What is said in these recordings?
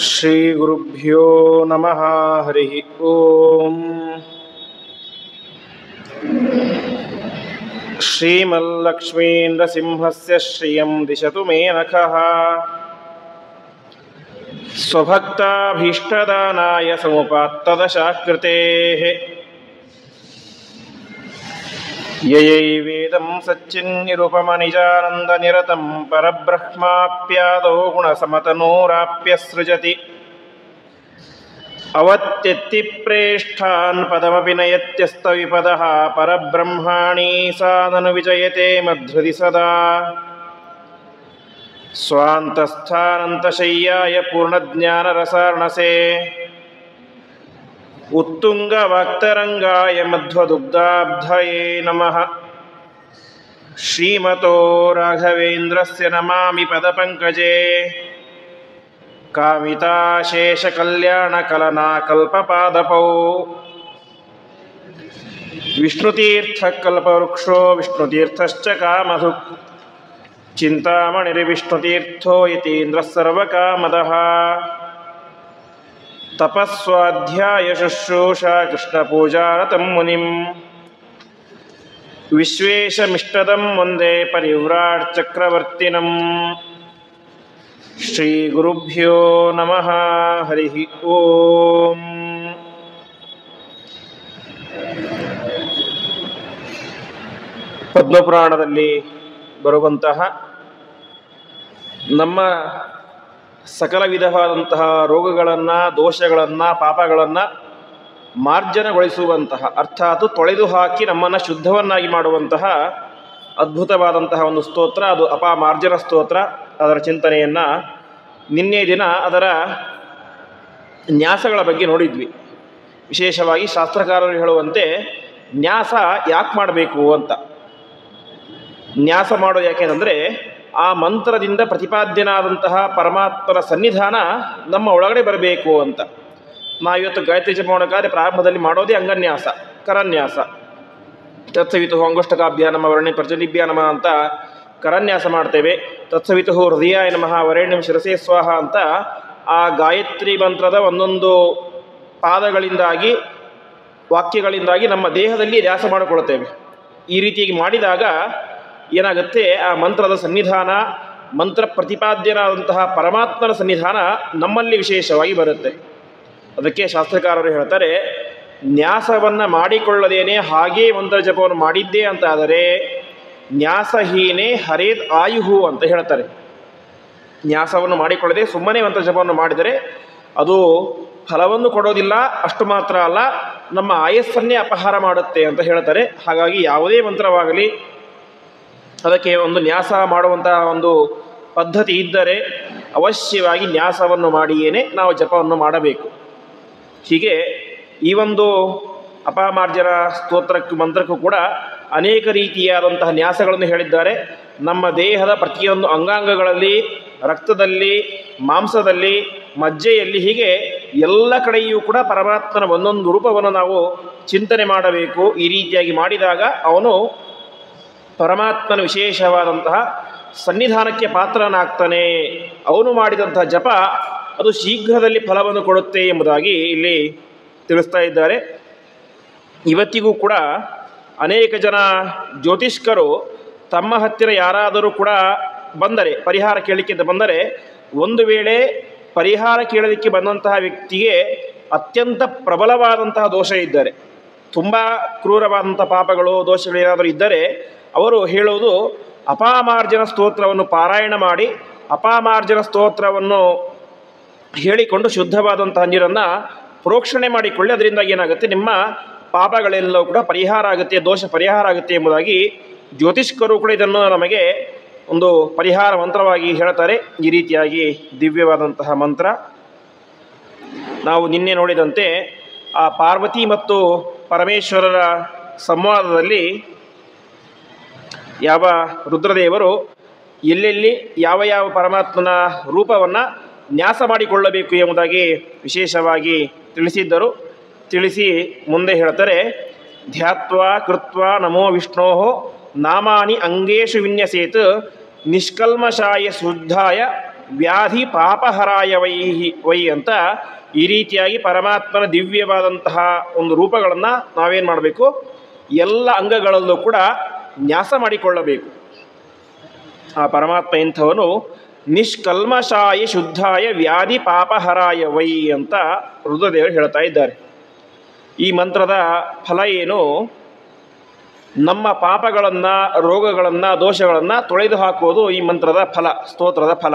ಶ್ರೀ ಗುರುಭ್ಯೋ ನಮಃ. ಹರಿ ಓಂ. ಶ್ರೀಮಲ್ಲಕ್ಷ್ಮೀಂದ್ರಸಿಂಹಸ್ಯ ಶ್ರಿಯಂ ದಿಶತು ಮೇ ನಖಃ. ಸ್ವಭಕ್ತಾಭೀಷ್ಟದಾನಾಯ ಸಮುಪಾತ್ತದಶಾಕೃತೇಃ. ಯಯೈವೇದಂ ಸಚ್ಚಿನ್ನಿರುಪಮನಿಜಾನಂದನಿರತಂ ಪರಬ್ರಹ್ಮಾಪ್ಯಾದೋ ಗುಣಸಮತನೋರಾಪ್ಯ ಸೃಜತಿ. ಅವತ್ಯತ್ತಿ ಪ್ರೇಷ್ಠಾನ್ ಪದಮಪಿ ನಯತ್ಯಸ್ತವಿಪದಃ ಪರಬ್ರಹ್ಮಾಣಿ ಸಾಧನು ವಿಜಯತೆ ಮಧ್ರುದಿ ಸದಾ. ಸ್ವಾಂತಸ್ಥಾನಂತಶಯ್ಯಾಯ ಪೂರ್ಣಜ್ಞಾನರಸಾರ್ಣಸೇ ಉತ್ತುಂಗವಾಕ್ತರಂಗಾಯ ಮಧ್ವದುಗ್ಧಾಬ್ಧಯೇ ನಮಃ. ಶ್ರೀಮತೋ ರಾಘವೇಂದ್ರಸ್ಯ ನಮಾಮಿ ಪದಪಂಕಜೇ. ಕಾಮಿತಾಶೇಷಕಲ್ಯಾಣಕಲನಾಕಲ್ಪಪಾದಪೌ ವಿಷ್ಣುತೀರ್ಥಕಲ್ಪವೃಕ್ಷೋ ವಿಷ್ಣುತೀರ್ಥಶ್ಚ ಕಾಮಧುಕ್. ಚಿಂತಾಮಣಿರ್ವಿಷ್ಣುತೀರ್ಥೋ ಯತೀಂದ್ರಃ ಸರ್ವಕಾಮದಃ. ತಪಸ್ವಾಧ್ಯಾಯ ಶುಶ್ರೂಷಾ ಕೃಷ್ಣಪೂಜಾರತಂ ಮುನಿಂ. ವಿಶ್ವೇಶಮಿಷ್ಟದಂ ವಂದೇ ಪರಿವ್ರಾಟ್ ಚಕ್ರವರ್ತಿನಂ. ಶ್ರೀ ಗುರುಭ್ಯೋ ನಮಃ. ಹರಿ ಓಂ. ಪದ್ಮಪುರಾಣದಲ್ಲಿ ಬರುವಂತಹ ನಮ್ಮ ಸಕಲ ವಿಧವಾದಂತಹ ರೋಗಗಳನ್ನು, ದೋಷಗಳನ್ನು, ಪಾಪಗಳನ್ನು ಮಾರ್ಜನಗೊಳಿಸುವಂತಹ, ಅರ್ಥಾತ್ ತೊಳೆದು ಹಾಕಿ ನಮ್ಮನ್ನು ಶುದ್ಧವನ್ನಾಗಿ ಮಾಡುವಂತಹ ಅದ್ಭುತವಾದಂತಹ ಒಂದು ಸ್ತೋತ್ರ, ಅದು ಅಪಮಾರ್ಜನ ಸ್ತೋತ್ರ. ಅದರ ಚಿಂತನೆಯನ್ನು ನಿನ್ನೆ ದಿನ ಅದರ ನ್ಯಾಸಗಳ ಬಗ್ಗೆ ನೋಡಿದ್ವಿ. ವಿಶೇಷವಾಗಿ ಶಾಸ್ತ್ರಕಾರರು ಹೇಳುವಂತೆ ನ್ಯಾಸ ಯಾಕೆ ಮಾಡಬೇಕು ಅಂತ. ನ್ಯಾಸ ಮಾಡೋದು ಯಾಕೆಂದರೆ ಆ ಮಂತ್ರದಿಂದ ಪ್ರತಿಪಾದ್ಯನಾದಂತಹ ಪರಮಾತ್ಮನ ಸನ್ನಿಧಾನ ನಮ್ಮ ಒಳಗಡೆ ಬರಬೇಕು ಅಂತ. ನಾವಿವತ್ತು ಗಾಯತ್ರಿ ಜಪ ಮಾಡೋಕ್ಕಾದ್ರೆ ಪ್ರಾರಂಭದಲ್ಲಿ ಮಾಡೋದೇ ಅಂಗನ್ಯಾಸ, ಕರನ್ಯಾಸ. ತತ್ಸವಿತು ಅಂಗುಷ್ಟಕಾಭ್ಯ ನಮ ವರ್ಣಿ ಪ್ರಚಲಿಭ್ಯ ನಮ ಅಂತ ಕರನ್ಯಾಸ ಮಾಡ್ತೇವೆ. ತತ್ಸವಿತು ಹೃದಯಾಯ ನಮಃ ವರೇಣ್ಯಂ ಶಿರಸೇ ಸ್ವಾಹ ಅಂತ ಆ ಗಾಯತ್ರಿ ಮಂತ್ರದ ಒಂದೊಂದು ಪಾದಗಳಿಂದಾಗಿ, ವಾಕ್ಯಗಳಿಂದಾಗಿ ನಮ್ಮ ದೇಹದಲ್ಲಿ ನ್ಯಾಸ ಮಾಡಿಕೊಳ್ತೇವೆ. ಈ ರೀತಿಯಾಗಿ ಮಾಡಿದಾಗ ಏನಾಗುತ್ತೆ, ಆ ಮಂತ್ರದ ಸನ್ನಿಧಾನ, ಮಂತ್ರ ಪ್ರತಿಪಾದ್ಯನಾದಂತಹ ಪರಮಾತ್ಮನ ಸನ್ನಿಧಾನ ನಮ್ಮಲ್ಲಿ ವಿಶೇಷವಾಗಿ ಬರುತ್ತೆ. ಅದಕ್ಕೆ ಶಾಸ್ತ್ರಕಾರರು ಹೇಳ್ತಾರೆ, ನ್ಯಾಸವನ್ನು ಮಾಡಿಕೊಳ್ಳದೇನೆ ಹಾಗೇ ಮಂತ್ರ ಜಪವನ್ನು ಮಾಡಿದ್ದೇ ಅಂತ ಆದರೆ ನ್ಯಾಸಹೀನೇ ಹರೇದ್ ಆಯುಹು ಅಂತ ಹೇಳ್ತಾರೆ. ನ್ಯಾಸವನ್ನು ಮಾಡಿಕೊಳ್ಳದೆ ಸುಮ್ಮನೆ ಮಂತ್ರ ಜಪವನ್ನು ಮಾಡಿದರೆ ಅದು ಫಲವನ್ನು ಕೊಡೋದಿಲ್ಲ. ಅಷ್ಟು ಮಾತ್ರ ಅಲ್ಲ, ನಮ್ಮ ಆಯಸ್ಸನ್ನೇ ಅಪಹಾರ ಮಾಡುತ್ತೆ ಅಂತ ಹೇಳ್ತಾರೆ. ಹಾಗಾಗಿ ಯಾವುದೇ ಮಂತ್ರವಾಗಲಿ ಅದಕ್ಕೆ ಒಂದು ನ್ಯಾಸ ಮಾಡುವಂತಹ ಒಂದು ಪದ್ಧತಿ ಇದ್ದರೆ ಅವಶ್ಯವಾಗಿ ನ್ಯಾಸವನ್ನು ಮಾಡಿಯೇ ನಾವು ಜಪವನ್ನು ಮಾಡಬೇಕು. ಹೀಗೆ ಈ ಒಂದು ಅಪಮಾರ್ಜನ ಸ್ತೋತ್ರಕ್ಕೂ ಮಂತ್ರಕ್ಕೂ ಕೂಡ ಅನೇಕ ರೀತಿಯಾದಂತಹ ನ್ಯಾಸಗಳನ್ನು ಹೇಳಿದ್ದಾರೆ. ನಮ್ಮ ದೇಹದ ಪ್ರತಿಯೊಂದು ಅಂಗಾಂಗಗಳಲ್ಲಿ, ರಕ್ತದಲ್ಲಿ, ಮಾಂಸದಲ್ಲಿ, ಮಜ್ಜೆಯಲ್ಲಿ, ಹೀಗೆ ಎಲ್ಲ ಕಡೆಯೂ ಕೂಡ ಪರಮಾತ್ಮನ ಒಂದೊಂದು ರೂಪವನ್ನು ನಾವು ಚಿಂತನೆ ಮಾಡಬೇಕು. ಈ ರೀತಿಯಾಗಿ ಮಾಡಿದಾಗ ಅವನು ಪರಮಾತ್ಮನ ವಿಶೇಷವಾದಂತಹ ಸನ್ನಿಧಾನಕ್ಕೆ ಪಾತ್ರನಾಗ್ತಾನೆ. ಅವನು ಮಾಡಿದಂತಹ ಜಪ ಅದು ಶೀಘ್ರದಲ್ಲಿ ಫಲವನ್ನು ಕೊಡುತ್ತೆ ಎಂಬುದಾಗಿ ಇಲ್ಲಿ ತಿಳಿಸ್ತಾ ಇದ್ದಾರೆ. ಇವತ್ತಿಗೂ ಕೂಡ ಅನೇಕ ಜನ ಜ್ಯೋತಿಷ್ಕರು ತಮ್ಮ ಹತ್ತಿರ ಯಾರಾದರೂ ಕೂಡ ಬಂದರೆ, ಪರಿಹಾರ ಕೇಳಲಿಕ್ಕೆ ಬಂದರೆ, ಒಂದು ವೇಳೆ ಪರಿಹಾರ ಕೇಳಲಿಕ್ಕೆ ಬಂದಂತಹ ವ್ಯಕ್ತಿಗೆ ಅತ್ಯಂತ ಪ್ರಬಲವಾದಂತಹ ದೋಷ ಇದ್ದರೆ, ತುಂಬ ಕ್ರೂರವಾದಂಥ ಪಾಪಗಳು, ದೋಷಗಳೇನಾದರೂ ಇದ್ದರೆ ಅವರು ಹೇಳುವುದು ಅಪಮಾರ್ಜನ ಸ್ತೋತ್ರವನ್ನು ಪಾರಾಯಣ ಮಾಡಿ, ಅಪಮಾರ್ಜನ ಸ್ತೋತ್ರವನ್ನು ಹೇಳಿಕೊಂಡು ಶುದ್ಧವಾದಂತಹ ನೀರನ್ನು ಪ್ರೋಕ್ಷಣೆ ಮಾಡಿಕೊಳ್ಳಿ. ಅದರಿಂದ ಏನಾಗುತ್ತೆ, ನಿಮ್ಮ ಪಾಪಗಳೆಲ್ಲವೂ ಕೂಡ ಪರಿಹಾರ ಆಗುತ್ತೆ, ದೋಷ ಪರಿಹಾರ ಆಗುತ್ತೆ ಎಂಬುದಾಗಿ ಜ್ಯೋತಿಷ್ಕರು ಕೂಡ ಇದನ್ನು ನಮಗೆ ಒಂದು ಪರಿಹಾರ ಮಂತ್ರವಾಗಿ ಹೇಳ್ತಾರೆ. ಈ ರೀತಿಯಾಗಿ ದಿವ್ಯವಾದಂತಹ ಮಂತ್ರ. ನಾವು ನಿನ್ನೆ ನೋಡಿದಂತೆ ಆ ಪಾರ್ವತಿ ಮತ್ತು ಪರಮೇಶ್ವರರ ಸಂವಾದದಲ್ಲಿ ಯಾವ ರುದ್ರದೇವರು ಎಲ್ಲೆಲ್ಲಿ ಯಾವ ಯಾವ ಪರಮಾತ್ಮನ ರೂಪವನ್ನು ನ್ಯಾಸ ಮಾಡಿಕೊಳ್ಳಬೇಕು ಎಂಬುದಾಗಿ ವಿಶೇಷವಾಗಿ ತಿಳಿಸಿದ್ದರು. ತಿಳಿಸಿ ಮುಂದೆ ಹೇಳ್ತಾರೆ, ಧ್ಯಾತ್ವಾ ಕೃತ್ವಾ ನಮೋ ವಿಷ್ಣೋ ನಾಮಾನಿ ಅಂಗೇಶು ವಿನ್ಯಸೇತ್ ನಿಷ್ಕಲ್ಮಷಾಯ ಶುದ್ಧಾಯ ವ್ಯಾಧಿ ಪಾಪಹರಾಯ ವೈ ಅಂತ ಈ ರೀತಿಯಾಗಿ ಪರಮಾತ್ಮನ ದಿವ್ಯವಾದಂತಹ ಒಂದು ರೂಪಗಳನ್ನು ನಾವೇನು ಮಾಡಬೇಕು, ಎಲ್ಲ ಅಂಗಗಳಲ್ಲೂ ಕೂಡ ನ್ಯಾಸ ಮಾಡಿಕೊಳ್ಳಬೇಕು. ಆ ಪರಮಾತ್ಮ ಇಂಥವನು ನಿಷ್ಕಲ್ಮಷಾಯ ಶುದ್ಧಾಯ ವ್ಯಾಧಿ ಪಾಪಹರಾಯ ವೈ ಅಂತ ರುದ್ರದೇವರು ಹೇಳ್ತಾ ಇದ್ದಾರೆ. ಈ ಮಂತ್ರದ ಫಲ ಏನು? ನಮ್ಮ ಪಾಪಗಳನ್ನು, ರೋಗಗಳನ್ನು, ದೋಷಗಳನ್ನು ತೊಳೆದು ಹಾಕುವುದು ಈ ಮಂತ್ರದ ಫಲ, ಸ್ತೋತ್ರದ ಫಲ.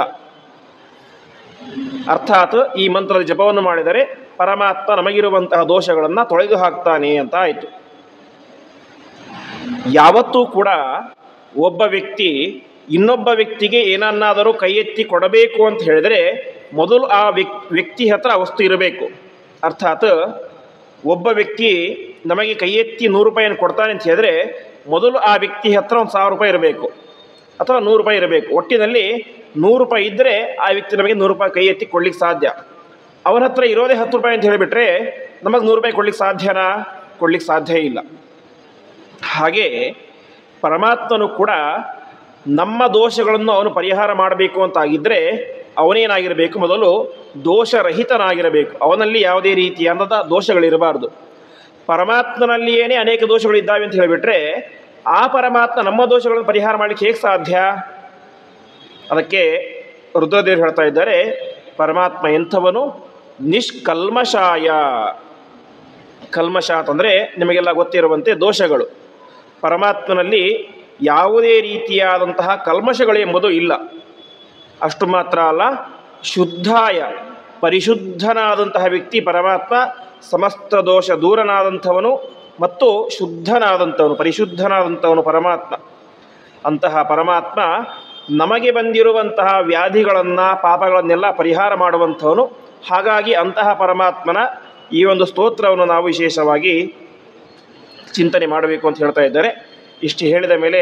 ಅರ್ಥಾತ್ ಈ ಮಂತ್ರದ ಜಪವನ್ನು ಮಾಡಿದರೆ ಪರಮಾತ್ಮ ನಮಗಿರುವಂತಹ ದೋಷಗಳನ್ನು ತೊಳೆದು ಹಾಕ್ತಾನೆ ಅಂತ ಆಯಿತು. ಯಾವತ್ತೂ ಕೂಡ ಒಬ್ಬ ವ್ಯಕ್ತಿ ಇನ್ನೊಬ್ಬ ವ್ಯಕ್ತಿಗೆ ಏನನ್ನಾದರೂ ಕೈ ಎತ್ತಿ ಕೊಡಬೇಕು ಅಂತ ಹೇಳಿದರೆ ಮೊದಲು ಆ ವ್ಯಕ್ತಿ ಹತ್ರ ವಸ್ತು ಇರಬೇಕು. ಅರ್ಥಾತ್ ಒಬ್ಬ ವ್ಯಕ್ತಿ ನಮಗೆ ಕೈ ಎತ್ತಿ 100 ರೂಪಾಯಿಯನ್ನು ಕೊಡ್ತಾನೆ ಅಂತ ಹೇಳಿದ್ರೆ ಮೊದಲು ಆ ವ್ಯಕ್ತಿ ಹತ್ರ ಒಂದು 1000 ರೂಪಾಯಿ ಇರಬೇಕು ಅಥವಾ 100 ರೂಪಾಯಿ ಇರಬೇಕು. ಒಟ್ಟಿನಲ್ಲಿ 100 ರೂಪಾಯಿ ಇದ್ದರೆ ಆ ವ್ಯಕ್ತಿ ನಮಗೆ 100 ರೂಪಾಯಿ ಕೈ ಎತ್ತಿ ಕೊಡ್ಲಿಕ್ಕೆ ಸಾಧ್ಯ. ಅವನ ಹತ್ರ ಇರೋದೇ 10 ರೂಪಾಯಿ ಅಂತ ಹೇಳಿಬಿಟ್ರೆ ನಮಗೆ 100 ರೂಪಾಯಿ ಕೊಡ್ಲಿಕ್ಕೆ ಸಾಧ್ಯನಾ? ಕೊಡ್ಲಿಕ್ಕೆ ಸಾಧ್ಯ ಇಲ್ಲ. ಹಾಗೆ ಪರಮಾತ್ಮನು ಕೂಡ ನಮ್ಮ ದೋಷಗಳನ್ನು ಅವನು ಪರಿಹಾರ ಮಾಡಬೇಕು ಅಂತಾಗಿದ್ದರೆ ಅವನೇನಾಗಿರಬೇಕು, ಮೊದಲು ದೋಷರಹಿತನಾಗಿರಬೇಕು. ಅವನಲ್ಲಿ ಯಾವುದೇ ರೀತಿಯಾದ ದೋಷಗಳಿರಬಾರ್ದು. ಪರಮಾತ್ಮನಲ್ಲಿಯೇ ಅನೇಕ ದೋಷಗಳಿದ್ದಾವೆ ಅಂತ ಹೇಳಿಬಿಟ್ರೆ ಆ ಪರಮಾತ್ಮ ನಮ್ಮ ದೋಷಗಳನ್ನು ಪರಿಹಾರ ಮಾಡಲಿಕ್ಕೆ ಹೇಗೆ ಸಾಧ್ಯ? ಅದಕ್ಕೆ ರುದ್ರದೇವರು ಹೇಳ್ತಾ ಇದ್ದಾರೆ, ಪರಮಾತ್ಮ ಎಂಥವನು? ನಿಷ್ಕಲ್ಮಷಾಯ. ಕಲ್ಮಷ ಅಂತಂದರೆ ನಿಮಗೆಲ್ಲ ಗೊತ್ತಿರುವಂತೆ ದೋಷಗಳು. ಪರಮಾತ್ಮನಲ್ಲಿ ಯಾವುದೇ ರೀತಿಯಾದಂತಹ ಕಲ್ಮಷಗಳು ಎಂಬುದು ಇಲ್ಲ. ಅಷ್ಟು ಮಾತ್ರ ಅಲ್ಲ, ಶುದ್ಧಾಯ, ಪರಿಶುದ್ಧನಾದಂತಹ ವ್ಯಕ್ತಿ ಪರಮಾತ್ಮ, ಸಮಸ್ತ ದೋಷ ದೂರನಾದಂಥವನು ಮತ್ತು ಶುದ್ಧನಾದಂಥವನು, ಪರಿಶುದ್ಧನಾದಂಥವನು ಪರಮಾತ್ಮ. ಅಂತಹ ಪರಮಾತ್ಮ ನಮಗೆ ಬಂದಿರುವಂತಹ ವ್ಯಾಧಿಗಳನ್ನು, ಪಾಪಗಳನ್ನೆಲ್ಲ ಪರಿಹಾರ ಮಾಡುವಂಥವನು. ಹಾಗಾಗಿ ಅಂತಹ ಪರಮಾತ್ಮನ ಈ ಒಂದು ಸ್ತೋತ್ರವನ್ನು ನಾವು ವಿಶೇಷವಾಗಿ ಚಿಂತನೆ ಮಾಡಬೇಕು ಅಂತ ಹೇಳ್ತಾ ಇದ್ದಾರೆ. ಇಷ್ಟು ಹೇಳಿದ ಮೇಲೆ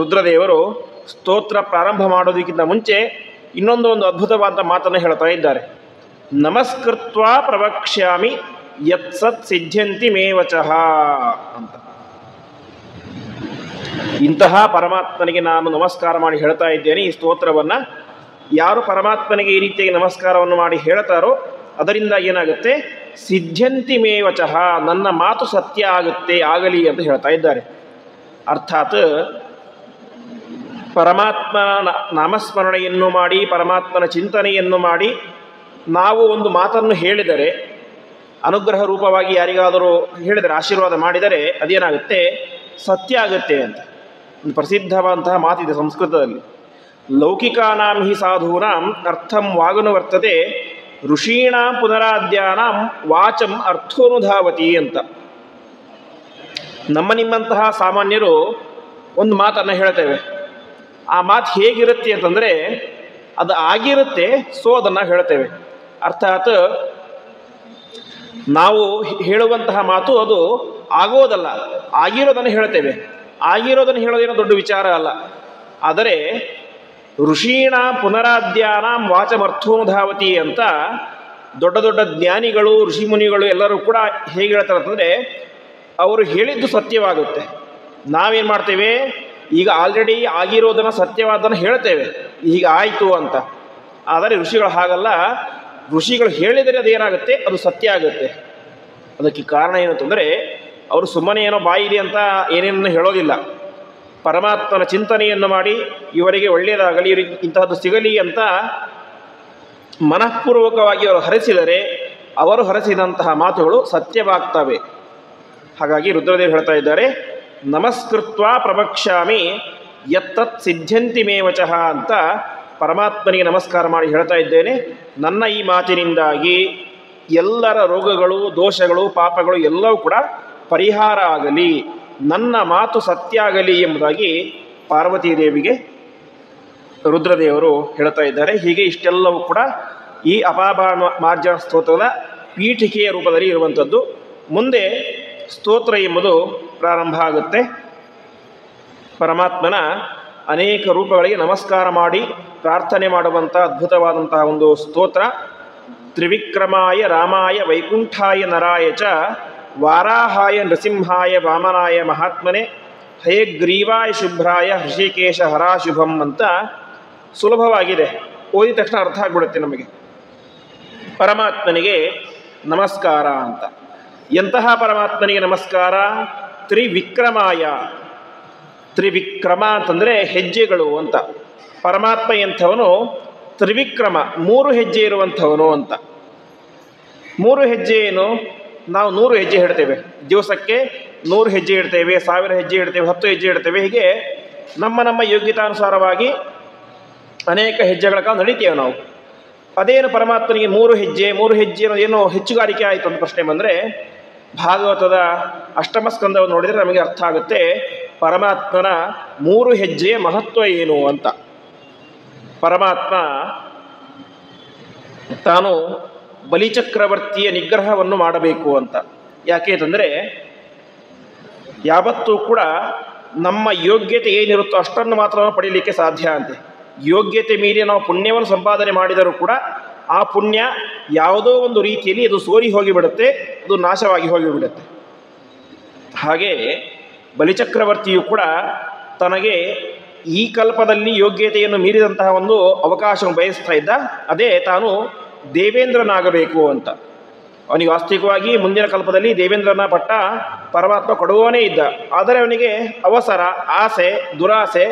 ರುದ್ರದೇವರು ಸ್ತೋತ್ರ ಪ್ರಾರಂಭ ಮಾಡೋದಕ್ಕಿಂತ ಮುಂಚೆ ಇನ್ನೊಂದು ಅದ್ಭುತವಾದ ಮಾತನ್ನು ಹೇಳ್ತಾ ಇದ್ದಾರೆ. ನಮಸ್ಕೃತ್ವ ಪ್ರವಕ್ಷ್ಯಾಮಿ ಯತ್ಸತ್ ಸಿದ್ಧ್ಯಂತಿ ಮೇ ವಚಃ ಅಂತ. ಇಂತಹ ಪರಮಾತ್ಮನಿಗೆ ನಾನು ನಮಸ್ಕಾರ ಮಾಡಿ ಹೇಳ್ತಾ ಇದ್ದೇನೆ ಈ ಸ್ತೋತ್ರವನ್ನು. ಯಾರು ಪರಮಾತ್ಮನಿಗೆ ಈ ರೀತಿಯಾಗಿ ನಮಸ್ಕಾರವನ್ನು ಮಾಡಿ ಹೇಳ್ತಾರೋ ಅದರಿಂದ ಏನಾಗುತ್ತೆ? ಸಿದ್ಧ್ಯಂತಿ ಮೇ ವಚಃ, ನನ್ನ ಮಾತು ಸತ್ಯ ಆಗುತ್ತೆ, ಆಗಲಿ ಅಂತ ಹೇಳ್ತಾ ಇದ್ದಾರೆ. ಅರ್ಥಾತ್ ಪರಮಾತ್ಮನ ನಾಮಸ್ಮರಣೆಯನ್ನು ಮಾಡಿ, ಪರಮಾತ್ಮನ ಚಿಂತನೆಯನ್ನು ಮಾಡಿ ನಾವು ಒಂದು ಮಾತನ್ನು ಹೇಳಿದರೆ, ಅನುಗ್ರಹ ರೂಪವಾಗಿ ಯಾರಿಗಾದರೂ ಹೇಳಿದರೆ, ಆಶೀರ್ವಾದ ಮಾಡಿದರೆ ಅದೇನಾಗುತ್ತೆ? ಸತ್ಯ ಆಗುತ್ತೆ ಅಂತ ಒಂದು ಪ್ರಸಿದ್ಧವಾದಂತಹ ಮಾತಿದೆ ಸಂಸ್ಕೃತದಲ್ಲಿ. ಲೌಕಿಕಾನಾಂ ಹಿ ಸಾಧೂನಾಂ ಅರ್ಥಂ ವಾಗನುವರ್ತತೆ ಋಷೀಣಾಂ ಪುನರಾದ್ಯಾನಾಂ ವಾಚಂ ಅರ್ಥೋನುಧಾವತಿ ಅಂತ. ನಿಮ್ಮಂತಹ ಸಾಮಾನ್ಯರು ಒಂದು ಮಾತನ್ನು ಹೇಳ್ತೇವೆ. ಆ ಮಾತು ಹೇಗಿರುತ್ತೆ ಅಂತಂದರೆ ಅದು ಆಗಿರುತ್ತೆ, ಸೊ ಅದನ್ನು ಹೇಳ್ತೇವೆ. ಅರ್ಥಾತ್ ನಾವು ಹೇಳುವಂತಹ ಮಾತು ಅದು ಆಗೋದಲ್ಲ, ಆಗಿರೋದನ್ನು ಹೇಳ್ತೇವೆ. ಆಗಿರೋದನ್ನು ಹೇಳೋದೇನೋ ದೊಡ್ಡ ವಿಚಾರ ಅಲ್ಲ. ಆದರೆ ಋಷೀಣ ಪುನರಾದ್ಯಾನಾಂ ವಾಚಮರ್ಥೋನುಧಾವತಿ ಅಂತ ದೊಡ್ಡ ದೊಡ್ಡ ಜ್ಞಾನಿಗಳು, ಋಷಿಮುನಿಗಳು ಎಲ್ಲರೂ ಕೂಡ ಹೇಗೆ ಹೇಳ್ತಾರೆ ಅಂತಂದರೆ ಅವರು ಹೇಳಿದ್ದು ಸತ್ಯವಾಗುತ್ತೆ. ನಾವೇನು ಮಾಡ್ತೇವೆ? ಈಗ ಆಲ್ರೆಡಿ ಆಗಿರೋದನ್ನು ಸತ್ಯವಾದನ್ನು ಹೇಳ್ತೇವೆ, ಈಗ ಆಯಿತು ಅಂತ. ಆದರೆ ಋಷಿಗಳು ಹಾಗಲ್ಲ. ಋಷಿಗಳು ಹೇಳಿದರೆ ಅದೇನಾಗುತ್ತೆ? ಅದು ಸತ್ಯ ಆಗುತ್ತೆ. ಅದಕ್ಕೆ ಕಾರಣ ಏನು ಅಂತಂದರೆ ಅವರು ಸುಮ್ಮನೆ ಏನೋ ಬಾಯಿದೆ ಅಂತ ಏನೇನನ್ನು ಹೇಳೋದಿಲ್ಲ. ಪರಮಾತ್ಮನ ಚಿಂತನೆಯನ್ನು ಮಾಡಿ ಇವರಿಗೆ ಒಳ್ಳೆಯದಾಗಲಿ, ಇವರಿಗೆ ಇಂತಹದ್ದು ಸಿಗಲಿ ಅಂತ ಮನಃಪೂರ್ವಕವಾಗಿ ಅವರು ಹರಸಿದರೆ ಅವರು ಹರಸಿದಂತಹ ಮಾತುಗಳು ಸತ್ಯವಾಗ್ತವೆ. ಹಾಗಾಗಿ ರುದ್ರದೇವರು ಹೇಳ್ತಾ ಇದ್ದಾರೆ, ನಮಸ್ಕೃತ್ವ ಪ್ರವಕ್ಷ್ಯಾಮಿ ಯತ್ತತ್ ಸಿದ್ಧ್ಯಂತಿ ಮೇ ವಚಃ ಅಂತ ಪರಮಾತ್ಮನಿಗೆ ನಮಸ್ಕಾರ ಮಾಡಿ ಹೇಳ್ತಾ ಇದ್ದೇನೆ. ನನ್ನ ಈ ಮಾತಿನಿಂದಾಗಿ ಎಲ್ಲರ ರೋಗಗಳು, ದೋಷಗಳು, ಪಾಪಗಳು ಎಲ್ಲವೂ ಕೂಡ ಪರಿಹಾರ ಆಗಲಿ, ನನ್ನ ಮಾತು ಸತ್ಯ ಆಗಲಿ ಎಂಬುದಾಗಿ ಪಾರ್ವತೀ ದೇವಿಗೆ ರುದ್ರದೇವರು ಹೇಳ್ತಾ ಇದ್ದಾರೆ. ಹೀಗೆ ಇಷ್ಟೆಲ್ಲವೂ ಕೂಡ ಈ ಅಪಾಮಾರ್ಜನ ಸ್ತೋತ್ರದ ಪೀಠಿಕೆಯ ರೂಪದಲ್ಲಿ ಇರುವಂಥದ್ದು. ಮುಂದೆ ಸ್ತೋತ್ರ ಎಂಬುದು ಪ್ರಾರಂಭ ಆಗುತ್ತೆ. ಪರಮಾತ್ಮನ ಅನೇಕ ರೂಪಗಳಿಗೆ ನಮಸ್ಕಾರ ಮಾಡಿ ಪ್ರಾರ್ಥನೆ ಮಾಡುವಂಥ ಅದ್ಭುತವಾದಂತಹ ಒಂದು ಸ್ತೋತ್ರ. ತ್ರಿವಿಕ್ರಮಾಯ ರಾಮಾಯ ವೈಕುಂಠಾಯ ನರಾಯ ಚ ವಾರಾಹಾಯ ನೃಸಿಂಹಾಯ ವಾಮನಾಯ ಮಹಾತ್ಮನೆ ಹಯಗ್ರೀವಾಯ ಶುಭ್ರಾಯ ಹೃಷಿಕೇಶ ಹರಾಶುಭಂ ಅಂತ ಸುಲಭವಾಗಿದೆ, ಓದಿದ ತಕ್ಷಣ ಅರ್ಥ ಆಗ್ಬಿಡುತ್ತೆ ನಮಗೆ. ಪರಮಾತ್ಮನಿಗೆ ನಮಸ್ಕಾರ ಅಂತ. ಎಂತಹ ಪರಮಾತ್ಮನಿಗೆ ನಮಸ್ಕಾರ? ತ್ರಿವಿಕ್ರಮಾಯ. ತ್ರಿವಿಕ್ರಮ ಅಂತಂದರೆ ಹೆಜ್ಜೆಗಳು ಅಂತ. ಪರಮಾತ್ಮ ಎಂಥವನು? ತ್ರಿವಿಕ್ರಮ, 3 ಹೆಜ್ಜೆ ಇರುವಂಥವನು ಅಂತ. 3 ಹೆಜ್ಜೆ ಏನು? ನಾವು 100 ಹೆಜ್ಜೆ ಇಡ್ತೇವೆ, ದಿವಸಕ್ಕೆ 100 ಹೆಜ್ಜೆ ಇಡ್ತೇವೆ, 1000 ಹೆಜ್ಜೆ ಇಡ್ತೇವೆ, 10 ಹೆಜ್ಜೆ ಇಡ್ತೇವೆ. ಹೀಗೆ ನಮ್ಮ ಯೋಗ್ಯತಾನುಸಾರವಾಗಿ ಅನೇಕ ಹೆಜ್ಜೆಗಳ ಕಾಲ ನಡೀತೇವೆ ನಾವು. ಅದೇನು ಪರಮಾತ್ಮನಿಗೆ 3 ಹೆಜ್ಜೆ ಅನ್ನೋದೇನು ಹೆಚ್ಚುಗಾರಿಕೆ ಆಯಿತು ಅಂತ ಪ್ರಶ್ನೆ ಬಂದರೆ, ಭಾಗವತದ ಅಷ್ಟಮ ಸ್ಕಂದವನ್ನು ನೋಡಿದರೆ ನಮಗೆ ಅರ್ಥ ಆಗುತ್ತೆ ಪರಮಾತ್ಮನ 3 ಹೆಜ್ಜೆಯ ಮಹತ್ವ ಏನು ಅಂತ. ಪರಮಾತ್ಮ ತಾನು ಬಲಿಚಕ್ರವರ್ತಿಯ ನಿಗ್ರಹವನ್ನು ಮಾಡಬೇಕು ಅಂತ. ಯಾಕೆ ಅಂತಂದರೆ, ಯಾವತ್ತೂ ಕೂಡ ನಮ್ಮ ಯೋಗ್ಯತೆ ಏನಿರುತ್ತೋ ಅಷ್ಟನ್ನು ಮಾತ್ರ ಪಡೀಲಿಕ್ಕೆ ಸಾಧ್ಯ ಅಂತೆ. ಯೋಗ್ಯತೆ ಮೀರಿ ನಾವು ಪುಣ್ಯವನ್ನು ಸಂಪಾದನೆ ಮಾಡಿದರೂ ಕೂಡ ಆ ಪುಣ್ಯ ಯಾವುದೋ ಒಂದು ರೀತಿಯಲ್ಲಿ ಅದು ಸೋರಿ ಹೋಗಿಬಿಡುತ್ತೆ, ಅದು ನಾಶವಾಗಿ ಹೋಗಿಬಿಡುತ್ತೆ. ಹಾಗೆ ಬಲಿಚಕ್ರವರ್ತಿಯು ಕೂಡ ತನಗೆ ಈ ಕಲ್ಪದಲ್ಲಿ ಯೋಗ್ಯತೆಯನ್ನು ಮೀರಿದಂತಹ ಒಂದು ಅವಕಾಶವನ್ನು ಬಯಸ್ತಾ ಇದ್ದ. ಅದೇ ತಾನು ದೇವೇಂದ್ರನಾಗಬೇಕು ಅಂತ. ಅವನಿಗೆ ವಾಸ್ತವಿಕವಾಗಿ ಮುಂದಿನ ಕಲ್ಪದಲ್ಲಿ ದೇವೇಂದ್ರನ ಪಟ್ಟ ಪರಮಾತ್ಮ ಕೊಡುವವನೇ ಇದ್ದ. ಆದರೆ ಅವನಿಗೆ ಅವಸರ, ಆಸೆ, ದುರಾಸೆ,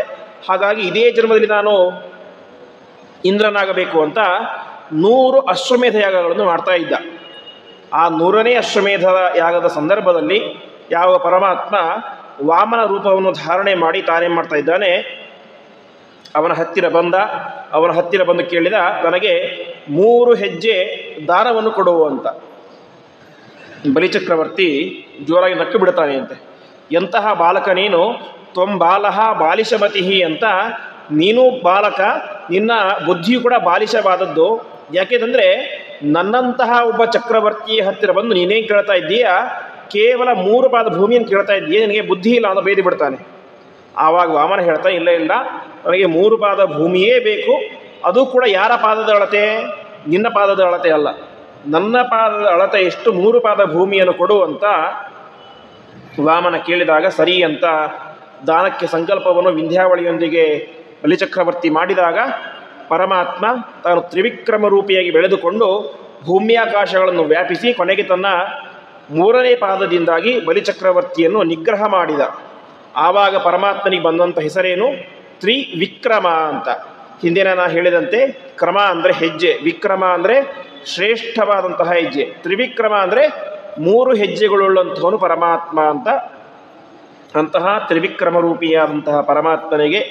ಹಾಗಾಗಿ ಇದೇ ಜನ್ಮದಲ್ಲಿ ನಾನು ಇಂದ್ರನಾಗಬೇಕು ಅಂತ 100 ಅಶ್ವಮೇಧ ಯಾಗಗಳನ್ನು ಮಾಡ್ತಾ ಇದ್ದ. ಆ 100ನೇ ಅಶ್ವಮೇಧ ಯಾಗದ ಸಂದರ್ಭದಲ್ಲಿ ಯಾವ ಪರಮಾತ್ಮ ವಾಮನ ರೂಪವನ್ನು ಧಾರಣೆ ಮಾಡಿ ತಾನೇನು ಮಾಡ್ತಾ ಇದ್ದಾನೆ, ಅವನ ಹತ್ತಿರ ಬಂದು ಕೇಳಿದ, ನನಗೆ 3 ಹೆಜ್ಜೆ ದಾನವನ್ನು ಕೊಡುವು ಅಂತ. ಬಲಿಚಕ್ರವರ್ತಿ ಜೋರಾಗಿ ನಕ್ಕು ಬಿಡ್ತಾನೆ ಅಂತೆ. ಎಂತಹ ಬಾಲಕ ನೀನು? ತ್ವಂ ಬಾಲಃ ಬಾಲಿಶಮತಿ ಅಂತ. ನೀನು ಬಾಲಕ, ನಿನ್ನ ಬುದ್ಧಿಯು ಕೂಡ ಬಾಲಿಶವಾದದ್ದು. ಯಾಕೆಂದರೆ ನನ್ನಂತಹ ಒಬ್ಬ ಚಕ್ರವರ್ತಿಯ ಹತ್ತಿರ ಬಂದು ನೀನೇನು ಕೇಳ್ತಾ ಇದ್ದೀಯಾ? ಕೇವಲ 3 ಪಾದ ಭೂಮಿಯನ್ನು ಕೇಳ್ತಾ ಇದ್ದೀಯ, ನಿನಗೆ ಬುದ್ಧಿ ಇಲ್ಲ ಅಂತ ಬೇದಿ ಬಿಡ್ತಾನೆ. ಆವಾಗ ವಾಮನ ಹೇಳ್ತಾ, ಇಲ್ಲ ನನಗೆ 3 ಪಾದ ಭೂಮಿಯೇ ಬೇಕು. ಅದು ಕೂಡ ಯಾರ ಪಾದದ ಅಳತೆ? ನಿನ್ನ ಪಾದದ ಅಳತೆ ಅಲ್ಲ, ನನ್ನ ಪಾದದ ಅಳತೆ ಎಷ್ಟು? 3 ಪಾದ ಭೂಮಿಯನ್ನು ಕೊಡು ಅಂತ ವಾಮನ ಕೇಳಿದಾಗ ಸರಿ ಅಂತ ದಾನಕ್ಕೆ ಸಂಕಲ್ಪವನ್ನು ವಿಂಧ್ಯಾವಳಿಯೊಂದಿಗೆ ಬಲಿಚಕ್ರವರ್ತಿ ಮಾಡಿದಾಗ ಪರಮಾತ್ಮ ತಾನು ತ್ರಿವಿಕ್ರಮ ರೂಪಿಯಾಗಿ ಬೆಳೆದುಕೊಂಡು ಭೂಮ್ಯಾಕಾಶಗಳನ್ನು ವ್ಯಾಪಿಸಿ ಕೊನೆಗೆ ತನ್ನ 3ನೇ ಪಾದದಿಂದಾಗಿ ಬಲಿಚಕ್ರವರ್ತಿಯನ್ನು ನಿಗ್ರಹ ಮಾಡಿದ. ಆವಾಗ ಪರಮಾತ್ಮನಿಗೆ ಬಂದಂಥ ಹೆಸರೇನು? ತ್ರಿವಿಕ್ರಮ ಅಂತ. ಹಿಂದಿನ ನಾ ಹೇಳಿದಂತೆ ಕ್ರಮ ಅಂದರೆ ಹೆಜ್ಜೆ, ವಿಕ್ರಮ ಅಂದರೆ ಶ್ರೇಷ್ಠವಾದಂತಹ ಹೆಜ್ಜೆ, ತ್ರಿವಿಕ್ರಮ ಅಂದರೆ 3 ಹೆಜ್ಜೆಗಳುಳ್ಳಂಥವನು ಪರಮಾತ್ಮ ಅಂತ. ಅಂತಹ ತ್ರಿವಿಕ್ರಮ ರೂಪಿಯಾದಂತಹ ಪರಮಾತ್ಮನಿಗೆ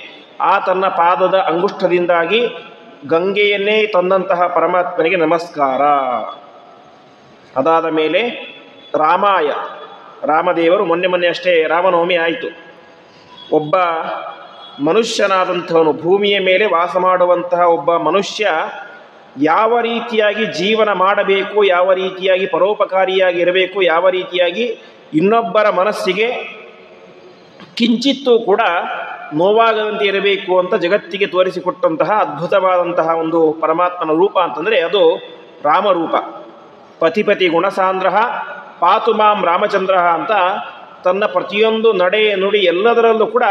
ಆ ತನ್ನ ಪಾದದ ಅಂಗುಷ್ಠದಿಂದಾಗಿ ಗಂಗೆಯನ್ನೇ ತಂದಂತಹ ಪರಮಾತ್ಮನಿಗೆ ನಮಸ್ಕಾರ. ಅದಾದ ಮೇಲೆ ರಾಮಾಯ, ರಾಮದೇವರು ಮೊನ್ನೆ ಅಷ್ಟೇ ರಾಮನವಮಿ ಆಯಿತು. ಒಬ್ಬ ಮನುಷ್ಯನಾದಂಥವನು, ಭೂಮಿಯ ಮೇಲೆ ವಾಸ ಮಾಡುವಂತಹ ಒಬ್ಬ ಮನುಷ್ಯ ಯಾವ ರೀತಿಯಾಗಿ ಜೀವನ ಮಾಡಬೇಕು, ಯಾವ ರೀತಿಯಾಗಿ ಪರೋಪಕಾರಿಯಾಗಿ ಇರಬೇಕು, ಯಾವ ರೀತಿಯಾಗಿ ಇನ್ನೊಬ್ಬರ ಮನಸ್ಸಿಗೆ ಕಿಂಚಿತ್ತೂ ಕೂಡ ನೋವಾಗದಂತೆ ಇರಬೇಕು ಅಂತ ಜಗತ್ತಿಗೆ ತೋರಿಸಿಕೊಟ್ಟಂತಹ ಅದ್ಭುತವಾದಂತಹ ಒಂದು ಪರಮಾತ್ಮನ ರೂಪ ಅಂತಂದರೆ ಅದು ರಾಮರೂಪ. ಪತಿಪತಿ ಗುಣಸಾಂದ್ರ ಪಾತು ಮಾಂ ರಾಮಚಂದ್ರ ಅಂತ ತನ್ನ ಪ್ರತಿಯೊಂದು ನಡೆ ನುಡಿ ಎಲ್ಲದರಲ್ಲೂ ಕೂಡ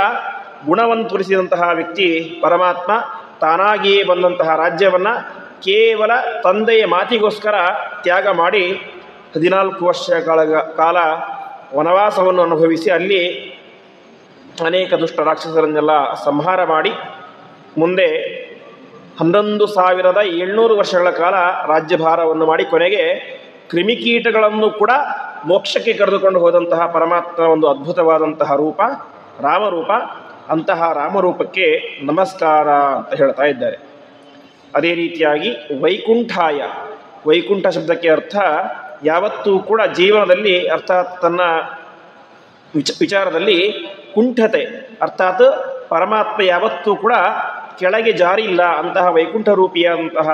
ಗುಣವನ್ನು ತೋರಿಸಿದಂತಹ ವ್ಯಕ್ತಿ ಪರಮಾತ್ಮ. ತಾನಾಗಿಯೇ ಬಂದಂತಹ ರಾಜ್ಯವನ್ನು ಕೇವಲ ತಂದೆಯ ಮಾತಿಗೋಸ್ಕರ ತ್ಯಾಗ ಮಾಡಿ 14 ವರ್ಷ ಕಾಲ ವನವಾಸವನ್ನು ಅನುಭವಿಸಿ ಅಲ್ಲಿ ಅನೇಕ ದುಷ್ಟ ರಾಕ್ಷಸರನ್ನೆಲ್ಲ ಸಂಹಾರ ಮಾಡಿ ಮುಂದೆ 11,700 ವರ್ಷಗಳ ಕಾಲ ರಾಜ್ಯಭಾರವನ್ನು ಮಾಡಿ ಕೊನೆಗೆ ಕ್ರಿಮಿಕೀಟಗಳನ್ನು ಕೂಡ ಮೋಕ್ಷಕ್ಕೆ ಕರೆದುಕೊಂಡು ಹೋದಂತಹ ಪರಮಾತ್ಮನ ಒಂದು ಅದ್ಭುತವಾದಂತಹ ರೂಪ ರಾಮರೂಪ. ಅಂತಹ ರಾಮರೂಪಕ್ಕೆ ನಮಸ್ಕಾರ ಅಂತ ಹೇಳ್ತಾ ಇದ್ದಾರೆ. ಅದೇ ರೀತಿಯಾಗಿ ವೈಕುಂಠಾಯ, ವೈಕುಂಠ ಶಬ್ದಕ್ಕೆ ಅರ್ಥ ಯಾವತ್ತೂ ಕೂಡ ಜೀವನದಲ್ಲಿ ಅರ್ಥಾತ್ ತನ್ನ ವಿಚಾರದಲ್ಲಿ ಕುಂಠತೆ, ಅರ್ಥಾತ್ ಪರಮಾತ್ಮ ಯಾವತ್ತೂ ಕೂಡ ಕೆಳಗೆ ಜಾರಿ ಇಲ್ಲ ಅಂತಹ ವೈಕುಂಠ ರೂಪಿಯಾದಂತಹ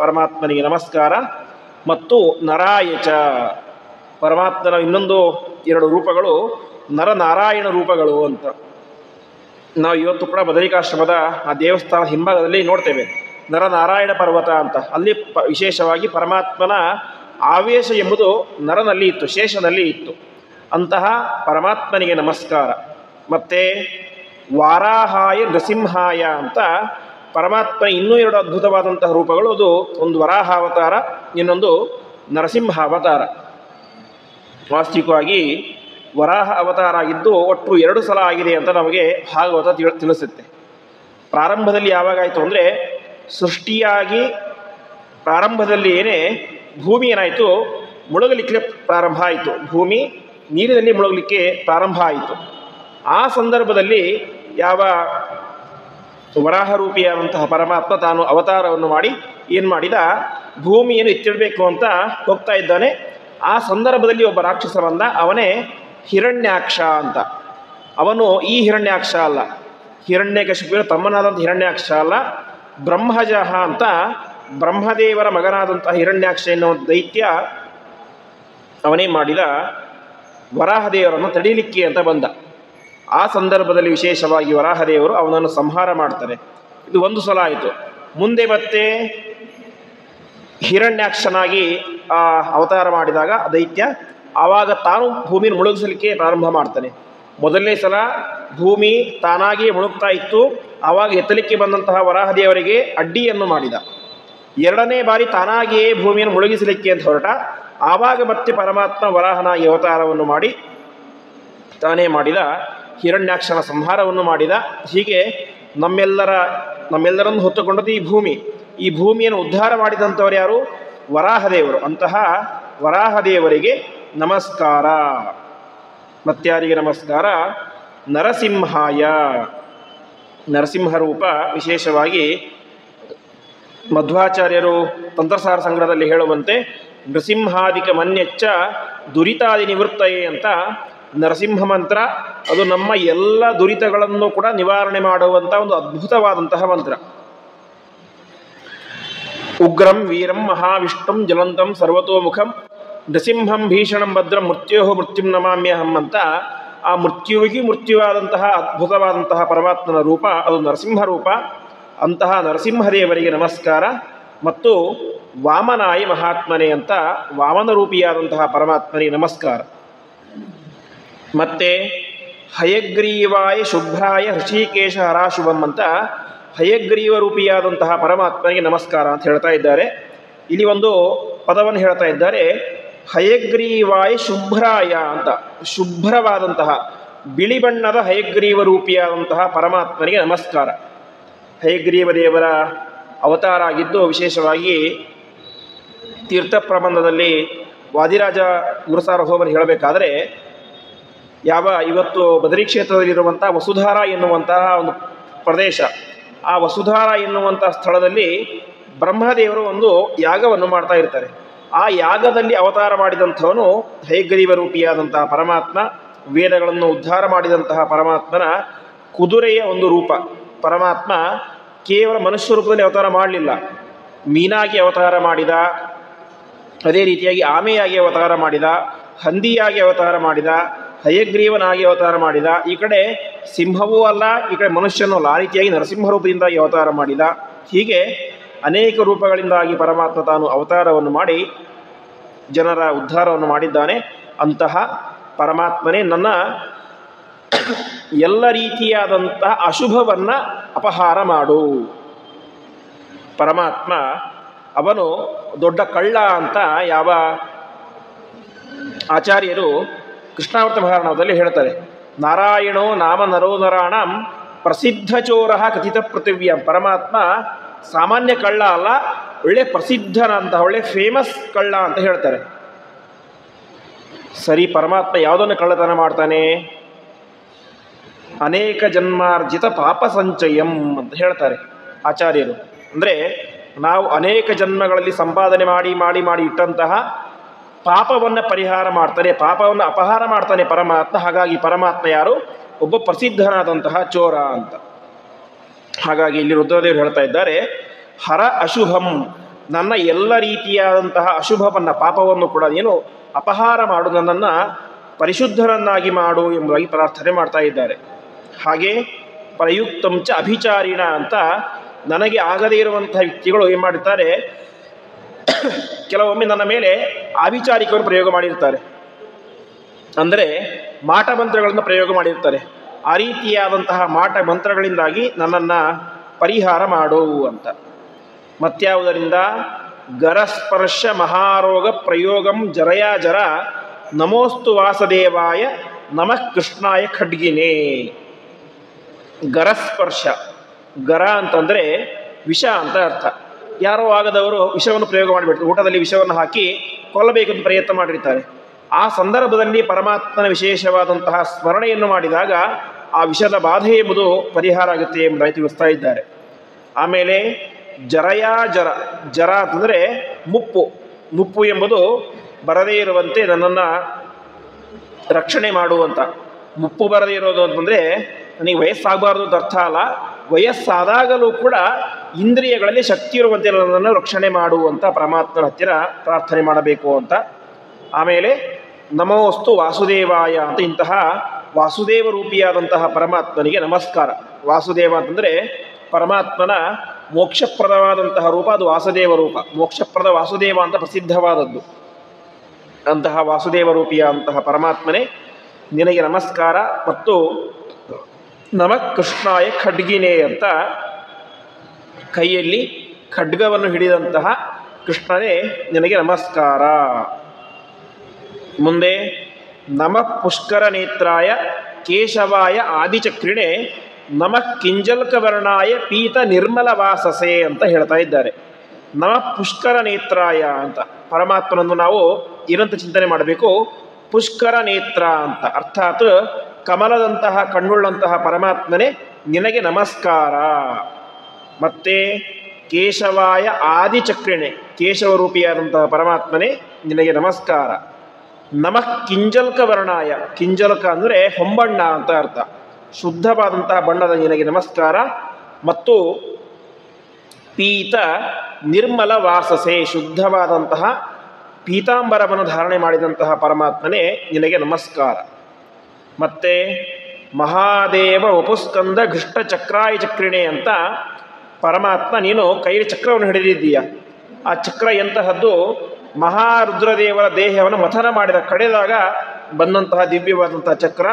ಪರಮಾತ್ಮನಿಗೆ ನಮಸ್ಕಾರ. ಮತ್ತು ನರಾಯಚ, ಪರಮಾತ್ಮನ ಇನ್ನೊಂದು 2 ರೂಪಗಳು ನರನಾರಾಯಣ ರೂಪಗಳು ಅಂತ. ನಾವು ಇವತ್ತು ಕೂಡ ಬದರಿಕಾಶ್ರಮದ ಆ ದೇವಸ್ಥಾನ ಹಿಂಭಾಗದಲ್ಲಿ ನೋಡ್ತೇವೆ ನರನಾರಾಯಣ ಪರ್ವತ ಅಂತ. ಅಲ್ಲಿ ವಿಶೇಷವಾಗಿ ಪರಮಾತ್ಮನ ಆವೇಶ ಎಂಬುದು ನರನಲ್ಲಿ ಇತ್ತು, ಶೇಷನಲ್ಲಿ ಇತ್ತು. ಅಂತಹ ಪರಮಾತ್ಮನಿಗೆ ನಮಸ್ಕಾರ. ಮತ್ತು ವಾರಾಹಾಯ ನೃಸಿಂಹಾಯ ಅಂತ ಪರಮಾತ್ಮ ಇನ್ನೂ ಎರಡು ಅದ್ಭುತವಾದಂತಹ ರೂಪಗಳು. ಅದು ಒಂದು ವರಾಹ ಅವತಾರ, ಇನ್ನೊಂದು ನರಸಿಂಹ ಅವತಾರ. ವಾಸ್ತವಿಕವಾಗಿ ವರಾಹ ಅವತಾರ ಆಗಿದ್ದು ಒಟ್ಟು 2 ಸಲ ಆಗಿದೆ ಅಂತ ನಮಗೆ ಭಾಗವತ ತಿಳಿಸುತ್ತೆ. ಪ್ರಾರಂಭದಲ್ಲಿ ಯಾವಾಗಾಯಿತು ಅಂದರೆ ಸೃಷ್ಟಿಯಾಗಿ ಪ್ರಾರಂಭದಲ್ಲಿ ಏನೇ ಭೂಮಿ ಏನಾಯಿತು, ಮುಳುಗಲಿಕ್ಕೆ ಪ್ರಾರಂಭ ಆಯಿತು. ಭೂಮಿ ನೀರಿನಲ್ಲಿ ಮುಳುಗಲಿಕ್ಕೆ ಪ್ರಾರಂಭ ಆಯಿತು. ಆ ಸಂದರ್ಭದಲ್ಲಿ ಯಾವ ವರಾಹರೂಪಿಯಾದಂತಹ ಪರಮಾತ್ಮ ತಾನು ಅವತಾರವನ್ನು ಮಾಡಿ ಏನು ಮಾಡಿದ, ಭೂಮಿಯನ್ನು ಎತ್ತಿಡಬೇಕು ಅಂತ ಹೋಗ್ತಾ ಇದ್ದಾನೆ. ಆ ಸಂದರ್ಭದಲ್ಲಿ ಒಬ್ಬ ರಾಕ್ಷಸ ಬಂದ, ಅವನೇ ಹಿರಣ್ಯಾಕ್ಷ ಅಂತ. ಅವನು ಈ ಹಿರಣ್ಯಾಕ್ಷ ಅಲ್ಲ, ಹಿರಣ್ಯಕಶಿಪುವಿನ ತಮ್ಮನಾದಂಥ ಹಿರಣ್ಯಾಕ್ಷ ಅಲ್ಲ, ಬ್ರಹ್ಮಜಃ ಅಂತ ಬ್ರಹ್ಮದೇವರ ಮಗನಾದಂತಹ ಹಿರಣ್ಯಾಕ್ಷ ಎನ್ನುವ ದೈತ್ಯ ಅವನೇ ಮಾಡಿದ ವರಾಹದೇವರನ್ನು ತಡೀಲಿಕ್ಕೆ ಅಂತ ಬಂದ. ಆ ಸಂದರ್ಭದಲ್ಲಿ ವಿಶೇಷವಾಗಿ ವರಾಹದೇವರು ಅವನನ್ನು ಸಂಹಾರ ಮಾಡ್ತಾರೆ. ಇದು 1 ಸಲ ಆಯಿತು. ಮುಂದೆ ಮತ್ತೆ ಹಿರಣ್ಯಾಕ್ಷನಾಗಿ ಅವತಾರ ಮಾಡಿದಾಗ ದೈತ್ಯ ಆವಾಗ ತಾನು ಭೂಮಿಯನ್ನು ಮುಳುಗಿಸಲಿಕ್ಕೆ ಪ್ರಾರಂಭ ಮಾಡ್ತಾನೆ. ಮೊದಲನೇ ಸಲ ಭೂಮಿ ತಾನಾಗಿಯೇ ಮುಳುಗ್ತಾ ಇತ್ತು, ಆವಾಗ ಎತ್ತಲಿಕ್ಕೆ ಬಂದಂತಹ ವರಾಹದೇವರಿಗೆ ಅಡ್ಡಿಯನ್ನು ಮಾಡಿದ. 2ನೇ ಬಾರಿ ತಾನಾಗಿಯೇ ಭೂಮಿಯನ್ನು ಮುಳುಗಿಸಲಿಕ್ಕೆ ಅಂತ ಹೊರಟ, ಆವಾಗ ಮತ್ತೆ ಪರಮಾತ್ಮ ವರಾಹನಾಗಿ ಅವತಾರವನ್ನು ಮಾಡಿ ತಾನೇ ಮಾಡಿದ ಹಿರಣ್ಯಾಕ್ಷನ ಸಂಹಾರವನ್ನು ಮಾಡಿದ. ಹೀಗೆ ನಮ್ಮೆಲ್ಲರನ್ನು ಹೊತ್ತುಕೊಂಡದ್ದು ಈ ಭೂಮಿ. ಈ ಭೂಮಿಯನ್ನು ಉದ್ಧಾರ ಮಾಡಿದಂಥವ್ರು ಯಾರು? ವರಾಹದೇವರು. ಅಂತಹ ವರಾಹದೇವರಿಗೆ ನಮಸ್ಕಾರ. ಮತ್ಯಾರಿಗೆ ನಮಸ್ಕಾರ? ನರಸಿಂಹಾಯ. ನರಸಿಂಹ ರೂಪ ವಿಶೇಷವಾಗಿ ಮಧ್ವಾಚಾರ್ಯರು ತಂತ್ರಸಾರ ಸಂಗ್ರಹದಲ್ಲಿ ಹೇಳುವಂತೆ ನೃಸಿಂಹಾದಿಕ ಮನ್ಯಚ್ಚ ದುರಿತಾದಿ ನಿವೃತ್ತಯೇ ಅಂತ ನರಸಿಂಹ ಮಂತ್ರ. ಅದು ನಮ್ಮ ಎಲ್ಲ ದುರಿತಗಳನ್ನು ಕೂಡ ನಿವಾರಣೆ ಮಾಡುವಂಥ ಒಂದು ಅದ್ಭುತವಾದಂತಹ ಮಂತ್ರ. ಉಗ್ರಂ ವೀರಂ ಮಹಾವಿಷ್ಣುಂ ಜ್ವಲಂತಂ ಸರ್ವತೋಮುಖಂ ನೃಸಿಂಹಂ ಭೀಷಣಂ ಭದ್ರಂ ಮೃತ್ಯೋ ಮೃತ್ಯುಂ ನಮಾಮ್ಯಹಂ ಅಂತ ಆ ಮೃತ್ಯುವಿಗೆ ಮೃತ್ಯುವಾದಂತಹ ಅದ್ಭುತವಾದಂತಹ ಪರಮಾತ್ಮನ ರೂಪ ಅದು ನರಸಿಂಹ ರೂಪ. ಅಂತಹ ನರಸಿಂಹದೇವರಿಗೆ ನಮಸ್ಕಾರ. ಮತ್ತು ವಾಮನಾಯ ಮಹಾತ್ಮನೆ ಅಂತ ವಾಮನ ರೂಪಿಯಾದಂತಹ ಪರಮಾತ್ಮನಿಗೆ ನಮಸ್ಕಾರ. ಮತ್ತು ಹಯಗ್ರೀವಾಯ ಶುಭ್ರಾಯ ಹೃಷಿಕೇಶ ಹರಾಶುಭಂ ಅಂತ ಹಯಗ್ರೀವ ರೂಪಿಯಾದಂತಹ ಪರಮಾತ್ಮನಿಗೆ ನಮಸ್ಕಾರ ಅಂತ ಹೇಳ್ತಾ ಇದ್ದಾರೆ. ಇಲ್ಲಿ ಒಂದು ಪದವನ್ನು ಹೇಳ್ತಾ ಇದ್ದಾರೆ, ಹಯಗ್ರೀವಾಯ ಶುಭ್ರಾಯ ಅಂತ. ಶುಭ್ರವಾದಂತಹ ಬಿಳಿ ಬಣ್ಣದ ಹಯಗ್ರೀವ ರೂಪಿಯಾದಂತಹ ಪರಮಾತ್ಮನಿಗೆ ನಮಸ್ಕಾರ. ಹಯಗ್ರೀವ ದೇವರ ಅವತಾರ ಆಗಿದ್ದು ವಿಶೇಷವಾಗಿ ತೀರ್ಥ ಪ್ರಬಂಧದಲ್ಲಿ ವಾದಿರಾಜ ಗುರುಸಾರ್ವಭೌಮರು ಹೇಳಬೇಕಾದರೆ, ಇವತ್ತು ಬದರಿ ಕ್ಷೇತ್ರದಲ್ಲಿರುವಂಥ ವಸುಧಾರ ಎನ್ನುವಂತಹ ಒಂದು ಪ್ರದೇಶ, ಆ ವಸುಧಾರ ಎನ್ನುವಂಥ ಸ್ಥಳದಲ್ಲಿ ಬ್ರಹ್ಮದೇವರು ಒಂದು ಯಾಗವನ್ನು ಮಾಡ್ತಾ ಇರ್ತಾರೆ. ಆ ಯಾಗದಲ್ಲಿ ಅವತಾರ ಮಾಡಿದಂಥವನು ಹಯಗ್ರೀವ ರೂಪಿಯಾದಂತಹ ಪರಮಾತ್ಮ. ವೇದಗಳನ್ನು ಉದ್ಧಾರ ಮಾಡಿದಂತಹ ಪರಮಾತ್ಮನ ಕುದುರೆಯ ಒಂದು ರೂಪ. ಪರಮಾತ್ಮ ಕೇವಲ ಮನುಷ್ಯ ರೂಪದಲ್ಲಿ ಅವತಾರ ಮಾಡಲಿಲ್ಲ, ಮೀನಾಗಿ ಅವತಾರ ಮಾಡಿದ, ಅದೇ ರೀತಿಯಾಗಿ ಆಮೆಯಾಗಿ ಅವತಾರ ಮಾಡಿದ, ಹಂದಿಯಾಗಿ ಅವತಾರ ಮಾಡಿದ, ಹಯಗ್ರೀವನಾಗಿ ಅವತಾರ ಮಾಡಿದ. ಈ ಕಡೆ ಸಿಂಹವೂ ಅಲ್ಲ, ಈ ಕಡೆ ಮನುಷ್ಯನೂ ಅಲ್ಲ, ಆ ರೀತಿಯಾಗಿ ನರಸಿಂಹ ರೂಪದಿಂದಾಗಿ ಅವತಾರ ಮಾಡಿದ. ಹೀಗೆ ಅನೇಕ ರೂಪಗಳಿಂದಾಗಿ ಪರಮಾತ್ಮ ತಾನು ಅವತಾರವನ್ನು ಮಾಡಿ ಜನರ ಉದ್ಧಾರವನ್ನು ಮಾಡಿದ್ದಾನೆ. ಅಂತಹ ಪರಮಾತ್ಮನೇ ನನ್ನ ಎಲ್ಲ ರೀತಿಯಾದಂತಹ ಅಶುಭವನ್ನು ಅಪಹಾರ ಮಾಡು. ಪರಮಾತ್ಮ ಅವನು ದೊಡ್ಡ ಕಳ್ಳ ಅಂತ ಯಾವ ಆಚಾರ್ಯರು ಕೃಷ್ಣಾವೃತ ಮಹಾರಾಣದಲ್ಲಿ ಹೇಳ್ತಾರೆ. ನಾರಾಯಣೋ ನಾಮ ನರೋ ನರಾಣಂ ಪ್ರಸಿದ್ಧ ಚೋರ ಕಥಿತ ಪೃಥಿವ್ಯಂ. ಪರಮಾತ್ಮ ಸಾಮಾನ್ಯ ಕಳ್ಳ ಅಲ್ಲ, ಒಳ್ಳೆ ಪ್ರಸಿದ್ಧನಂತಹ ಒಳ್ಳೆ ಫೇಮಸ್ ಕಳ್ಳ ಅಂತ ಹೇಳ್ತಾರೆ. ಸರಿ, ಪರಮಾತ್ಮ ಯಾವುದನ್ನು ಕಳ್ಳತನ ಮಾಡ್ತಾನೆ? ಅನೇಕ ಜನ್ಮಾರ್ಜಿತ ಪಾಪ ಸಂಚಯಂ ಅಂತ ಹೇಳ್ತಾರೆ ಆಚಾರ್ಯರು. ಅಂದರೆ ನಾವು ಅನೇಕ ಜನ್ಮಗಳಲ್ಲಿ ಸಂಪಾದನೆ ಮಾಡಿ ಮಾಡಿ ಮಾಡಿ ಇಟ್ಟಂತಹ ಪಾಪವನ್ನು ಪರಿಹಾರ ಮಾಡ್ತಾನೆ, ಪಾಪವನ್ನು ಅಪಹಾರ ಮಾಡ್ತಾನೆ ಪರಮಾತ್ಮ. ಹಾಗಾಗಿ ಪರಮಾತ್ಮ ಯಾರು? ಒಬ್ಬ ಪ್ರಸಿದ್ಧನಾದಂತಹ ಚೋರ ಅಂತ. ಹಾಗಾಗಿ ಇಲ್ಲಿ ರುದ್ರದೇವರು ಹೇಳ್ತಾ ಇದ್ದಾರೆ, ಹರ ಅಶುಭಂ, ನನ್ನ ಎಲ್ಲ ರೀತಿಯಾದಂತಹ ಅಶುಭವನ್ನು ಪಾಪವನ್ನು ಕೂಡ ಏನು ಅಪಹಾರ ಮಾಡು, ನನ್ನನ್ನು ಪರಿಶುದ್ಧರನ್ನಾಗಿ ಮಾಡು ಎಂಬುದಾಗಿ ಪ್ರಾರ್ಥನೆ ಮಾಡ್ತಾ ಇದ್ದಾರೆ. ಹಾಗೆ ಪ್ರಯುಕ್ತಂಚ ಅಭಿಚಾರಿಣ ಅಂತ ನನಗೆ ಆಗದೇ ಇರುವಂತಹ ವ್ಯಕ್ತಿಗಳು ಏನು ಮಾಡಿರ್ತಾರೆ, ಕೆಲವೊಮ್ಮೆ ನನ್ನ ಮೇಲೆ ಆಭಿಚಾರಿಕವನ್ನು ಪ್ರಯೋಗ ಮಾಡಿರ್ತಾರೆ, ಅಂದರೆ ಮಾಟ ಮಂತ್ರಗಳನ್ನು ಪ್ರಯೋಗ ಮಾಡಿರ್ತಾರೆ. ಆ ರೀತಿಯಾದಂತಹ ಮಾಟ ಮಂತ್ರಗಳಿಂದಾಗಿ ನನ್ನನ್ನು ಪರಿಹಾರ ಮಾಡು ಅಂತ. ಮತ್ಯಾವುದರಿಂದ? ಗರಸ್ಪರ್ಶ ಮಹಾರೋಗ ಪ್ರಯೋಗಂ ಜರಯಾ ಜರ ನಮೋಸ್ತು ವಾಸದೇವಾಯ ನಮಃ ಕೃಷ್ಣಾಯ ಖಡ್ಗಿನೇ. ಗರಸ್ಪರ್ಶ, ಗರ ಅಂತಂದರೆ ವಿಷ ಅಂತ ಅರ್ಥ. ಯಾರೋ ಆಗದವರು ವಿಷವನ್ನು ಪ್ರಯೋಗ ಮಾಡಿಬಿಡ್ತಾರೆ, ಊಟದಲ್ಲಿ ವಿಷವನ್ನು ಹಾಕಿ ಕೊಲ್ಲಬೇಕೆಂದು ಪ್ರಯತ್ನ ಮಾಡಿರ್ತಾರೆ. ಆ ಸಂದರ್ಭದಲ್ಲಿ ಪರಮಾತ್ಮನ ವಿಶೇಷವಾದಂತಹ ಸ್ಮರಣೆಯನ್ನು ಮಾಡಿದಾಗ ಆ ವಿಷದ ಬಾಧೆ ಎಂಬುದು ಪರಿಹಾರ ಆಗುತ್ತೆ ಎಂಬುದಾಗಿ ತಿಳಿಸ್ತಾ ಇದ್ದಾರೆ. ಆಮೇಲೆ ಜರಯಾ ಜರ, ಜರ ಅಂತಂದರೆ ಮುಪ್ಪು. ಮುಪ್ಪು ಎಂಬುದು ಬರದೇ ಇರುವಂತೆ ನನ್ನನ್ನು ರಕ್ಷಣೆ ಮಾಡುವಂಥ. ಮುಪ್ಪು ಬರದೇ ಇರೋದು ಅಂತಂದರೆ ನನಗೆ ವಯಸ್ಸಾಗಬಾರ್ದು ಅಂತ ಅರ್ಥ ಅಲ್ಲ, ವಯಸ್ಸಾದಾಗಲೂ ಕೂಡ ಇಂದ್ರಿಯಗಳಲ್ಲಿ ಶಕ್ತಿ ಇರುವಂತೆ ನನ್ನನ್ನು ರಕ್ಷಣೆ ಮಾಡುವಂಥ ಪರಮಾತ್ಮನ ಹತ್ತಿರ ಪ್ರಾರ್ಥನೆ ಮಾಡಬೇಕು ಅಂತ. ಆಮೇಲೆ ನಮೋಸ್ತು ವಾಸುದೇವಾಯ ಅಂತ, ಇಂತಹ ವಾಸುದೇವ ರೂಪಿಯಾದಂತಹ ಪರಮಾತ್ಮನಿಗೆ ನಮಸ್ಕಾರ. ವಾಸುದೇವ ಅಂತಂದರೆ ಪರಮಾತ್ಮನ ಮೋಕ್ಷಪ್ರದವಾದಂತಹ ರೂಪ, ಅದು ವಾಸುದೇವ ರೂಪ. ಮೋಕ್ಷಪ್ರದ ವಾಸುದೇವ ಅಂತ ಪ್ರಸಿದ್ಧವಾದದ್ದು. ಅಂತಹ ವಾಸುದೇವ ರೂಪಿಯಾದಂತಹ ಪರಮಾತ್ಮನೇ ನಿನಗೆ ನಮಸ್ಕಾರ. ಮತ್ತು ನಮಃ ಕೃಷ್ಣಾಯ ಖಡ್ಗಿನೇ ಅಂತ, ಕೈಯಲ್ಲಿ ಖಡ್ಗವನ್ನು ಹಿಡಿದಂತಹ ಕೃಷ್ಣನೇ ನಿನಗೆ ನಮಸ್ಕಾರ. ಮುಂದೆ ನಮಃ ಪುಷ್ಕರ ನೇತ್ರಾಯ ಕೇಶವಾಯ ಆದಿಚಕ್ರಿಣೆ ನಮಃ ಕಿಂಜಲ್ಕವರ್ಣಾಯ ಪೀತ ನಿರ್ಮಲ ವಾಸಸೆ ಅಂತ ಹೇಳ್ತಾ ಇದ್ದಾರೆ. ನಮಃ ಪುಷ್ಕರ ನೇತ್ರಾಯ ಅಂತ ಪರಮಾತ್ಮನನ್ನು ನಾವು ಏನಂತ ಚಿಂತನೆ ಮಾಡಬೇಕು? ಪುಷ್ಕರ ನೇತ್ರ ಅಂತ, ಅರ್ಥಾತ್ ಕಮಲದಂತಹ ಕಣ್ಣುಳ್ಳಂತಹ ಪರಮಾತ್ಮನೇ ನಿನಗೆ ನಮಸ್ಕಾರ. ಮತ್ತೆ ಕೇಶವಾಯ ಆದಿಚಕ್ರಿಣೆ, ಕೇಶವರೂಪಿಯಾದಂತಹ ಪರಮಾತ್ಮನೇ ನಿನಗೆ ನಮಸ್ಕಾರ. ನಮಃ ಕಿಂಜಲ್ಕ ವರ್ಣಾಯ, ಕಿಂಜಲ್ಕ ಅಂದರೆ ಹೊಂಬಣ್ಣ ಅಂತ ಅರ್ಥ. ಶುದ್ಧವಾದಂತಹ ಬಣ್ಣದ ನಿನಗೆ ನಮಸ್ಕಾರ. ಮತ್ತು ಪೀತ ನಿರ್ಮಲ ವಾಸಸೆ, ಶುದ್ಧವಾದಂತಹ ಪೀತಾಂಬರವನ್ನು ಧಾರಣೆ ಮಾಡಿದಂತಹ ಪರಮಾತ್ಮನೇ ನಿನಗೆ ನಮಸ್ಕಾರ. ಮತ್ತು ಮಹಾದೇವ ವಪುಸ್ಕಂದ ಘೃಷ್ಟ ಚಕ್ರಾಯ ಚಕ್ರಿಣೆ ಅಂತ ಪರಮಾತ್ಮ ನೀನು ಕೈಯಲ್ಲಿ ಚಕ್ರವನ್ನು ಹಿಡಿದಿದ್ದೀಯ. ಆ ಚಕ್ರ ಎಂತಹದ್ದು? ಮಹಾರುದ್ರದೇವರ ದೇಹವನ್ನು ಮಥನ ಮಾಡಿದ ಕಡೆದಾಗ ಬಂದಂತಹ ದಿವ್ಯವಾದಂತಹ ಚಕ್ರ,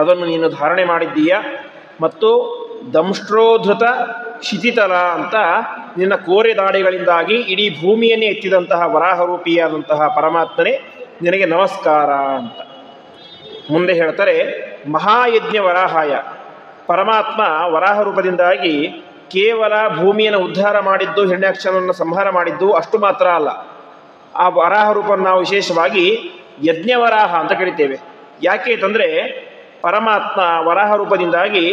ಅದನ್ನು ನೀನು ಧಾರಣೆ ಮಾಡಿದ್ದೀಯ. ಮತ್ತು ದಂಷ್ಟ್ರೋಧೃತ ಶಿಥಿತಲ ಅಂತ ನಿನ್ನ ಕೋರೆ ದಾಡಿಗಳಿಂದಾಗಿ ಇಡೀ ಭೂಮಿಯನ್ನೇ ಎತ್ತಿದಂತಹ ವರಾಹರೂಪಿಯಾದಂತಹ ಪರಮಾತ್ಮನೇ ನಿನಗೆ ನಮಸ್ಕಾರ ಅಂತ. ಮುಂದೆ ಹೇಳ್ತಾರೆ ಮಹಾಯಜ್ಞ ವರಾಹಾಯ, ಪರಮಾತ್ಮ ವರಾಹ ರೂಪದಿಂದಾಗಿ ಕೇವಲ ಭೂಮಿಯನ್ನು ಉದ್ಧಾರ ಮಾಡಿದ್ದು, ಹಿರಣ್ಯಾಕ್ಷರನ್ನು ಸಂಹಾರ ಮಾಡಿದ್ದು ಅಷ್ಟು ಮಾತ್ರ ಅಲ್ಲ. ಆ ವರಾಹ ರೂಪವನ್ನು ನಾವು ವಿಶೇಷವಾಗಿ ಯಜ್ಞವರಾಹ ಅಂತ ಕರಿತೇವೆ. ಯಾಕೆ ಅಂತಂದರೆ ಪರಮಾತ್ಮ ವರಾಹ ರೂಪದಿಂದಾಗಿ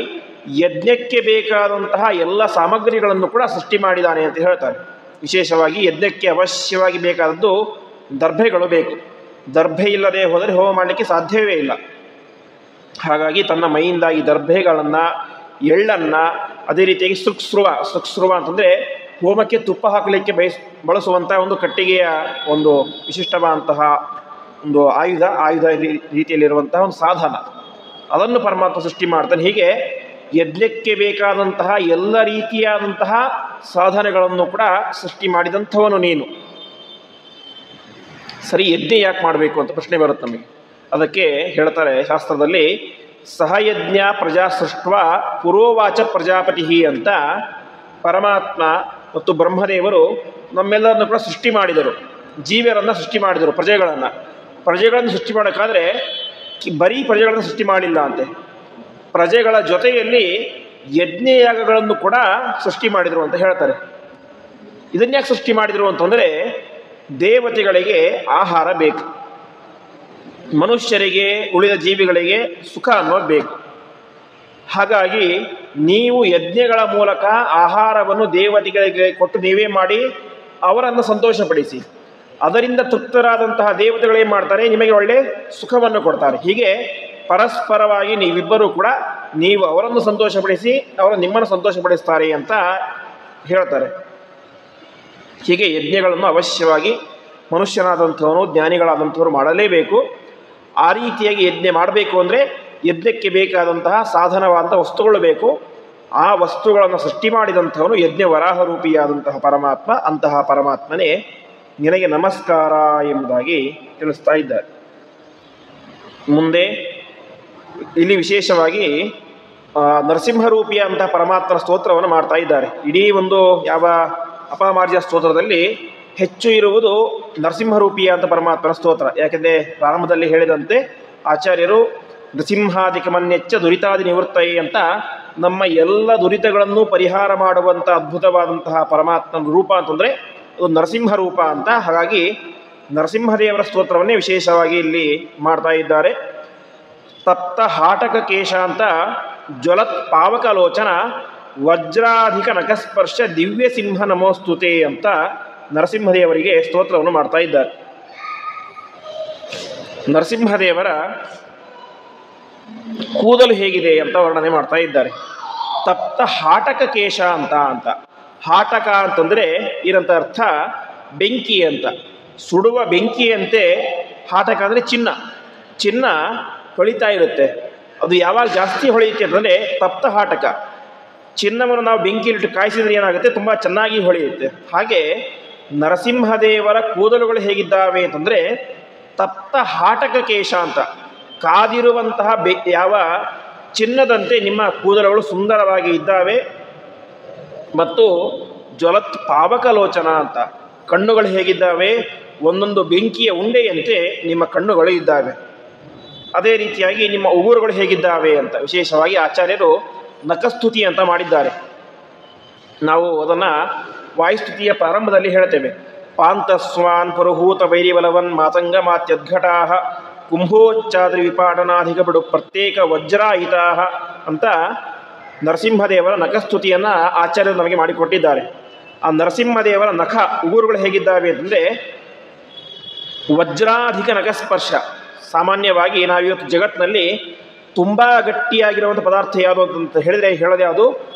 ಯಜ್ಞಕ್ಕೆ ಬೇಕಾದಂತಹ ಎಲ್ಲ ಸಾಮಗ್ರಿಗಳನ್ನು ಕೂಡ ಸೃಷ್ಟಿ ಮಾಡಿದ್ದಾನೆ ಅಂತ ಹೇಳ್ತಾರೆ. ವಿಶೇಷವಾಗಿ ಯಜ್ಞಕ್ಕೆ ಅವಶ್ಯವಾಗಿ ಬೇಕಾದದ್ದು ದರ್ಭೆಗಳು ಬೇಕು. ದರ್ಭೆ ಇಲ್ಲದೆ ಹೋದರೆ ಹೋಮ ಮಾಡಲಿಕ್ಕೆ ಸಾಧ್ಯವೇ ಇಲ್ಲ. ಹಾಗಾಗಿ ತನ್ನ ಮೈಯಿಂದಾಗಿ ದರ್ಭೆಗಳನ್ನು, ಎಳ್ಳನ್ನು, ಅದೇ ರೀತಿಯಾಗಿ ಸೃಕ್ಸ್ರುವ ಅಂತಂದರೆ ಹೋಮಕ್ಕೆ ತುಪ್ಪ ಹಾಕಲಿಕ್ಕೆ ಬಳಸುವಂಥ ಒಂದು ಕಟ್ಟಿಗೆಯ ಒಂದು ವಿಶಿಷ್ಟವಾದಂತಹ ಒಂದು ಆಯುಧ ರೀತಿಯಲ್ಲಿರುವಂತಹ ಒಂದು ಸಾಧನ, ಅದನ್ನು ಪರಮಾತ್ಮ ಸೃಷ್ಟಿ ಮಾಡ್ತಾನೆ. ಹೀಗೆ ಯಜ್ಞಕ್ಕೆ ಬೇಕಾದಂತಹ ಎಲ್ಲ ರೀತಿಯಾದಂತಹ ಸಾಧನೆಗಳನ್ನು ಕೂಡ ಸೃಷ್ಟಿ ಮಾಡಿದಂಥವನು ನೀನು. ಸರಿ, ಯಜ್ಞ ಯಾಕೆ ಮಾಡಬೇಕು ಅಂತ ಪ್ರಶ್ನೆ ಬರುತ್ತೆ ನಮಗೆ. ಅದಕ್ಕೆ ಹೇಳ್ತಾರೆ ಶಾಸ್ತ್ರದಲ್ಲಿ, ಸಹಯಜ್ಞ ಪ್ರಜಾ ಸೃಷ್ಟ್ವ ಪುರೋವಾಚ ಪ್ರಜಾಪತಿ ಅಂತ ಪರಮಾತ್ಮ ಮತ್ತು ಬ್ರಹ್ಮದೇವರು ನಮ್ಮೆಲ್ಲರನ್ನು ಕೂಡ ಸೃಷ್ಟಿ ಮಾಡಿದರು. ಜೀವರನ್ನು ಸೃಷ್ಟಿ ಮಾಡಿದರು, ಪ್ರಜೆಗಳನ್ನು ಸೃಷ್ಟಿ ಮಾಡೋಕ್ಕಾದರೆ ಬರೀ ಪ್ರಜೆಗಳನ್ನು ಸೃಷ್ಟಿ ಮಾಡಿಲ್ಲ ಅಂತೆ. ಪ್ರಜೆಗಳ ಜೊತೆಯಲ್ಲಿ ಯಜ್ಞಯಾಗಗಳನ್ನು ಕೂಡ ಸೃಷ್ಟಿ ಮಾಡಿದರು ಅಂತ ಹೇಳ್ತಾರೆ. ಇದನ್ಯಾಕೆ ಸೃಷ್ಟಿ ಮಾಡಿದರು ಅಂತಂದರೆ, ದೇವತೆಗಳಿಗೆ ಆಹಾರ ಬೇಕು, ಮನುಷ್ಯರಿಗೆ, ಉಳಿದ ಜೀವಿಗಳಿಗೆ ಸುಖ ಅನ್ನೋದು ಬೇಕು. ಹಾಗಾಗಿ ನೀವು ಯಜ್ಞಗಳ ಮೂಲಕ ಆಹಾರವನ್ನು ದೇವತೆಗಳಿಗೆ ಕೊಟ್ಟು ನೀವೇ ಮಾಡಿ ಅವರನ್ನು ಸಂತೋಷಪಡಿಸಿ. ಅದರಿಂದ ತೃಪ್ತರಾದಂತಹ ದೇವತೆಗಳೇನು ಮಾಡ್ತಾರೆ? ನಿಮಗೆ ಒಳ್ಳೆ ಸುಖವನ್ನು ಕೊಡ್ತಾರೆ. ಹೀಗೆ ಪರಸ್ಪರವಾಗಿ ನೀವಿಬ್ಬರೂ ಕೂಡ ನೀವು ಅವರನ್ನು ಸಂತೋಷಪಡಿಸಿ ಅವರು ನಿಮ್ಮನ್ನು ಸಂತೋಷಪಡಿಸ್ತಾರೆ ಅಂತ ಹೇಳ್ತಾರೆ. ಹೀಗೆ ಯಜ್ಞಗಳನ್ನು ಅವಶ್ಯವಾಗಿ ಮನುಷ್ಯನಾದಂಥವನು, ಜ್ಞಾನಿಗಳಾದಂಥವರು ಮಾಡಲೇಬೇಕು. ಆ ರೀತಿಯಾಗಿ ಯಜ್ಞ ಮಾಡಬೇಕು ಅಂದರೆ ಯಜ್ಞಕ್ಕೆ ಬೇಕಾದಂತಹ ಸಾಧನವಾದಂಥ ವಸ್ತುಗಳು ಬೇಕು. ಆ ವಸ್ತುಗಳನ್ನು ಸೃಷ್ಟಿ ಮಾಡಿದಂಥವನು ಯಜ್ಞ ವರಾಹ ರೂಪಿಯಾದಂತಹ ಪರಮಾತ್ಮ. ಅಂತಹ ಪರಮಾತ್ಮನೇ ನಿನಗೆ ನಮಸ್ಕಾರ ಎಂಬುದಾಗಿ ತಿಳಿಸ್ತಾ ಇದ್ದಾರೆ. ಮುಂದೆ ಇಲ್ಲಿ ವಿಶೇಷವಾಗಿ ನರಸಿಂಹರೂಪಿಯ ಅಂತ ಪರಮಾತ್ಮನ ಸ್ತೋತ್ರವನ್ನು ಮಾಡ್ತಾ ಇದ್ದಾರೆ. ಇಡೀ ಒಂದು ಯಾವ ಅಪಮಾರ್ಜ ಸ್ತೋತ್ರದಲ್ಲಿ ಹೆಚ್ಚು ಇರುವುದು ನರಸಿಂಹರೂಪಿಯ ಅಂತ ಪರಮಾತ್ಮನ ಸ್ತೋತ್ರ. ಯಾಕೆಂದರೆ ಪ್ರಾರಂಭದಲ್ಲಿ ಹೇಳಿದಂತೆ ಆಚಾರ್ಯರು ನೃಸಿಂಹಾದಿಕಮನ್ಯಚ್ಚ ದುರಿತಾದಿ ನಿವೃತ್ತಯೇ ಅಂತ ನಮ್ಮ ಎಲ್ಲ ದುರಿತಗಳನ್ನು ಪರಿಹಾರ ಮಾಡುವಂಥ ಅದ್ಭುತವಾದಂತಹ ಪರಮಾತ್ಮನ ರೂಪ ಅಂತಂದರೆ ಅದು ನರಸಿಂಹ ರೂಪ ಅಂತ. ಹಾಗಾಗಿ ನರಸಿಂಹದೇವರ ಸ್ತೋತ್ರವನ್ನೇ ವಿಶೇಷವಾಗಿ ಇಲ್ಲಿ ಮಾಡ್ತಾ ಇದ್ದಾರೆ. ತಪ್ತ ಹಾಟಕ ಕೇಶ ಅಂತ ಜ್ವಲತ್ ಪಾವಕಲೋಚನ ವಜ್ರಾಧಿಕ ನಖಸ್ಪರ್ಶ ದಿವ್ಯ ಸಿಂಹ ನಮೋಸ್ತುತೆ ಅಂತ ನರಸಿಂಹದೇವರಿಗೆ ಸ್ತೋತ್ರವನ್ನು ಮಾಡ್ತಾ ಇದ್ದಾರೆ. ನರಸಿಂಹದೇವರ ಕೂದಲು ಹೇಗಿದೆ ಅಂತ ವರ್ಣನೆ ಮಾಡ್ತಾ ಇದ್ದಾರೆ. ತಪ್ತ ಹಾಟಕ ಕೇಶ ಅಂತ ಹಾಟಕ ಅಂತಂದರೆ ಏನಂತ ಅರ್ಥ? ಬೆಂಕಿ ಅಂತ. ಸುಡುವ ಬೆಂಕಿಯಂತೆ ಹಾಟಕ ಅಂದರೆ ಚಿನ್ನ ಹೊಳಿತಾ ಇರುತ್ತೆ. ಅದು ಯಾವಾಗ ಜಾಸ್ತಿ ಹೊಳೆಯುತ್ತೆ ಅಂತಂದರೆ ತಪ್ತ ಹಾಟಕ. ಚಿನ್ನವನ್ನು ನಾವು ಬೆಂಕಿಲಿಟ್ಟು ಕಾಯಿಸಿದ್ರೆ ಏನಾಗುತ್ತೆ? ತುಂಬ ಚೆನ್ನಾಗಿ ಹೊಳೆಯುತ್ತೆ. ಹಾಗೆ ನರಸಿಂಹದೇವರ ಕೂದಲುಗಳು ಹೇಗಿದ್ದಾವೆ ಅಂತಂದರೆ ತಪ್ತ ಹಾಟಕ ಕೇಶ ಅಂತ. ಕಾದಿರುವಂತಹ ಯಾವ ಚಿನ್ನದಂತೆ ನಿಮ್ಮ ಕೂದಲುಗಳು ಸುಂದರವಾಗಿ ಇದ್ದಾವೆ. ಮತ್ತು ಜ್ವಲತ್ ಪಾವಕಲೋಚನ ಅಂತ ಕಣ್ಣುಗಳು ಹೇಗಿದ್ದಾವೆ? ಒಂದೊಂದು ಬೆಂಕಿಯ ಉಂಡೆಯಂತೆ ನಿಮ್ಮ ಕಣ್ಣುಗಳು ಇದ್ದಾವೆ. ಅದೇ ರೀತಿಯಾಗಿ ನಿಮ್ಮ ಉಗುರುಗಳು ಹೇಗಿದ್ದಾವೆ ಅಂತ ವಿಶೇಷವಾಗಿ ಆಚಾರ್ಯರು ನಖಸ್ತುತಿ ಅಂತ ಮಾಡಿದ್ದಾರೆ. ನಾವು ಅದನ್ನು ವಾಯುಸ್ತುತಿಯ ಪ್ರಾರಂಭದಲ್ಲಿ ಹೇಳ್ತೇವೆ. ಪಾಂತಸ್ವಾನ್ ಪುರುಹೂತ ವೈರಿಬಲವನ್ ಮಾತಂಗ ಮಾತ್ಯದ್ಘಟಾ ಕುಂಭೋಚ್ಚಾದ್ರಿ ವಿಪಾಟನಾಧಿಕ ಬಿಡು ಪ್ರತ್ಯೇಕ ವಜ್ರಾಹಿತಾ ಅಂತ ನರಸಿಂಹದೇವರ ನಖಸ್ತುತಿಯನ್ನು ಆಚಾರ್ಯರು ನಮಗೆ ಮಾಡಿಕೊಟ್ಟಿದ್ದಾರೆ. ಆ ನರಸಿಂಹದೇವರ ನಖ ಉಗುರುಗಳು ಹೇಗಿದ್ದಾವೆ ಅಂತಂದರೆ ವಜ್ರಾಧಿಕ ನಖಸ್ಪರ್ಶ. ಸಾಮಾನ್ಯವಾಗಿ ನಾವಿವತ್ತು ಜಗತ್ತಿನಲ್ಲಿ ತುಂಬ ಗಟ್ಟಿಯಾಗಿರುವಂಥ ಪದಾರ್ಥ ಯಾವುದು ಅಂತ ಹೇಳಿದರೆ ಹೇಳೋದು ಯಾವುದು?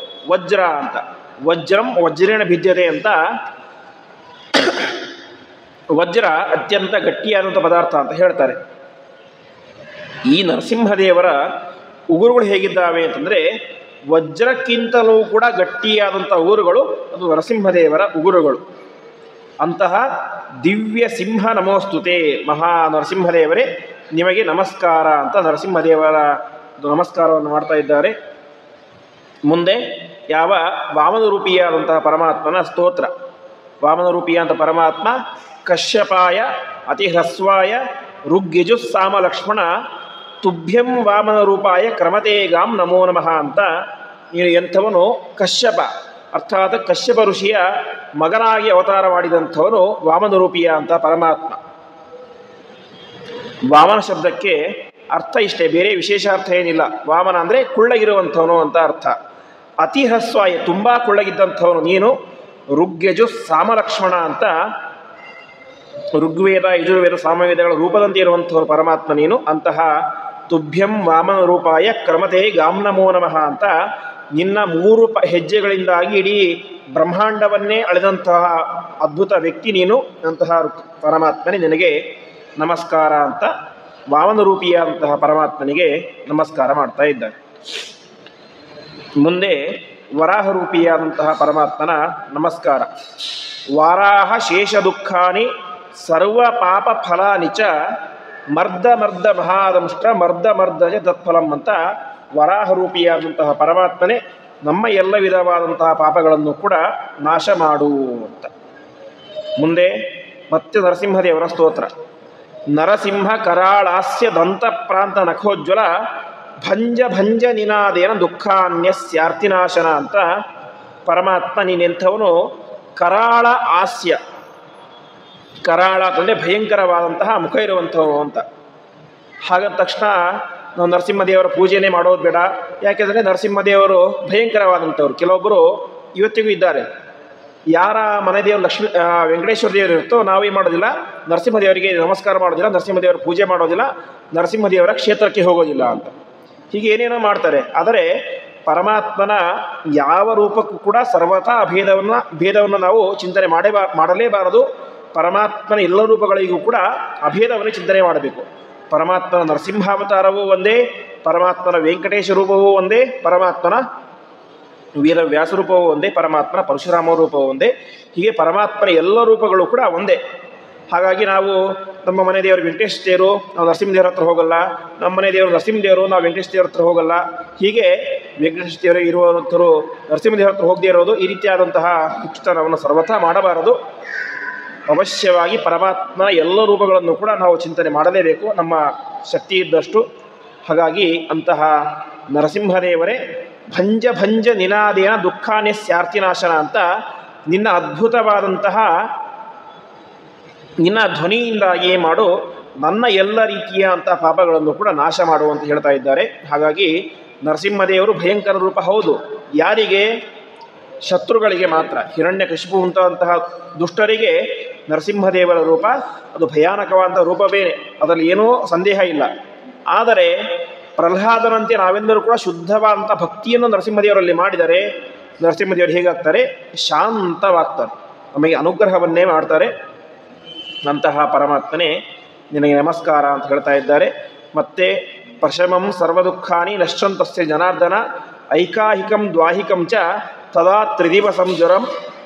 ವಜ್ರ ಅಂತ. ವಜ್ರಂ ವಜ್ರೇಣ ಭಿದ್ಯತೆ ಅಂತ. ವಜ್ರ ಅತ್ಯಂತ ಗಟ್ಟಿಯಾದಂಥ ಪದಾರ್ಥ ಅಂತ ಹೇಳ್ತಾರೆ. ಈ ನರಸಿಂಹದೇವರ ಉಗುರುಗಳು ಹೇಗಿದ್ದಾವೆ ಅಂತಂದರೆ ವಜ್ರಕ್ಕಿಂತಲೂ ಕೂಡ ಗಟ್ಟಿಯಾದಂಥ ಉಗುರುಗಳು. ಅದು ನರಸಿಂಹದೇವರ ಉಗುರುಗಳು. ಅಂತಹ ದಿವ್ಯ ಸಿಂಹ ನಮೋಸ್ತುತೆ, ಮಹಾ ನರಸಿಂಹದೇವರೇ ನಿಮಗೆ ನಮಸ್ಕಾರ ಅಂತ ನರಸಿಂಹದೇವರ ನಮಸ್ಕಾರವನ್ನು ಮಾಡ್ತಾ ಇದ್ದಾರೆ. ಮುಂದೆ ಯಾವ ವಾಮನರೂಪಿಯಾದಂತಹ ಪರಮಾತ್ಮನ ಸ್ತೋತ್ರ. ವಾಮನರೂಪಿಯಾದಂಥ ಪರಮಾತ್ಮ ಕಶ್ಯಪಾಯ ಅತಿಹ್ರಸ್ವಾಯ ಋಗ್ಯಜು ಸಾಮ ಲಕ್ಷ್ಮಣ ತುಭ್ಯಂ ವಾಮನರೂಪಾಯ ಕ್ರಮತೇಗಾಂ ನಮೋ ನಮಃ ಅಂತ. ನೀನು ಎಂಥವನು? ಕಶ್ಯಪ ಅರ್ಥಾತ್ ಕಶ್ಯಪ ಋಷಿಯ ಮಗನಾಗಿ ಅವತಾರ ಮಾಡಿದಂಥವನು ವಾಮನರೂಪಿಯ ಅಂತ ಪರಮಾತ್ಮ. ವಾಮನ ಶಬ್ದಕ್ಕೆ ಅರ್ಥ ಇಷ್ಟೇ, ಬೇರೆ ವಿಶೇಷ ಅರ್ಥ ಏನಿಲ್ಲ. ವಾಮನ ಅಂದರೆ ಕುಳ್ಳಗಿರುವಂಥವನು ಅಂತ ಅರ್ಥ. ಅತಿಹ್ರಸ್ವಾಯ ತುಂಬ ಕುಳ್ಳಗಿದ್ದಂಥವನು ನೀನು. ಋಗ್ಯಜು ಸಾಮಲಕ್ಷ್ಮಣ ಅಂತ ಋಗ್ವೇದ ಯಜುರ್ವೇದ ಸಾಮವೇದಗಳ ರೂಪದಂತೆ ಇರುವಂಥವನು ಪರಮಾತ್ಮ ನೀನು. ಅಂತಹ ತುಭ್ಯಂ ವಾಮನ ರೂಪಾಯ ಕ್ರಮತೆ ಗಾಂ ನಮೋ ನಮಃ ಅಂತ ನಿನ್ನ 3 ಹೆಜ್ಜೆಗಳಿಂದಾಗಿ ಇಡೀ ಬ್ರಹ್ಮಾಂಡವನ್ನೇ ಅಳೆದಂತಹ ಅದ್ಭುತ ವ್ಯಕ್ತಿ ನೀನು. ಅಂತಹ ಪರಮಾತ್ಮನೇ ನಿನಗೆ ನಮಸ್ಕಾರ ಅಂತ ವಾಮನರೂಪಿಯಾದಂತಹ ಪರಮಾತ್ಮನಿಗೆ ನಮಸ್ಕಾರ ಮಾಡ್ತಾ ಇದ್ದಾರೆ. ಮುಂದೆ ವರಾಹರೂಪಿಯಾದಂತಹ ಪರಮಾತ್ಮನ ನಮಸ್ಕಾರ. ವಾರಾಹ ಶೇಷ ದುಃಖಾನಿ ಸರ್ವ ಪಾಪ ಫಲಾನಿ ಚ ಮರ್ದ ಮಹಾದಂಷ್ಟ ಮರ್ದಜ ತತ್ಫಲಂ ಅಂತ ವರಾಹರೂಪಿಯಾದಂತಹ ಪರಮಾತ್ಮನೇ ನಮ್ಮ ಎಲ್ಲ ವಿಧವಾದಂತಹ ಪಾಪಗಳನ್ನು ಕೂಡ ನಾಶ ಮಾಡು ಅಂತ. ಮುಂದೆ ಮತ್ತೆ ನರಸಿಂಹದೇವರ ಸ್ತೋತ್ರ. ನರಸಿಂಹ ಕರಾಳಾಸ್ಯ ದಂತ ಪ್ರಾಂತ ನಖೋಜ್ವಲ ಭಂಜ ನಿನಾದೇನ ದುಃಖಾನ್ಯಸ್ಯಾರ್ತಿನಾಶನ ಅಂತ ಪರಮಾತ್ಮ ನೀನೆಂಥವನು? ಕರಾಳ ಹಾಸ್ಯ. ಕರಾಳ ಅಂತಂದರೆ ಭಯಂಕರವಾದಂತಹ ಮುಖ ಇರುವಂಥವನು ಅಂತ. ಹಾಗಂದ ತಕ್ಷಣ ನಾವು ನರಸಿಂಹದೇವರ ಪೂಜೆನೇ ಮಾಡೋದು ಬೇಡ. ಯಾಕೆಂದರೆ ನರಸಿಂಹದೇವರು ಭಯಂಕರವಾದಂಥವ್ರು. ಕೆಲವೊಬ್ಬರು ಇವತ್ತಿಗೂ ಇದ್ದಾರೆ. ಯಾರ ಮನೆ ದೇವರು ವೆಂಕಟೇಶ್ವರ ದೇವರು ಇರುತ್ತೋ ನಾವೇ ಮಾಡೋದಿಲ್ಲ, ನರಸಿಂಹದೇವರಿಗೆ ನಮಸ್ಕಾರ ಮಾಡೋದಿಲ್ಲ, ನರಸಿಂಹದೇವರ ಪೂಜೆ ಮಾಡೋದಿಲ್ಲ, ನರಸಿಂಹದೇವರ ಕ್ಷೇತ್ರಕ್ಕೆ ಹೋಗೋದಿಲ್ಲ ಅಂತ. ಹೀಗೆ ಏನೇನೋ ಮಾಡ್ತಾರೆ. ಆದರೆ ಪರಮಾತ್ಮನ ಯಾವ ರೂಪಕ್ಕೂ ಕೂಡ ಸರ್ವಥಾ ಭೇದವನ್ನು ನಾವು ಚಿಂತನೆ ಮಾಡಲೇಬಾರದು. ಪರಮಾತ್ಮನ ಎಲ್ಲ ರೂಪಗಳಿಗೂ ಕೂಡ ಅಭೇದವನ್ನು ಚಿಂತನೆ ಮಾಡಬೇಕು. ಪರಮಾತ್ಮನ ನರಸಿಂಹಾವತಾರವೂ ಒಂದೇ, ಪರಮಾತ್ಮನ ವೆಂಕಟೇಶ ರೂಪವೂ ಒಂದೇ, ಪರಮಾತ್ಮನ ವೇದವ್ಯಾಸ ರೂಪವೂ ಒಂದೇ, ಪರಮಾತ್ಮನ ಪರಶುರಾಮ ರೂಪವೂ ಒಂದೇ. ಹೀಗೆ ಪರಮಾತ್ಮನ ಎಲ್ಲ ರೂಪಗಳು ಕೂಡ ಒಂದೇ. ಹಾಗಾಗಿ ನಾವು ನಮ್ಮ ಮನೆ ದೇವರು ವೆಂಕಟೇಶ ದೇವರು, ನಾವು ನರಸಿಂಹದೇವ್ರ ಹತ್ರ ಹೋಗಲ್ಲ, ನಮ್ಮ ಮನೆ ದೇವರು ನರಸಿಂಹದೇವರು, ನಾವು ವೆಂಕಟೇಶ ದೇವ್ರ ಹತ್ರ ಹೋಗಲ್ಲ. ಹೀಗೆ ವೆಂಕಟೇಶ ದೇವರು ಇರುವಂಥರು ನರಸಿಂಹದೇವ್ರ ಹತ್ರ ಹೋಗದೇ ಇರೋದು, ಈ ರೀತಿಯಾದಂತಹ ಹುಚ್ಚುತನವನ್ನು ಸರ್ವಥಾ ಮಾಡಬಾರದು. ಅವಶ್ಯವಾಗಿ ಪರಮಾತ್ಮ ಎಲ್ಲ ರೂಪಗಳನ್ನು ಕೂಡ ನಾವು ಚಿಂತನೆ ಮಾಡಲೇಬೇಕು ನಮ್ಮ ಶಕ್ತಿ ಇದ್ದಷ್ಟು. ಹಾಗಾಗಿ ಅಂತಹ ನರಸಿಂಹದೇವರೇ ಭಂಜ ಭಂಜ ನಿನಾದೇನ ದುಃಖಾನೇ ಸ್ಯಾರ್ತಿನಾಶನ ಅಂತ ನಿನ್ನ ಅದ್ಭುತವಾದಂತಹ ನಿನ್ನ ಧ್ವನಿಯಿಂದಾಗಿ ಮಾಡು ನನ್ನ ಎಲ್ಲ ರೀತಿಯ ಅಂತಹ ಪಾಪಗಳನ್ನು ಕೂಡ ನಾಶ ಮಾಡುವಂತ ಹೇಳ್ತಾ ಇದ್ದಾರೆ. ಹಾಗಾಗಿ ನರಸಿಂಹದೇವರು ಭಯಂಕರ ರೂಪ ಹೌದು. ಯಾರಿಗೆ? ಶತ್ರುಗಳಿಗೆ ಮಾತ್ರ. ಹಿರಣ್ಯಕಶಿಪು ಅಂತಹ ದುಷ್ಟರಿಗೆ ನರಸಿಂಹದೇವರ ರೂಪ ಅದು ಭಯಾನಕವಾದ ರೂಪವೇ, ಅದರಲ್ಲಿ ಏನೂ ಸಂದೇಹ ಇಲ್ಲ. ಆದರೆ ಪ್ರಹ್ಲಾದನಂತೆ ನಾವೆಲ್ಲರೂ ಕೂಡ ಶುದ್ಧವಾದಂಥ ಭಕ್ತಿಯನ್ನು ನರಸಿಂಹದೇವರಲ್ಲಿ ಮಾಡಿದರೆ ನರಸಿಂಹದೇವರು ಹೇಗಾಗ್ತಾರೆ? ಶಾಂತವಾಗ್ತಾರೆ, ನಮಗೆ ಅನುಗ್ರಹವನ್ನೇ ಮಾಡ್ತಾರೆ. ಅಂತಹ ಪರಮಾತ್ಮನೇ ನಿನಗೆ ನಮಸ್ಕಾರ ಅಂತ ಹೇಳ್ತಾ ಇದ್ದಾರೆ. ಮತ್ತೆ ಪ್ರಶಮಂ ಸರ್ವದುಃಖಾನಿ ನಶ್ಯಂತಸ್ಯ ಜನಾರ್ದನ ಐಕಾಹಿಕಂ ದ್ವಾಹಿಕಂ ಚ ತದಾ ತ್ರಿದಿವಸಂ ಜ್ವರಂ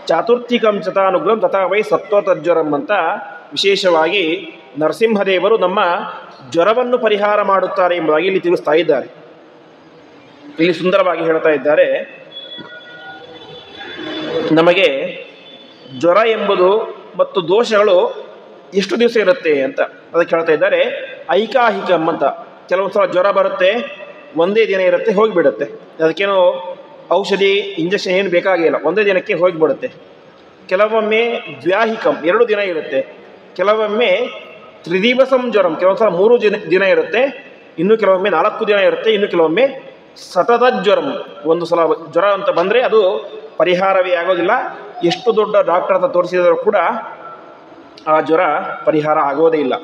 ಚಾತುರ್ಥಿಕಂ ಚತಾನುಗ್ರಹಂ ತಥಾ ವೈ ಸತ್ವತಜ್ವರಂ ಅಂತ ವಿಶೇಷವಾಗಿ ನರಸಿಂಹದೇವರು ನಮ್ಮ ಜ್ವರವನ್ನು ಪರಿಹಾರ ಮಾಡುತ್ತಾರೆ ಎಂಬುದಾಗಿ ಇಲ್ಲಿ ತಿಳಿಸ್ತಾ ಇದ್ದಾರೆ. ಇಲ್ಲಿ ಸುಂದರವಾಗಿ ಹೇಳ್ತಾ ಇದ್ದಾರೆ, ನಮಗೆ ಜ್ವರ ಎಂಬುದು ಮತ್ತು ದೋಷಗಳು ಎಷ್ಟು ದಿವಸ ಇರುತ್ತೆ ಅಂತ ಅದಕ್ಕೆ ಹೇಳ್ತಾ ಇದ್ದಾರೆ. ಐಕಾಹಿಕಂ ಅಂತ, ಕೆಲವೊಂದು ಸಲ ಜ್ವರ ಬರುತ್ತೆ, ಒಂದೇ ದಿನ ಇರುತ್ತೆ, ಹೋಗಿಬಿಡುತ್ತೆ. ಅದಕ್ಕೇನೋ ಔಷಧಿ ಇಂಜೆಕ್ಷನ್ ಏನು ಬೇಕಾಗಿಲ್ಲ, ಒಂದೇ ದಿನಕ್ಕೆ ಹೋಗಿಬಿಡುತ್ತೆ. ಕೆಲವೊಮ್ಮೆ ದ್ವ್ಯಾಹಿಕಂ, 2 ದಿನ ಇರುತ್ತೆ. ಕೆಲವೊಮ್ಮೆ ತ್ರಿದಿವಸಂ ಜ್ವರಂ, ಕೆಲವೊಂದು ಸಲ 3 ದಿನ ಇರುತ್ತೆ, ಇನ್ನು ಕೆಲವೊಮ್ಮೆ 4 ದಿನ ಇರುತ್ತೆ, ಇನ್ನು ಕೆಲವೊಮ್ಮೆ ಸತತ ಜ್ವರಂ. ಒಂದು ಸಲ ಜ್ವರ ಅಂತ ಬಂದರೆ ಅದು ಪರಿಹಾರವೇ ಆಗೋದಿಲ್ಲ. ಎಷ್ಟು ದೊಡ್ಡ ಡಾಕ್ಟರ್ ಅಂತ ತೋರಿಸಿದರೂ ಕೂಡ ಆ ಜ್ವರ ಪರಿಹಾರ ಆಗೋದೇ ಇಲ್ಲ.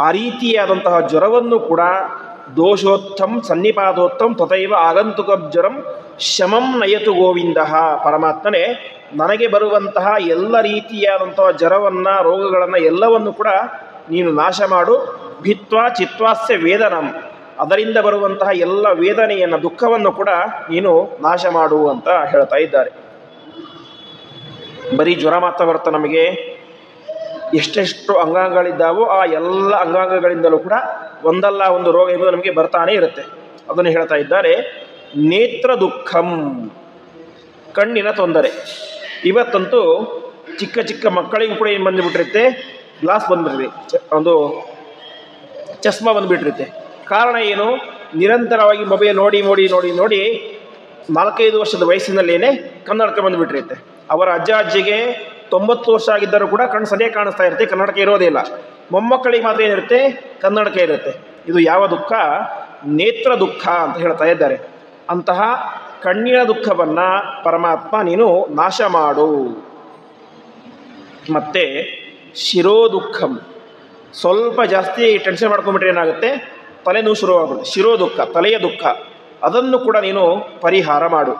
ಆ ರೀತಿಯಾದಂತಹ ಜ್ವರವನ್ನು ಕೂಡ ದೋಷೋತ್ತಮ್ ಸನ್ನಿಪಾತೋತ್ತಮ್ ತಥೈವ ಆಗಂತುಕ ಜ್ವರಂ ಶಮಂ ನಯತು ಗೋವಿಂದ. ಪರಮಾತ್ಮನೇ ನನಗೆ ಬರುವಂತಹ ಎಲ್ಲ ರೀತಿಯಾದಂತಹ ಜ್ವರವನ್ನು, ರೋಗಗಳನ್ನು ಎಲ್ಲವನ್ನು ಕೂಡ ನೀನು ನಾಶ ಮಾಡು. ಭಿತ್ವಾ ಚಿತ್ವಾಸ್ಯ ವೇದನಂ, ಅದರಿಂದ ಬರುವಂತಹ ಎಲ್ಲ ವೇದನೆಯನ್ನು, ದುಃಖವನ್ನು ಕೂಡ ನೀನು ನಾಶ ಮಾಡು ಅಂತ ಹೇಳ್ತಾ ಇದ್ದಾರೆ. ಬರೀ ಜ್ವರ ಮಾತ್ರ ಬರುತ್ತೆ ನಮಗೆ, ಎಷ್ಟೆಷ್ಟು ಅಂಗಾಂಗಗಳಿದ್ದಾವೋ ಆ ಎಲ್ಲ ಅಂಗಾಂಗಗಳಿಂದಲೂ ಕೂಡ ಒಂದಲ್ಲ ಒಂದು ರೋಗ ಎಂಬುದು ನಮಗೆ ಬರ್ತಾನೆ ಇರುತ್ತೆ. ಅದನ್ನು ಹೇಳ್ತಾ ಇದ್ದಾರೆ. ನೇತ್ರ ದುಃಖಂ, ಕಣ್ಣಿನ ತೊಂದರೆ. ಇವತ್ತಂತೂ ಚಿಕ್ಕ ಚಿಕ್ಕ ಮಕ್ಕಳಿಗೂ ಕೂಡ ಏನು ಬಂದುಬಿಟ್ಟಿರುತ್ತೆ? ಗ್ಲಾಸ್ ಬಂದುಬಿಟ್ಟಿರುತ್ತೆ, ಒಂದು ಚಸ್ಮಾ ಬಂದುಬಿಟ್ಟಿರುತ್ತೆ. ಕಾರಣ ಏನು? ನಿರಂತರವಾಗಿ ಮೊಬೈಲ್ ನೋಡಿ ನೋಡಿ ನೋಡಿ ನೋಡಿ 4-5 ವರ್ಷದ ವಯಸ್ಸಿನಲ್ಲೇನೆ ಕನ್ನಡಕ ಬಂದುಬಿಟ್ಟಿರುತ್ತೆ. ಅವರ ಅಜ್ಜ ಅಜ್ಜಿಗೆ 90 ವರ್ಷ ಆಗಿದ್ದರೂ ಕೂಡ ಕಣ್ಣು ಸರಿಯಾಗಿ ಕಾಣಿಸ್ತಾ ಇರುತ್ತೆ, ಕನ್ನಡಕ ಇರೋದೇ ಇಲ್ಲ. ಮೊಮ್ಮಕ್ಕಳಿಗೆ ಮಾತ್ರ ಏನಿರುತ್ತೆ? ಕನ್ನಡಕ ಇರುತ್ತೆ. ಇದು ಯಾವ ದುಃಖ? ನೇತ್ರ ದುಃಖ ಅಂತ ಹೇಳ್ತಾ ಇದ್ದಾರೆ. ಅಂತಹ ಕಣ್ಣಿನ ದುಃಖವನ್ನು ಪರಮಾತ್ಮ ನೀನು ನಾಶ ಮಾಡು. ಮತ್ತು ಶಿರೋ ದುಃಖಂ, ಸ್ವಲ್ಪ ಜಾಸ್ತಿ ಟೆನ್ಷನ್ ಮಾಡ್ಕೊಂಡ್ಬಿಟ್ರೆ ಏನಾಗುತ್ತೆ? ತಲೆನೋವು ಶುರುವಾಗುತ್ತೆ. ಶಿರೋ ದುಃಖ, ತಲೆಯ ದುಃಖ, ಅದನ್ನು ಕೂಡ ನೀನು ಪರಿಹಾರ ಮಾಡು.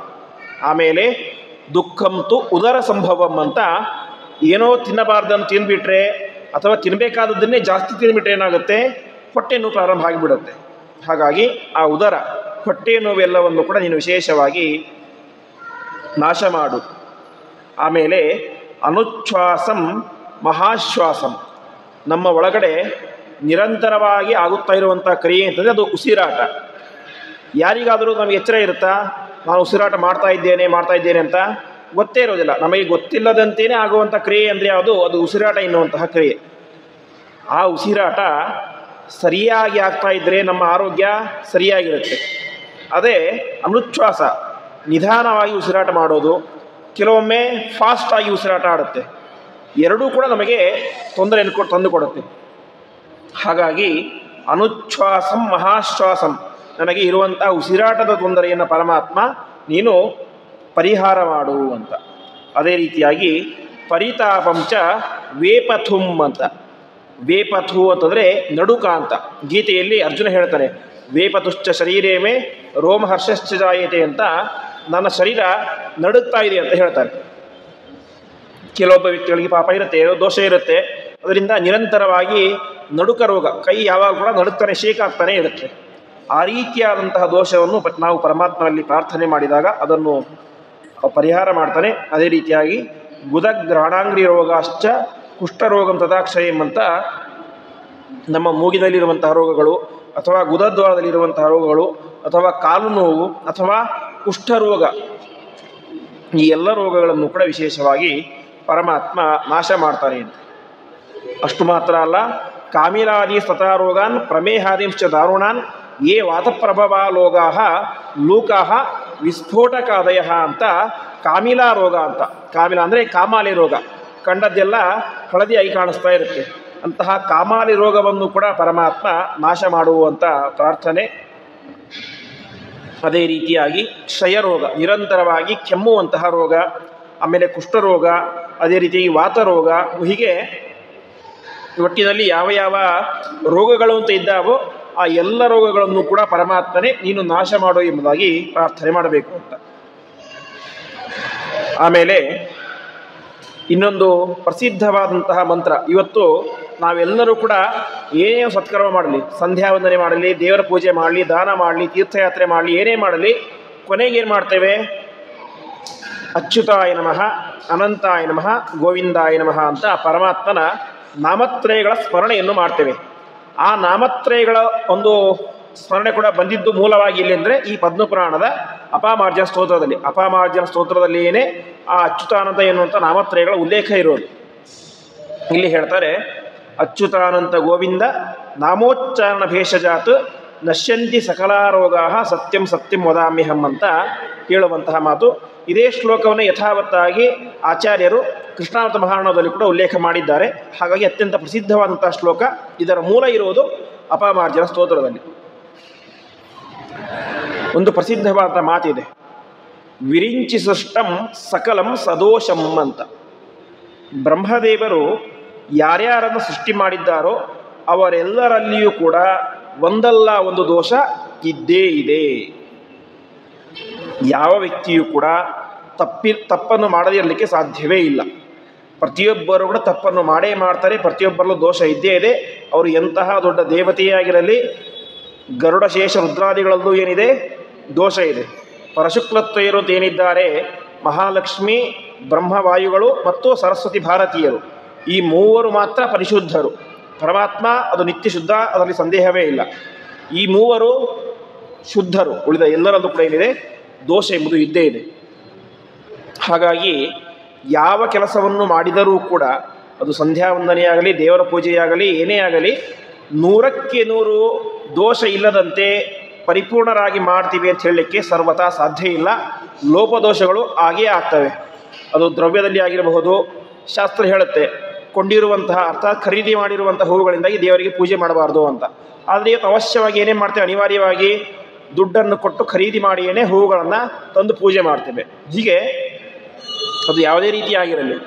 ಆಮೇಲೆ ದುಃಖಂತು ಉದರ ಸಂಭವಂ ಅಂತ, ಏನೋ ತಿನ್ನಬಾರ್ದನ್ನು ತಿಂದುಬಿಟ್ರೆ ಅಥವಾ ತಿನ್ನಬೇಕಾದದ್ದನ್ನೇ ಜಾಸ್ತಿ ತಿಂದುಬಿಟ್ರೆ ಏನಾಗುತ್ತೆ? ಹೊಟ್ಟೆ ನೋವು ಪ್ರಾರಂಭ ಆಗಿಬಿಡುತ್ತೆ. ಹಾಗಾಗಿ ಆ ಉದರ, ಹೊಟ್ಟೆ ನೋವೆಲ್ಲವನ್ನು ಕೂಡ ನೀನು ವಿಶೇಷವಾಗಿ ನಾಶ ಮಾಡು. ಆಮೇಲೆ ಅನುಚ್ಛ್ವಾಸಂ ಮಹಾಶ್ವಾಸಂ, ನಮ್ಮ ಒಳಗಡೆ ನಿರಂತರವಾಗಿ ಆಗುತ್ತಾ ಇರುವಂಥ ಕ್ರಿಯೆ ಅಂತಂದರೆ ಅದು ಉಸಿರಾಟ. ಯಾರಿಗಾದರೂ ನಮಗೆ ಎಚ್ಚರ ಇರುತ್ತಾ ನಾನು ಉಸಿರಾಟ ಮಾಡ್ತಾ ಇದ್ದೇನೆ ಅಂತ? ಗೊತ್ತೇ ಇರೋದಿಲ್ಲ. ನಮಗೆ ಗೊತ್ತಿಲ್ಲದಂತೆಯೇ ಆಗುವಂಥ ಕ್ರಿಯೆ ಅಂದರೆ ಯಾವುದು? ಅದು ಉಸಿರಾಟ ಎನ್ನುವಂತಹ ಕ್ರಿಯೆ. ಆ ಉಸಿರಾಟ ಸರಿಯಾಗಿ ಆಗ್ತಾ ಇದ್ದರೆ ನಮ್ಮ ಆರೋಗ್ಯ ಸರಿಯಾಗಿರುತ್ತೆ. ಅದೇ ಅನುಚ್ಛ್ವಾಸ, ನಿಧಾನವಾಗಿ ಉಸಿರಾಟ ಮಾಡೋದು, ಕೆಲವೊಮ್ಮೆ ಫಾಸ್ಟಾಗಿ ಉಸಿರಾಟ ಆಡುತ್ತೆ. ಎರಡೂ ಕೂಡ ನಮಗೆ ತೊಂದರೆಯನ್ನು ತಂದುಕೊಡುತ್ತೆ. ಹಾಗಾಗಿ ಅನುಚ್ಛ್ವಾಸಂ ಮಹಾಶ್ವಾಸಂ, ನನಗೆ ಇರುವಂತಹ ಉಸಿರಾಟದ ತೊಂದರೆಯನ್ನು ಪರಮಾತ್ಮ ನೀನು ಪರಿಹಾರ ಮಾಡು ಅಂತ. ಅದೇ ರೀತಿಯಾಗಿ ಪರಿತಾಪಂಚ ವೇಪಥುಂ ಅಂತ. ವೇಪಥು ಅಂತಂದರೆ ನಡುಕ ಅಂತ. ಗೀತೆಯಲ್ಲಿ ಅರ್ಜುನ ಹೇಳ್ತಾನೆ, ವೇಪತುಶ್ಚ ಶರೀರೇಮೇ ರೋಮಹರ್ಷಶ್ಚ ಜಾಯತೆ ಅಂತ, ನನ್ನ ಶರೀರ ನಡುಗ್ತಾ ಇದೆ ಅಂತ ಹೇಳ್ತಾರೆ. ಕೆಲವೊಬ್ಬ ವ್ಯಕ್ತಿಗಳಿಗೆ ಪಾಪ ಇರುತ್ತೆ, ಏನೋ ದೋಷ ಇರುತ್ತೆ, ಅದರಿಂದ ನಿರಂತರವಾಗಿ ನಡುಕ ರೋಗ, ಕೈ ಯಾವಾಗ ಕೂಡ ನಡುಕ್ತಾನೆ, ಶೇಕ್ ಆಗ್ತಾನೆ ಇರುತ್ತೆ. ಆ ರೀತಿಯಾದಂತಹ ದೋಷವನ್ನು ನಾವು ಪರಮಾತ್ಮನಲ್ಲಿ ಪ್ರಾರ್ಥನೆ ಮಾಡಿದಾಗ ಅದನ್ನು ಪರಿಹಾರ ಮಾಡ್ತಾನೆ. ಅದೇ ರೀತಿಯಾಗಿ ಗುದಗ್ರಾಣಾಂಗ್ರಿ ರೋಗಾಶ್ಚ ಕುಷ್ಠರೋಗಂ ತದಾಕ್ಷಯಂ ಅಂತ ನಮ್ಮ ಮೂಗಿನಲ್ಲಿರುವಂತಹ ರೋಗಗಳು ಅಥವಾ ಗುದದ್ವಾರದಲ್ಲಿರುವಂತಹ ರೋಗಗಳು ಅಥವಾ ಕಾಲು ನೋವು ಅಥವಾ ಕುಷ್ಠರೋಗ, ಈ ಎಲ್ಲ ರೋಗಗಳನ್ನು ಕೂಡ ವಿಶೇಷವಾಗಿ ಪರಮಾತ್ಮ ನಾಶ ಮಾಡ್ತಾನೆ. ಅಷ್ಟು ಮಾತ್ರ ಅಲ್ಲ, ಕಾಮಿಲಾದಿ ಸ್ತತಾರೋಗಾನ್ ಪ್ರಮೇಹಾದಿಂಶ್ಚ ದಾರುಣಾನ್ ಯೇ ವಾತಪ್ರಭವಾ ಲೋಗಾಹ ಲೂಕಾಹ ವಿಸ್ಫೋಟಕಾದಯ ಅಂತ ಕಾಮಿಲಾ ರೋಗ ಅಂತ. ಕಾಮಿಲ ಅಂದರೆ ಕಾಮಾಲೆ ರೋಗ, ಕಂಡದ್ದೆಲ್ಲ ಹಳದಿಯಾಗಿ ಕಾಣಿಸ್ತಾ ಇರುತ್ತೆ. ಅಂತಹ ಕಾಮಾಲೆ ರೋಗವನ್ನು ಕೂಡ ಪರಮಾತ್ಮ ನಾಶ ಮಾಡುವಂಥ ಪ್ರಾರ್ಥನೆ. ಅದೇ ರೀತಿಯಾಗಿ ಕ್ಷಯರೋಗ, ನಿರಂತರವಾಗಿ ಕೆಮ್ಮುವಂತಹ ರೋಗ, ಆಮೇಲೆ ಕುಷ್ಠರೋಗ, ಅದೇ ರೀತಿಯಾಗಿ ವಾತರೋಗ, ಹೀಗೆ ಒಟ್ಟಿನಲ್ಲಿ ಯಾವ ಯಾವ ರೋಗಗಳು ಅಂತ ಇದ್ದಾವೋ ಆ ಎಲ್ಲ ರೋಗಗಳನ್ನು ಕೂಡ ಪರಮಾತ್ಮನೇ ನೀನು ನಾಶ ಮಾಡು ಎಂಬುದಾಗಿ ಪ್ರಾರ್ಥನೆ ಮಾಡಬೇಕು ಅಂತ. ಆಮೇಲೆ ಇನ್ನೊಂದು ಪ್ರಸಿದ್ಧವಾದಂತಹ ಮಂತ್ರ, ಇವತ್ತು ನಾವೆಲ್ಲರೂ ಕೂಡ ಏನೇ ಸತ್ಕರ್ಮ ಮಾಡಲಿ, ಸಂಧ್ಯಾ ವಂದನೆ ಮಾಡಲಿ, ದೇವರ ಪೂಜೆ ಮಾಡಲಿ, ದಾನ ಮಾಡಲಿ, ತೀರ್ಥಯಾತ್ರೆ ಮಾಡಲಿ, ಏನೇ ಮಾಡಲಿ, ಕೊನೆಗೇನು ಮಾಡ್ತೇವೆ? ಅಚ್ಯುತಾಯ ನಮಃ, ಅನಂತಾಯ ನಮಃ, ಗೋವಿಂದಾಯ ನಮಃ ಅಂತ ಪರಮಾತ್ಮನ ನಾಮತ್ರಯಗಳ ಸ್ಮರಣೆಯನ್ನು ಮಾಡ್ತೇವೆ. ಆ ನಾಮತ್ರಯಗಳ ಒಂದು ಸ್ಮರಣೆ ಕೂಡ ಬಂದಿದ್ದು ಮೂಲವಾಗಿ ಎಲ್ಲಿ ಅಂದರೆ ಈ ಪದ್ಮಪುರಾಣದ ಅಪಾಮಾರ್ಜನ ಸ್ತೋತ್ರದಲ್ಲಿ. ಅಪಾಮಾರ್ಜನ ಸ್ತೋತ್ರದಲ್ಲಿಯೇ ಆ ಅಚ್ಯುತಾನಂತ ಎನ್ನುವಂಥ ನಾಮತ್ರಯಗಳ ಉಲ್ಲೇಖ ಇರೋದು. ಇಲ್ಲಿ ಹೇಳ್ತಾರೆ, ಅಚ್ಯುತಾನಂತ ಗೋವಿಂದ ನಾಮೋಚ್ಚಾರಣ ಭೇಷಜಾತ್ ನಶ್ಯಂತಿ ಸಕಲಾರೋಗಾ ಸತ್ಯಂ ಸತ್ಯಂ ವದಾಮ್ಯಹಂ ಅಂತ ಹೇಳುವಂತಹ ಮಾತು. ಇದೇ ಶ್ಲೋಕವನ್ನು ಯಥಾವತ್ತಾಗಿ ಆಚಾರ್ಯರು ಕೃಷ್ಣಾವತ ಮಹಾರಾಣದಲ್ಲಿ ಕೂಡ ಉಲ್ಲೇಖ ಮಾಡಿದ್ದಾರೆ. ಹಾಗಾಗಿ ಅತ್ಯಂತ ಪ್ರಸಿದ್ಧವಾದಂತಹ ಶ್ಲೋಕ. ಇದರ ಮೂಲ ಇರುವುದು ಅಪಾಮಾರ್ಜನ ಸ್ತೋತ್ರದಲ್ಲಿ. ಒಂದು ಪ್ರಸಿದ್ಧವಾದ ಮಾತಿದೆ, ವಿರಿಂಚಿ ಸೃಷ್ಟಂ ಸಕಲಂ ಸದೋಷಂ ಅಂತ. ಬ್ರಹ್ಮದೇವರು ಯಾರ್ಯಾರನ್ನು ಸೃಷ್ಟಿ ಮಾಡಿದ್ದಾರೋ ಅವರೆಲ್ಲರಲ್ಲಿಯೂ ಕೂಡ ಒಂದಲ್ಲ ಒಂದು ದೋಷ ಇದ್ದೇ ಇದೆ. ಯಾವ ವ್ಯಕ್ತಿಯೂ ಕೂಡ ತಪ್ಪನ್ನು ಮಾಡದೇ ಇರಲಿಕ್ಕೆ ಸಾಧ್ಯವೇ ಇಲ್ಲ. ಪ್ರತಿಯೊಬ್ಬರು ಕೂಡ ತಪ್ಪನ್ನು ಮಾಡೇ ಮಾಡ್ತಾರೆ. ಪ್ರತಿಯೊಬ್ಬರಲ್ಲೂ ದೋಷ ಇದ್ದೇ ಇದೆ. ಅವರು ಎಂತಹ ದೊಡ್ಡ ದೇವತೆಯೇ ಆಗಿರಲಿ, ಗರುಡ ಶೇಷ ರುದ್ರಾದಿಗಳಲ್ಲೂ ಏನಿದೆ? ದೋಷ ಇದೆ. ಪರಶುಕ್ಲತ್ವಯರು ಅಂತ ಏನಿದ್ದಾರೆ, ಮಹಾಲಕ್ಷ್ಮಿ, ಬ್ರಹ್ಮವಾಯುಗಳು ಮತ್ತು ಸರಸ್ವತಿ ಭಾರತೀಯರು, ಈ ಮೂವರು ಮಾತ್ರ ಪರಿಶುದ್ಧರು. ಪರಮಾತ್ಮ ಅದು ನಿತ್ಯ ಶುದ್ಧ, ಅದರಲ್ಲಿ ಸಂದೇಹವೇ ಇಲ್ಲ. ಈ ಮೂವರು ಶುದ್ಧರು. ಉಳಿದ ಎಲ್ಲರಲ್ಲೂ ಕೂಡ ಏನಿದೆ? ದೋಷ ಎಂಬುದು ಇದ್ದೇ ಇದೆ. ಹಾಗಾಗಿ ಯಾವ ಕೆಲಸವನ್ನು ಮಾಡಿದರೂ ಕೂಡ ಅದು ಸಂಧ್ಯಾ ವಂದನೆಯಾಗಲಿ, ದೇವರ ಪೂಜೆಯಾಗಲಿ, ಏನೇ ಆಗಲಿ, 100ಕ್ಕೆ 100 ದೋಷ ಇಲ್ಲದಂತೆ ಪರಿಪೂರ್ಣರಾಗಿ ಮಾಡ್ತೀವಿ ಅಂತ ಹೇಳಲಿಕ್ಕೆ ಸರ್ವತಾ ಸಾಧ್ಯ ಇಲ್ಲ. ಲೋಪದೋಷಗಳು ಆಗೇ ಆಗ್ತವೆ. ಅದು ದ್ರವ್ಯದಲ್ಲಿ ಆಗಿರಬಹುದು. ಶಾಸ್ತ್ರ ಹೇಳುತ್ತೆ, ಕೊಂಡಿರುವಂತಹ ಅರ್ಥಾತ್ ಖರೀದಿ ಮಾಡಿರುವಂತಹ ಹೂವುಗಳಿಂದಾಗಿ ದೇವರಿಗೆ ಪೂಜೆ ಮಾಡಬಾರ್ದು ಅಂತ. ಆದರೆ ಇವತ್ತು ಅವಶ್ಯವಾಗಿ ಏನೇ ಮಾಡ್ತೇವೆ? ಅನಿವಾರ್ಯವಾಗಿ ದುಡ್ಡನ್ನು ಕೊಟ್ಟು ಖರೀದಿ ಮಾಡಿ ಏನೇ ಹೂವುಗಳನ್ನು ತಂದು ಪೂಜೆ ಮಾಡ್ತೇವೆ. ಹೀಗೆ ಅದು ಯಾವುದೇ ರೀತಿಯಾಗಿರಲಿ,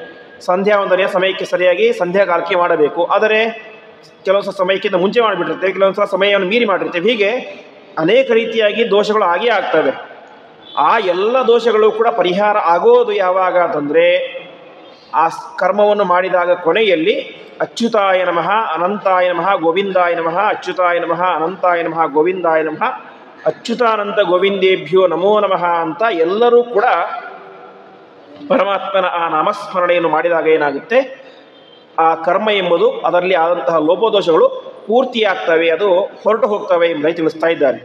ಸಂಧ್ಯಾ ವಂದನೆಯ ಸಮಯಕ್ಕೆ ಸರಿಯಾಗಿ ಸಂಧ್ಯಾಕಾಲಕ್ಕೆ ಮಾಡಬೇಕು. ಆದರೆ ಕೆಲವೊಂದು ಸಲ ಸಮಯಕ್ಕಿಂತ ಮುಂಚೆ ಮಾಡಿಬಿಟ್ಟಿರ್ತೇವೆ, ಕೆಲವೊಂದು ಸಲ ಸಮಯವನ್ನು ಮೀರಿ ಮಾಡಿರ್ತೇವೆ. ಹೀಗೆ ಅನೇಕ ರೀತಿಯಾಗಿ ದೋಷಗಳು ಆಗೇ ಆಗ್ತವೆ. ಆ ಎಲ್ಲ ದೋಷಗಳು ಕೂಡ ಪರಿಹಾರ ಆಗೋದು ಯಾವಾಗ ಅಂತಂದರೆ ಆ ಕರ್ಮವನ್ನು ಮಾಡಿದಾಗ ಕೊನೆಯಲ್ಲಿ ಅಚ್ಯುತಾಯ ನಮಃ, ಅನಂತಾಯ ನಮಃ, ಗೋವಿಂದಾಯ ನಮಃ, ಅಚ್ಯುತಾಯ ನಮಃ, ಅನಂತಾಯ ನಮಃ, ಗೋವಿಂದಾಯ ನಮಃ, ಅಚ್ಯುತಾನಂತ ಗೋವಿಂದೇಭ್ಯೋ ನಮೋ ನಮಃ ಅಂತ ಎಲ್ಲರೂ ಕೂಡ ಪರಮಾತ್ಮನ ಆ ನಾಮಸ್ಮರಣೆಯನ್ನು ಮಾಡಿದಾಗ ಏನಾಗುತ್ತೆ? ಆ ಕರ್ಮ ಎಂಬುದು, ಅದರಲ್ಲಿ ಆದಂತಹ ಲೋಪದೋಷಗಳು ಪೂರ್ತಿಯಾಗ್ತವೆ, ಅದು ಹೊರಟು ಹೋಗ್ತವೆ ಎಂಬುದಾಗಿ ತಿಳಿಸ್ತಾ ಇದ್ದಾರೆ.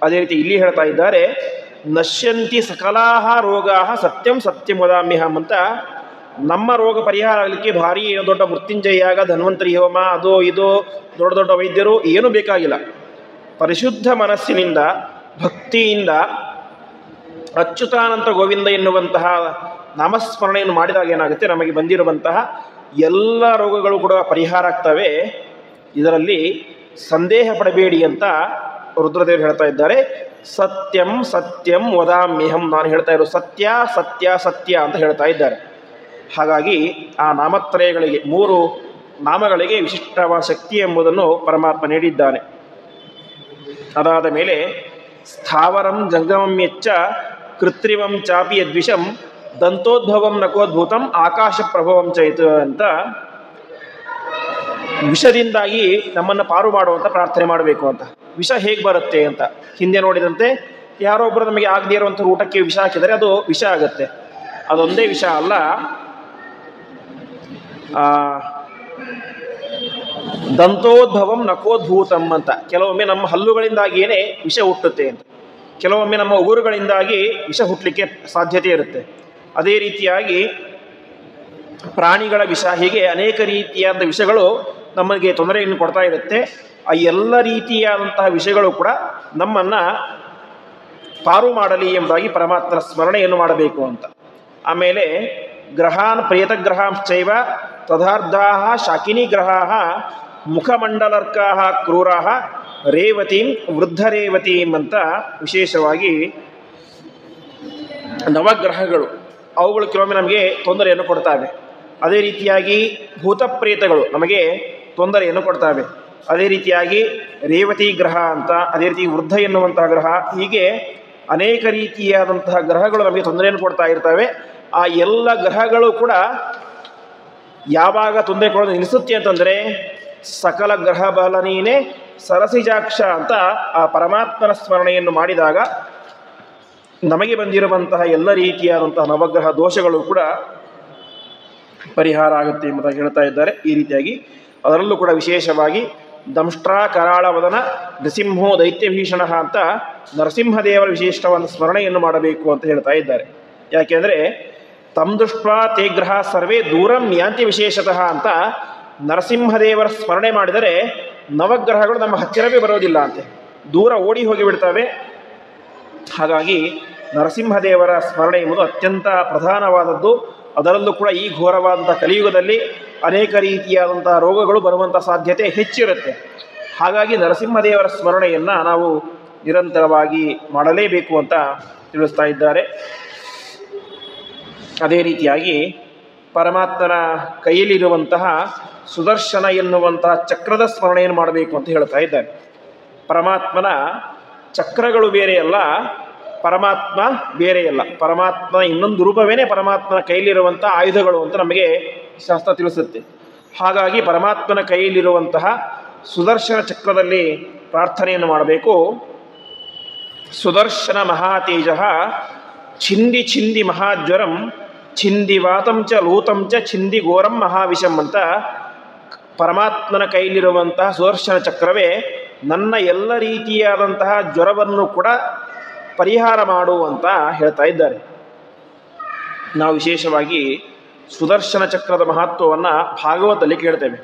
ಅದೇ ರೀತಿ ಇಲ್ಲಿ ಹೇಳ್ತಾ ಇದ್ದಾರೆ, ನಶ್ಯಂತಿ ಸಕಲಾಹ ರೋಗಾಹ ಸತ್ಯಂ ಸತ್ಯಂ ವದಾಮ್ಯಹಂ ಅಂತ. ನಮ್ಮ ರೋಗ ಪರಿಹಾರ ಆಗಲಿಕ್ಕೆ ಭಾರಿ ಏನೋ ದೊಡ್ಡ ಮೃತ್ಯುಂಜಯಾಗ, ಧನ್ವಂತರಿ ಹೋಮ, ಅದು ಇದು, ದೊಡ್ಡ ದೊಡ್ಡ ವೈದ್ಯರು ಏನೂ ಬೇಕಾಗಿಲ್ಲ. ಪರಿಶುದ್ಧ ಮನಸ್ಸಿನಿಂದ, ಭಕ್ತಿಯಿಂದ ಅಚ್ಯುತಾನಂತ ಗೋವಿಂದ ಎನ್ನುವಂತಹ ನಾಮಸ್ಮರಣೆಯನ್ನು ಮಾಡಿದಾಗ ಏನಾಗುತ್ತೆ? ನಮಗೆ ಬಂದಿರುವಂತಹ ಎಲ್ಲ ರೋಗಗಳು ಕೂಡ ಪರಿಹಾರ ಆಗ್ತವೆ. ಇದರಲ್ಲಿ ಸಂದೇಹ ಪಡಬೇಡಿ ಅಂತ ರುದ್ರದೇವರು ಹೇಳ್ತಾ ಇದ್ದಾರೆ. ಸತ್ಯಂ ಸತ್ಯಂ ವದಾಮ್ಯಹಂ, ನಾನು ಹೇಳ್ತಾ ಇರೋ ಸತ್ಯ ಸತ್ಯ ಸತ್ಯ ಅಂತ ಹೇಳ್ತಾ ಇದ್ದಾರೆ. ಹಾಗಾಗಿ ಆ ನಾಮತ್ರಯಗಳಿಗೆ, 3 ನಾಮಗಳಿಗೆ ವಿಶಿಷ್ಟವಾದ ಶಕ್ತಿ ಎಂಬುದನ್ನು ಪರಮಾತ್ಮ ನೀಡಿದ್ದಾನೆ. ಅದಾದ ಮೇಲೆ ಸ್ಥಾವರಂ ಜಂಗಮಂ ಯಚ್ಚ ಕೃತ್ರಿಮಂ ಚಾಪಿ ಯದ್ವಿಷಂ ದಂತೋದ್ಭವಂ ನಕೋದ್ಭೂತಂ ಆಕಾಶ ಪ್ರಭವಂ ಚೈತ ಅಂತ ವಿಷದಿಂದಾಗಿ ನಮ್ಮನ್ನು ಪಾರು ಮಾಡುವಂಥ ಪ್ರಾರ್ಥನೆ ಮಾಡಬೇಕು ಅಂತ. ವಿಷ ಹೇಗೆ ಬರುತ್ತೆ ಅಂತ ಹಿಂದೆ ನೋಡಿದಂತೆ, ಯಾರೋ ಒಬ್ಬರು ನಮಗೆ ಆಗದೇ ಇರುವಂಥ ಊಟಕ್ಕೆ ವಿಷ ಹಾಕಿದರೆ ಅದು ವಿಷ ಆಗುತ್ತೆ. ಅದೊಂದೇ ವಿಷ ಅಲ್ಲ, ದಂತೋದ್ಭವಂ ನಕೋದ್ಭೂತಂ ಅಂತ, ಕೆಲವೊಮ್ಮೆ ನಮ್ಮ ಹಲ್ಲುಗಳಿಂದಾಗಿಯೇ ವಿಷ ಹುಟ್ಟುತ್ತೆ ಅಂತ, ಕೆಲವೊಮ್ಮೆ ನಮ್ಮ ಉಗುರುಗಳಿಂದಾಗಿ ವಿಷ ಹುಟ್ಟಲಿಕ್ಕೆ ಸಾಧ್ಯತೆ ಇರುತ್ತೆ. ಅದೇ ರೀತಿಯಾಗಿ ಪ್ರಾಣಿಗಳ ವಿಷ, ಹೀಗೆ ಅನೇಕ ರೀತಿಯಾದ ವಿಷಗಳು ನಮಗೆ ತೊಂದರೆಯನ್ನು ಕೊಡ್ತಾ ಇರುತ್ತೆ. ಆ ಎಲ್ಲ ರೀತಿಯಾದಂತಹ ವಿಷಯಗಳು ಕೂಡ ನಮ್ಮನ್ನು ಪಾರು ಮಾಡಲಿ ಎಂಬುದಾಗಿ ಪರಮಾತ್ಮನ ಸ್ಮರಣೆಯನ್ನು ಮಾಡಬೇಕು ಅಂತ. ಆಮೇಲೆ ಗ್ರಹಾನ್ ಪ್ರೇತಗ್ರಹಾಂಶ್ಚೈವ ತದಾರ್ಧಾ ಶಾಕಿನಿ ಗ್ರಹಾ ಮುಖಮಂಡಲರ್ಕಾ ಕ್ರೂರಾ ರೇವತೀಂ ವೃದ್ಧರೇವತೀಂ ಅಂತ ವಿಶೇಷವಾಗಿ ನವಗ್ರಹಗಳು ಅವುಗಳು ಕೆಲವೊಮ್ಮೆ ನಮಗೆ ತೊಂದರೆಯನ್ನು ಕೊಡ್ತವೆ. ಅದೇ ರೀತಿಯಾಗಿ ಭೂತಪ್ರೇತಗಳು ನಮಗೆ ತೊಂದರೆಯನ್ನು ಕೊಡ್ತವೆ. ಅದೇ ರೀತಿಯಾಗಿ ರೇವತಿ ಗ್ರಹ ಅಂತ, ಅದೇ ರೀತಿ ವೃದ್ಧ ಎನ್ನುವಂತಹ ಗ್ರಹ, ಹೀಗೆ ಅನೇಕ ರೀತಿಯಾದಂತಹ ಗ್ರಹಗಳು ನಮಗೆ ತೊಂದರೆಯನ್ನು ಕೊಡ್ತಾ ಇರ್ತವೆ. ಆ ಎಲ್ಲ ಗ್ರಹಗಳು ಕೂಡ ಯಾವಾಗ ತೊಂದರೆ ಕೊಡೋದು ನಿಲ್ಲಿಸುತ್ತೆ ಅಂತಂದರೆ ಸಕಲ ಗ್ರಹ ಬಲನೀನೇ ಸರಸಿಜಾಕ್ಷ ಅಂತ ಆ ಪರಮಾತ್ಮನ ಸ್ಮರಣೆಯನ್ನು ಮಾಡಿದಾಗ ನಮಗೆ ಬಂದಿರುವಂತಹ ಎಲ್ಲ ರೀತಿಯಾದಂತಹ ನವಗ್ರಹ ದೋಷಗಳು ಕೂಡ ಪರಿಹಾರ ಆಗುತ್ತೆ ಎಂಬುದಾಗಿ ಹೇಳ್ತಾ ಇದ್ದಾರೆ. ಈ ರೀತಿಯಾಗಿ ಅದರಲ್ಲೂ ಕೂಡ ವಿಶೇಷವಾಗಿ ದಂಷ್ಟ್ರಾ ಕರಾಳವದನ ನೃಸಿಂಹೋ ದೈತ್ಯಭೀಷಣ ಅಂತ ನರಸಿಂಹದೇವರ ವಿಶಿಷ್ಟವಾದ ಸ್ಮರಣೆಯನ್ನು ಮಾಡಬೇಕು ಅಂತ ಹೇಳ್ತಾ ಇದ್ದಾರೆ. ಯಾಕೆಂದರೆ ತಮ್ ದೃಷ್ಟ್ವಾ ತೇ ಗ್ರಹ ಸರ್ವೇ ದೂರಂ ಯಾಂತಿ ವಿಶೇಷತಃ ಅಂತ ನರಸಿಂಹದೇವರ ಸ್ಮರಣೆ ಮಾಡಿದರೆ ನವಗ್ರಹಗಳು ನಮ್ಮ ಹತ್ತಿರವೇ ಬರೋದಿಲ್ಲ ಅಂತೆ, ದೂರ ಓಡಿ ಹೋಗಿಬಿಡ್ತವೆ. ಹಾಗಾಗಿ ನರಸಿಂಹದೇವರ ಸ್ಮರಣೆ ಎಂಬುದು ಅತ್ಯಂತ ಪ್ರಧಾನವಾದದ್ದು. ಅದರಲ್ಲೂ ಕೂಡ ಈ ಘೋರವಾದಂಥ ಕಲಿಯುಗದಲ್ಲಿ ಅನೇಕ ರೀತಿಯಾದಂಥ ರೋಗಗಳು ಬರುವಂಥ ಸಾಧ್ಯತೆ ಹೆಚ್ಚಿರುತ್ತೆ. ಹಾಗಾಗಿ ನರಸಿಂಹದೇವರ ಸ್ಮರಣೆಯನ್ನು ನಾವು ನಿರಂತರವಾಗಿ ಮಾಡಲೇಬೇಕು ಅಂತ ತಿಳಿಸ್ತಾ ಇದ್ದಾರೆ. ಅದೇ ರೀತಿಯಾಗಿ ಪರಮಾತ್ಮನ ಕೈಯಲ್ಲಿರುವಂತಹ ಸುದರ್ಶನ ಎನ್ನುವಂತಹ ಚಕ್ರದ ಸ್ಮರಣೆಯನ್ನು ಮಾಡಬೇಕು ಅಂತ ಹೇಳ್ತಾ ಇದ್ದಾರೆ. ಪರಮಾತ್ಮನ ಚಕ್ರಗಳು ಬೇರೆಯಲ್ಲ, ಪರಮಾತ್ಮ ಬೇರೆಯಲ್ಲ. ಪರಮಾತ್ಮ ಇನ್ನೊಂದು ರೂಪವೇನೇ ಪರಮಾತ್ಮನ ಕೈಯಲ್ಲಿರುವಂಥ ಆಯುಧಗಳು ಅಂತ ನಮಗೆ ಶಾಸ್ತ್ರ ತಿಳಿಸುತ್ತೆ. ಹಾಗಾಗಿ ಪರಮಾತ್ಮನ ಕೈಯಲ್ಲಿರುವಂತಹ ಸುದರ್ಶನ ಚಕ್ರದಲ್ಲಿ ಪ್ರಾರ್ಥನೆಯನ್ನು ಮಾಡಬೇಕು. ಸುದರ್ಶನ ಮಹಾತೇಜ ಛಿಂದಿ ಛಿಂದಿ ಮಹಾಜ್ವರಂ ಛಿಂದಿ ವಾತಂಚ ಲೂತಂಚ ಛಿಂದಿ ಘೋರಂ ಮಹಾವಿಷಂ ಅಂತ ಪರಮಾತ್ಮನ ಕೈಯಲ್ಲಿರುವಂತಹ ಸುದರ್ಶನ ಚಕ್ರವೇ ನನ್ನ ಎಲ್ಲ ರೀತಿಯಾದಂತಹ ಜ್ವರವನ್ನು ಕೂಡ ಪರಿಹಾರ ಮಾಡು ಅಂತ ಹೇಳ್ತಾ ಇದ್ದಾರೆ. ನಾವು ವಿಶೇಷವಾಗಿ ಸುದರ್ಶನ ಚಕ್ರದ ಮಹತ್ವವನ್ನು ಭಾಗವತದಲ್ಲಿ ಕೇಳ್ತೇವೆ.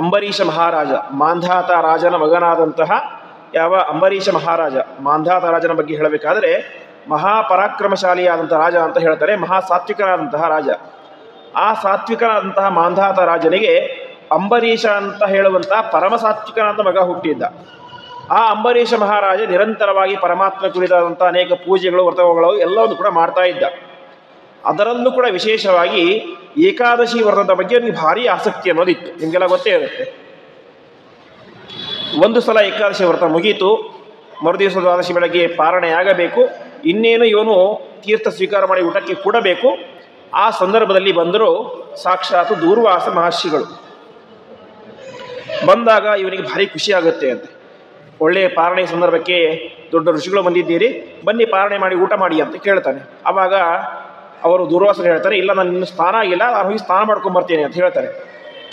ಅಂಬರೀಷ ಮಹಾರಾಜ, ಮಾಂಧಾತ ರಾಜನ ಮಗನಾದಂತಹ ಯಾವ ಅಂಬರೀಷ ಮಹಾರಾಜ, ಮಾಂಧಾತ ರಾಜನ ಬಗ್ಗೆ ಹೇಳಬೇಕಾದರೆ ಮಹಾಪರಾಕ್ರಮಶಾಲಿಯಾದಂಥ ರಾಜ ಅಂತ ಹೇಳ್ತಾರೆ, ಮಹಾಸಾತ್ವಿಕನಾದಂತಹ ರಾಜ. ಆ ಸಾತ್ವಿಕನಾದಂತಹ ಮಾಂಧಾತ ರಾಜನಿಗೆ ಅಂಬರೀಷ ಅಂತ ಹೇಳುವಂತಹ ಪರಮಸಾತ್ವಿಕನಾದ ಮಗ ಹುಟ್ಟಿದ್ದ. ಆ ಅಂಬರೀಷ ಮಹಾರಾಜ ನಿರಂತರವಾಗಿ ಪರಮಾತ್ಮ ಕುರಿತಾದಂಥ ಅನೇಕ ಪೂಜೆಗಳು ವ್ರತಗಳು ಎಲ್ಲವನ್ನು ಕೂಡ ಮಾಡ್ತಾ ಇದ್ದ. ಅದರಲ್ಲೂ ಕೂಡ ವಿಶೇಷವಾಗಿ ಏಕಾದಶಿ ವ್ರತದ ಬಗ್ಗೆ ಅವನಿಗೆ ಭಾರಿ ಆಸಕ್ತಿ ಅನ್ನೋದಿತ್ತು. ನಿಮಗೆಲ್ಲ ಗೊತ್ತೇ ಇರುತ್ತೆ. ಒಂದು ಸಲ ಏಕಾದಶಿ ವ್ರತ ಮುಗೀತು, ಮರುದಿವಸ ದ್ವಾದಶಿ ಬೆಳಗ್ಗೆ ಪಾರಣೆ ಆಗಬೇಕು, ಇನ್ನೇನು ಇವನು ತೀರ್ಥ ಸ್ವೀಕಾರ ಮಾಡಿ ಊಟಕ್ಕೆ ಕೂಡಬೇಕು. ಆ ಸಂದರ್ಭದಲ್ಲಿ ಬಂದರು ಸಾಕ್ಷಾತ್ ದೂರ್ವಾಸ ಮಹರ್ಷಿಗಳು. ಬಂದಾಗ ಇವನಿಗೆ ಭಾರಿ ಖುಷಿ ಆಗುತ್ತೆ ಅಂತೆ. ಒಳ್ಳೆಯ ಪಾರಣೆ ಸಂದರ್ಭಕ್ಕೆ ದೊಡ್ಡ ಋಷಿಗಳು ಬಂದಿದ್ದೀರಿ, ಬನ್ನಿ ಪಾರಣೆ ಮಾಡಿ ಊಟ ಮಾಡಿ ಅಂತ ಕೇಳ್ತಾನೆ. ಆವಾಗ ಅವರು ದೂರ್ವಾಸರು ಹೇಳ್ತಾರೆ, ಇಲ್ಲ ನಾನು ಇನ್ನು ಸ್ನಾನ ಆಗಿಲ್ಲ, ನಾನು ಹೋಗಿ ಸ್ನಾನ ಮಾಡ್ಕೊಂಬರ್ತೇನೆ ಅಂತ ಹೇಳ್ತಾರೆ.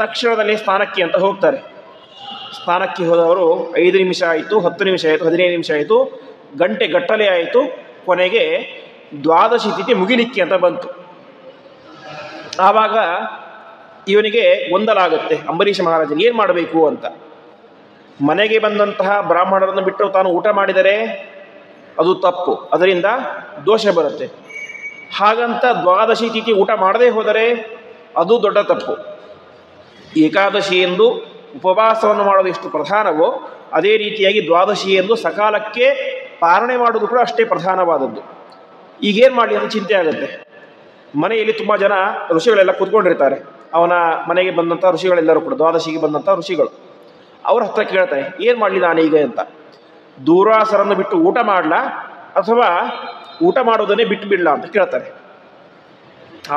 ತಕ್ಷಣದಲ್ಲಿ ಸ್ನಾನಕ್ಕೆ ಅಂತ ಹೋಗ್ತಾರೆ. ಸ್ನಾನಕ್ಕೆ ಹೋದವರು 5 ನಿಮಿಷ ಆಯಿತು, 10 ನಿಮಿಷ ಆಯಿತು, 15 ನಿಮಿಷ ಆಯಿತು, ಗಂಟೆ ಗಟ್ಟಲೆ ಆಯಿತು. ಕೊನೆಗೆ ದ್ವಾದಶಿ ತಿಥಿ ಮುಗಿಲಿಕ್ಕೆ ಅಂತ ಬಂತು. ಆವಾಗ ಇವನಿಗೆ ಗೊಂದಲ ಆಗುತ್ತೆ, ಅಂಬರೀಷ ಮಹಾರಾಜನಿಗೆ ಏನು ಮಾಡಬೇಕು ಅಂತ. ಮನೆಗೆ ಬಂದಂತಹ ಬ್ರಾಹ್ಮಣರನ್ನು ಬಿಟ್ಟು ತಾನು ಊಟ ಮಾಡಿದರೆ ಅದು ತಪ್ಪು, ಅದರಿಂದ ದೋಷ ಬರುತ್ತೆ. ಹಾಗಂತ ದ್ವಾದಶಿ ತಿಥಿ ಊಟ ಮಾಡದೇ ಹೋದರೆ ಅದು ದೊಡ್ಡ ತಪ್ಪು. ಏಕಾದಶಿ ಎಂದು ಉಪವಾಸವನ್ನು ಮಾಡೋದು ಎಷ್ಟು ಪ್ರಧಾನವೋ ಅದೇ ರೀತಿಯಾಗಿ ದ್ವಾದಶಿ ಎಂದು ಸಕಾಲಕ್ಕೆ ಪಾರಣೆ ಮಾಡೋದು ಕೂಡ ಅಷ್ಟೇ ಪ್ರಧಾನವಾದದ್ದು. ಈಗೇನು ಮಾಡಲಿ ಅಂತ ಚಿಂತೆ ಆಗುತ್ತೆ. ಮನೆಯಲ್ಲಿ ತುಂಬ ಜನ ಋಷಿಗಳೆಲ್ಲ ಕೂತ್ಕೊಂಡಿರ್ತಾರೆ. ಅವನ ಮನೆಗೆ ಬಂದಂಥ ಋಷಿಗಳೆಲ್ಲರೂ ಕೂಡ ದ್ವಾದಶಿಗೆ ಬಂದಂಥ ಋಷಿಗಳು ಅವ್ರ ಹತ್ರ ಕೇಳ್ತಾರೆ, ಏನು ಮಾಡಲಿ ನಾನೀಗ ಅಂತ. ದೂರ್ವಾಸರನ್ನು ಬಿಟ್ಟು ಊಟ ಮಾಡಲಾ ಅಥವಾ ಊಟ ಮಾಡೋದನ್ನೇ ಬಿಟ್ಟು ಬಿಡಲ ಅಂತ ಕೇಳ್ತಾರೆ.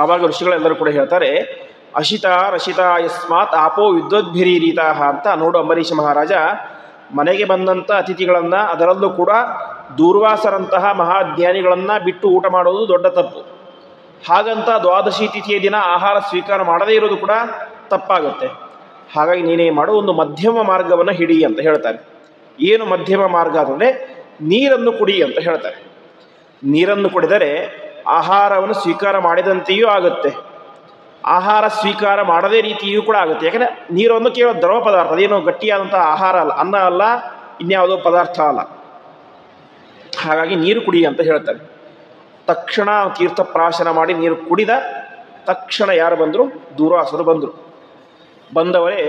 ಆವಾಗ ಋಷಿಗಳೆಲ್ಲರೂ ಕೂಡ ಹೇಳ್ತಾರೆ, ಅಶಿತಾ ರಶಿತಾ ಯಸ್ಮಾತ್ ಆಪೋ ವಿದ್ವದ್ಭಿರೀರಿತಾ ಅಂತ. ನೋಡು ಅಂಬರೀಷ ಮಹಾರಾಜ, ಮನೆಗೆ ಬಂದಂಥ ಅತಿಥಿಗಳನ್ನು, ಅದರಲ್ಲೂ ಕೂಡ ದೂರ್ವಾಸರಂತಹ ಮಹಾಜ್ಞಾನಿಗಳನ್ನು ಬಿಟ್ಟು ಊಟ ಮಾಡೋದು ದೊಡ್ಡ ತಪ್ಪು. ಹಾಗಂತ ದ್ವಾದಶಿ ತಿಥಿಯ ದಿನ ಆಹಾರ ಸ್ವೀಕಾರ ಮಾಡದೇ ಇರೋದು ಕೂಡ ತಪ್ಪಾಗುತ್ತೆ. ಹಾಗಾಗಿ ನೀನೇ ಮಾಡು, ಒಂದು ಮಧ್ಯಮ ಮಾರ್ಗವನ್ನು ಹಿಡಿ ಅಂತ ಹೇಳ್ತಾರೆ. ಏನು ಮಧ್ಯಮ ಮಾರ್ಗ ಅಂದರೆ ನೀರನ್ನು ಕುಡಿ ಅಂತ ಹೇಳ್ತಾರೆ. ನೀರನ್ನು ಕುಡಿದರೆ ಆಹಾರವನ್ನು ಸ್ವೀಕಾರ ಮಾಡಿದಂತೆಯೂ ಆಗುತ್ತೆ, ಆಹಾರ ಸ್ವೀಕಾರ ಮಾಡದೇ ರೀತಿಯೂ ಕೂಡ ಆಗುತ್ತೆ. ಯಾಕಂದರೆ ನೀರೊಂದು ಕೇವಲ ದ್ರವ ಪದಾರ್ಥ, ಅದೇನು ಗಟ್ಟಿಯಾದಂತಹ ಆಹಾರ ಅಲ್ಲ, ಅನ್ನ ಅಲ್ಲ, ಇನ್ಯಾವುದೋ ಪದಾರ್ಥ ಅಲ್ಲ. ಹಾಗಾಗಿ ನೀರು ಕುಡಿ ಅಂತ ಹೇಳ್ತಾರೆ. ತಕ್ಷಣ ತೀರ್ಥಪ್ರಾಶನ ಮಾಡಿ ನೀರು ಕುಡಿದ ತಕ್ಷಣ ಯಾರು ಬಂದರು? ದೂರ್ವಾಸರು ಬಂದರು. ಬಂದವರೇ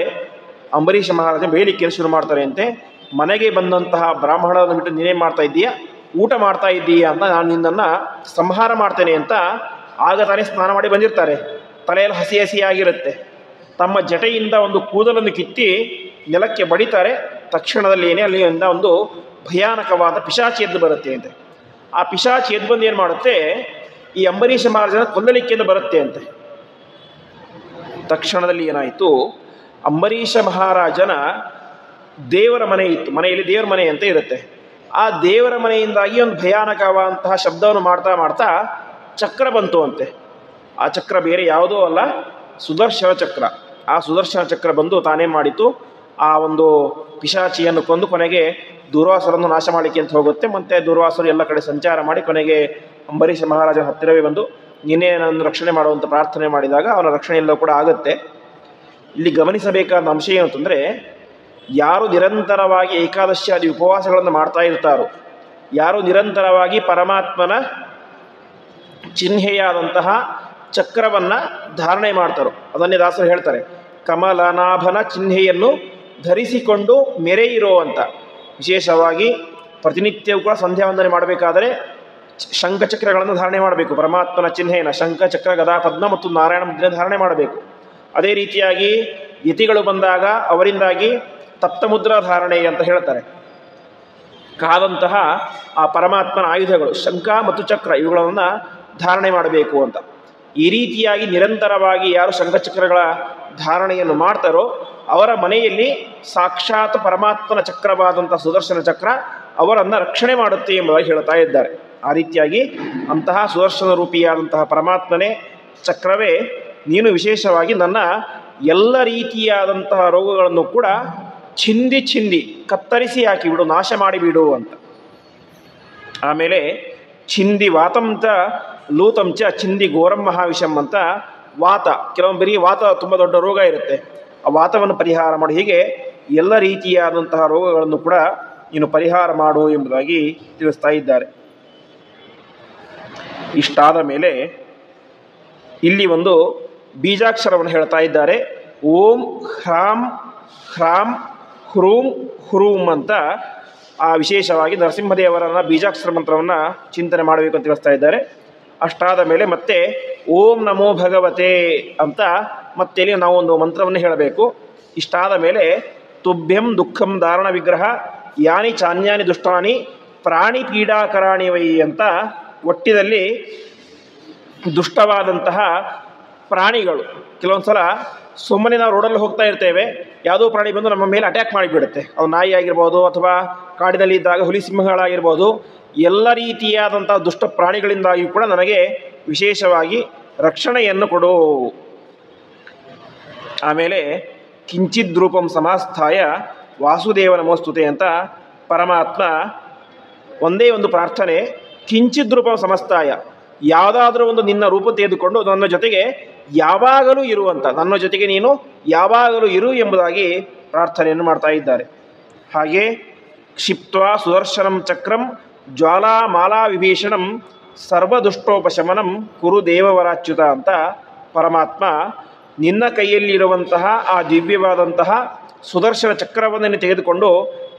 ಅಂಬರೀಷ ಮಹಾರಾಜ ಬೇಲಿಕೆಯನ್ನು ಶುರು ಮಾಡ್ತಾರೆ ಅಂತೆ. ಮನೆಗೆ ಬಂದಂತಹ ಬ್ರಾಹ್ಮಣರನ್ನು ಬಿಟ್ಟು ನೀನೇನು ಮಾಡ್ತಾ ಇದ್ದೀಯಾ, ಊಟ ಮಾಡ್ತಾ ಇದ್ದೀಯಾ ಅಂತ ನಾನು ನಿನ್ನನ್ನು ಸಂಹಾರ ಮಾಡ್ತೇನೆ ಅಂತ. ಆಗ ತಾನೇ ಸ್ನಾನ ಮಾಡಿ ಬಂದಿರ್ತಾರೆ, ತಲೆಯಲ್ಲಿ ಹಸಿ ಹಸಿಯಾಗಿರುತ್ತೆ. ತಮ್ಮ ಜಟೆಯಿಂದ ಒಂದು ಕೂದಲನ್ನು ಕಿತ್ತಿ ನೆಲಕ್ಕೆ ಬಡಿತಾರೆ. ತಕ್ಷಣದಲ್ಲಿ ಅಲ್ಲಿಂದ ಒಂದು ಭಯಾನಕವಾದ ಪಿಶಾಚಿ ಎದ್ದು ಬರುತ್ತೆ ಅಂತೆ. ಆ ಪಿಶಾಚಿ ಎದ್ದು ಬಂದು ಏನು ಮಾಡುತ್ತೆ, ಈ ಅಂಬರೀಷ ಮಹಾರಾಜನ ಕೊಲ್ಲಲಿಕ್ಕೆಂದು ಬರುತ್ತೆ ಅಂತೆ. ತಕ್ಷಣದಲ್ಲಿ ಏನಾಯಿತು, ಅಂಬರೀಷ ಮಹಾರಾಜನ ದೇವರ ಮನೆ ಇತ್ತು, ಮನೆಯಲ್ಲಿ ದೇವರ ಮನೆ ಅಂತ ಇರುತ್ತೆ. ಆ ದೇವರ ಮನೆಯಿಂದಾಗಿ ಒಂದು ಭಯಾನಕವಾದಂತಹ ಶಬ್ದವನ್ನು ಮಾಡ್ತಾ ಮಾಡ್ತಾ ಚಕ್ರ ಬಂತು ಅಂತೆ. ಆ ಚಕ್ರ ಬೇರೆ ಯಾವುದೋ ಅಲ್ಲ, ಸುದರ್ಶನ ಚಕ್ರ. ಆ ಸುದರ್ಶನ ಚಕ್ರ ಬಂದು ತಾನೇನು ಮಾಡಿತು, ಆ ಒಂದು ಪಿಶಾಚಿಯನ್ನು ಕೊಂದು ಕೊನೆಗೆ ದೂರ್ವಾಸರನ್ನು ನಾಶ ಮಾಡಲಿಕ್ಕೆ ಅಂತ ಹೋಗುತ್ತೆ. ಮತ್ತು ದೂರ್ವಾಸರು ಎಲ್ಲ ಕಡೆ ಸಂಚಾರ ಮಾಡಿ ಕೊನೆಗೆ ಅಂಬರೀಷ ಮಹಾರಾಜನ ಹತ್ತಿರವೇ ಬಂದು ನಿನ್ನೆ ನನ್ನ ರಕ್ಷಣೆ ಮಾಡುವಂಥ ಪ್ರಾರ್ಥನೆ ಮಾಡಿದಾಗ ಅವನ ರಕ್ಷಣೆ ಎಲ್ಲವೂ ಕೂಡ ಆಗುತ್ತೆ. ಇಲ್ಲಿ ಗಮನಿಸಬೇಕಾದ ಅಂಶ ಏನು ಅಂತಂದರೆ, ಯಾರು ನಿರಂತರವಾಗಿ ಏಕಾದಶಿಯಾದಿ ಉಪವಾಸಗಳನ್ನು ಮಾಡ್ತಾ ಇರ್ತಾರೋ, ಯಾರು ನಿರಂತರವಾಗಿ ಪರಮಾತ್ಮನ ಚಿಹ್ನೆಯಾದಂತಹ ಚಕ್ರವನ್ನು ಧಾರಣೆ ಮಾಡ್ತಾರೋ, ಅದನ್ನೇ ದಾಸರು ಹೇಳ್ತಾರೆ, ಕಮಲನಾಭನ ಚಿಹ್ನೆಯನ್ನು ಧರಿಸಿಕೊಂಡು ಮೆರೆಯಿರೋ ಅಂತ. ವಿಶೇಷವಾಗಿ ಪ್ರತಿನಿತ್ಯವೂ ಕೂಡ ಸಂಧ್ಯಾ ವಂದನೆ ಮಾಡಬೇಕಾದರೆ ಶಂಖಚಕ್ರಗಳನ್ನು ಧಾರಣೆ ಮಾಡಬೇಕು. ಪರಮಾತ್ಮನ ಚಿಹ್ನೆಯನ್ನು ಶಂಖ, ಚಕ್ರ, ಗದಾ, ಪದ್ಮ ಮತ್ತು ನಾರಾಯಣ ಮುದ್ರೆ ಧಾರಣೆ ಮಾಡಬೇಕು. ಅದೇ ರೀತಿಯಾಗಿ ಯತಿಗಳು ಬಂದಾಗ ಅವರಿಂದಾಗಿ ತಪ್ತಮುದ್ರಾ ಧಾರಣೆ ಅಂತ ಹೇಳ್ತಾರೆ. ಕಾದಂತಹ ಆ ಪರಮಾತ್ಮನ ಆಯುಧಗಳು ಶಂಖ ಮತ್ತು ಚಕ್ರ ಇವುಗಳನ್ನು ಧಾರಣೆ ಮಾಡಬೇಕು ಅಂತ. ಈ ರೀತಿಯಾಗಿ ನಿರಂತರವಾಗಿ ಯಾರು ಶಂಖಚಕ್ರಗಳ ಧಾರಣೆಯನ್ನು ಮಾಡ್ತಾರೋ ಅವರ ಮನೆಯಲ್ಲಿ ಸಾಕ್ಷಾತ್ ಪರಮಾತ್ಮನ ಚಕ್ರವಾದಂಥ ಸುದರ್ಶನ ಚಕ್ರ ಅವರನ್ನು ರಕ್ಷಣೆ ಮಾಡುತ್ತೆ ಎಂಬುದಾಗಿ ಹೇಳ್ತಾ ಇದ್ದಾರೆ. ಆ ರೀತಿಯಾಗಿ ಅಂತಹ ಸುದರ್ಶನ ರೂಪಿಯಾದಂತಹ ಪರಮಾತ್ಮನೇ ಚಕ್ರವೇ ನೀನು ವಿಶೇಷವಾಗಿ ನನ್ನ ಎಲ್ಲ ರೀತಿಯಾದಂತಹ ರೋಗಗಳನ್ನು ಕೂಡ ಚಿಂದಿ ಕತ್ತರಿಸಿ ಹಾಕಿಬಿಡು, ನಾಶ ಮಾಡಿಬಿಡು ಅಂತ. ಆಮೇಲೆ ಚಿಂದಿ ವಾತಂಚ ಲೂತಂಚ ಚಿಂದಿ ಘೋರಂ ಮಹಾವಿಷಂ ಅಂತ. ವಾತ, ಕೆಲವೊಬ್ಬರಿಗೆ ವಾತ ತುಂಬ ದೊಡ್ಡ ರೋಗ ಇರುತ್ತೆ, ಆ ವಾತವನ್ನು ಪರಿಹಾರ ಮಾಡಿ. ಹೀಗೆ ಎಲ್ಲ ರೀತಿಯಾದಂತಹ ರೋಗಗಳನ್ನು ಕೂಡ ನೀನು ಪರಿಹಾರ ಮಾಡು ಎಂಬುದಾಗಿ ತಿಳಿಸ್ತಾ ಇದ್ದಾರೆ. ಇಷ್ಟಾದ ಮೇಲೆ ಇಲ್ಲಿ ಒಂದು ಬೀಜಾಕ್ಷರವನ್ನು ಹೇಳ್ತಾ ಇದ್ದಾರೆ. ಓಂ ಹ್ರಾಂ ಹ್ರಾಂ ಹ್ರೂಂ ಹ್ರೂಂ ಅಂತ. ಆ ವಿಶೇಷವಾಗಿ ನರಸಿಂಹದೇವರನ್ನ ಬೀಜಾಕ್ಷರ ಮಂತ್ರವನ್ನು ಚಿಂತನೆ ಮಾಡಬೇಕು ಅಂತ ತಿಳಿಸ್ತಾ ಇದ್ದಾರೆ. ಅಷ್ಟಾದ ಮೇಲೆ ಮತ್ತೆ ಓಂ ನಮೋ ಭಗವತೆ ಅಂತ ಮತ್ತೆ ಇಲ್ಲಿ ನಾವು ಒಂದು ಮಂತ್ರವನ್ನು ಹೇಳಬೇಕು. ಇಷ್ಟಾದ ಮೇಲೆ ತುಭ್ಯಂ ದುಃಖಂ ಧಾರಣ ವಿಗ್ರಹ ಯಾನಿ ಚಾನ್ಯಾನಿ ದುಷ್ಟಾನಿ ಪ್ರಾಣಿ ಪೀಡಾಕರಾಣಿ ವೈ ಅಂತ. ಒಟ್ಟಿನಲ್ಲಿ ದುಷ್ಟವಾದಂತಹ ಪ್ರಾಣಿಗಳು, ಕೆಲವೊಂದು ಸಲ ಸುಮ್ಮನೆ ನಾವು ರೋಡಲ್ಲಿ ಹೋಗ್ತಾ ಇರ್ತೇವೆ, ಯಾವುದೋ ಪ್ರಾಣಿ ಬಂದು ನಮ್ಮ ಮೇಲೆ ಅಟ್ಯಾಕ್ ಮಾಡಿಬಿಡುತ್ತೆ. ಅವು ನಾಯಿ ಆಗಿರ್ಬೋದು ಅಥವಾ ಕಾಡಿನಲ್ಲಿ ಇದ್ದಾಗ ಹುಲಿ ಸಿಂಹಗಳಾಗಿರ್ಬೋದು, ಎಲ್ಲ ರೀತಿಯಾದಂಥ ದುಷ್ಟ ಪ್ರಾಣಿಗಳಿಂದಾಗಿ ಕೂಡ ನನಗೆ ವಿಶೇಷವಾಗಿ ರಕ್ಷಣೆಯನ್ನು ಕೊಡು. ಆಮೇಲೆ ಕಿಂಚಿದ್ ರೂಪಂ ಸಮಾಸ್ಥಾಯ ವಾಸುದೇವ ನಮೋಸ್ತುತೆ ಅಂತ ಪರಮಾತ್ಮ ಒಂದೇ ಒಂದು ಪ್ರಾರ್ಥನೆ, ಕಿಂಚಿದ್ ರೂಪಂ ಸಮಸ್ತಾಯ, ಯಾವುದಾದ್ರೂ ಒಂದು ನಿನ್ನ ರೂಪ ತೆಗೆದುಕೊಂಡು ನನ್ನ ಜೊತೆಗೆ ಯಾವಾಗಲೂ ಇರುವಂಥ, ನನ್ನ ಜೊತೆಗೆ ನೀನು ಯಾವಾಗಲೂ ಇರು ಎಂಬುದಾಗಿ ಪ್ರಾರ್ಥನೆಯನ್ನು ಮಾಡ್ತಾ ಇದ್ದಾರೆ. ಹಾಗೆ ಕ್ಷಿಪ್ತ್ವಾ ಸುದರ್ಶನಂ ಚಕ್ರಂ ಜ್ವಾಲಾ ಮಾಲಾ ವಿಭೀಷಣಂ ಸರ್ವದುಷ್ಟೋಪಶಮನಂ ಕುರು ದೇವವರಾಚ್ಯುತ ಅಂತ ಪರಮಾತ್ಮ ನಿನ್ನ ಕೈಯಲ್ಲಿರುವಂತಹ ಆ ದಿವ್ಯವಾದಂತಹ ಸುದರ್ಶನ ಚಕ್ರವನ್ನು ತೆಗೆದುಕೊಂಡು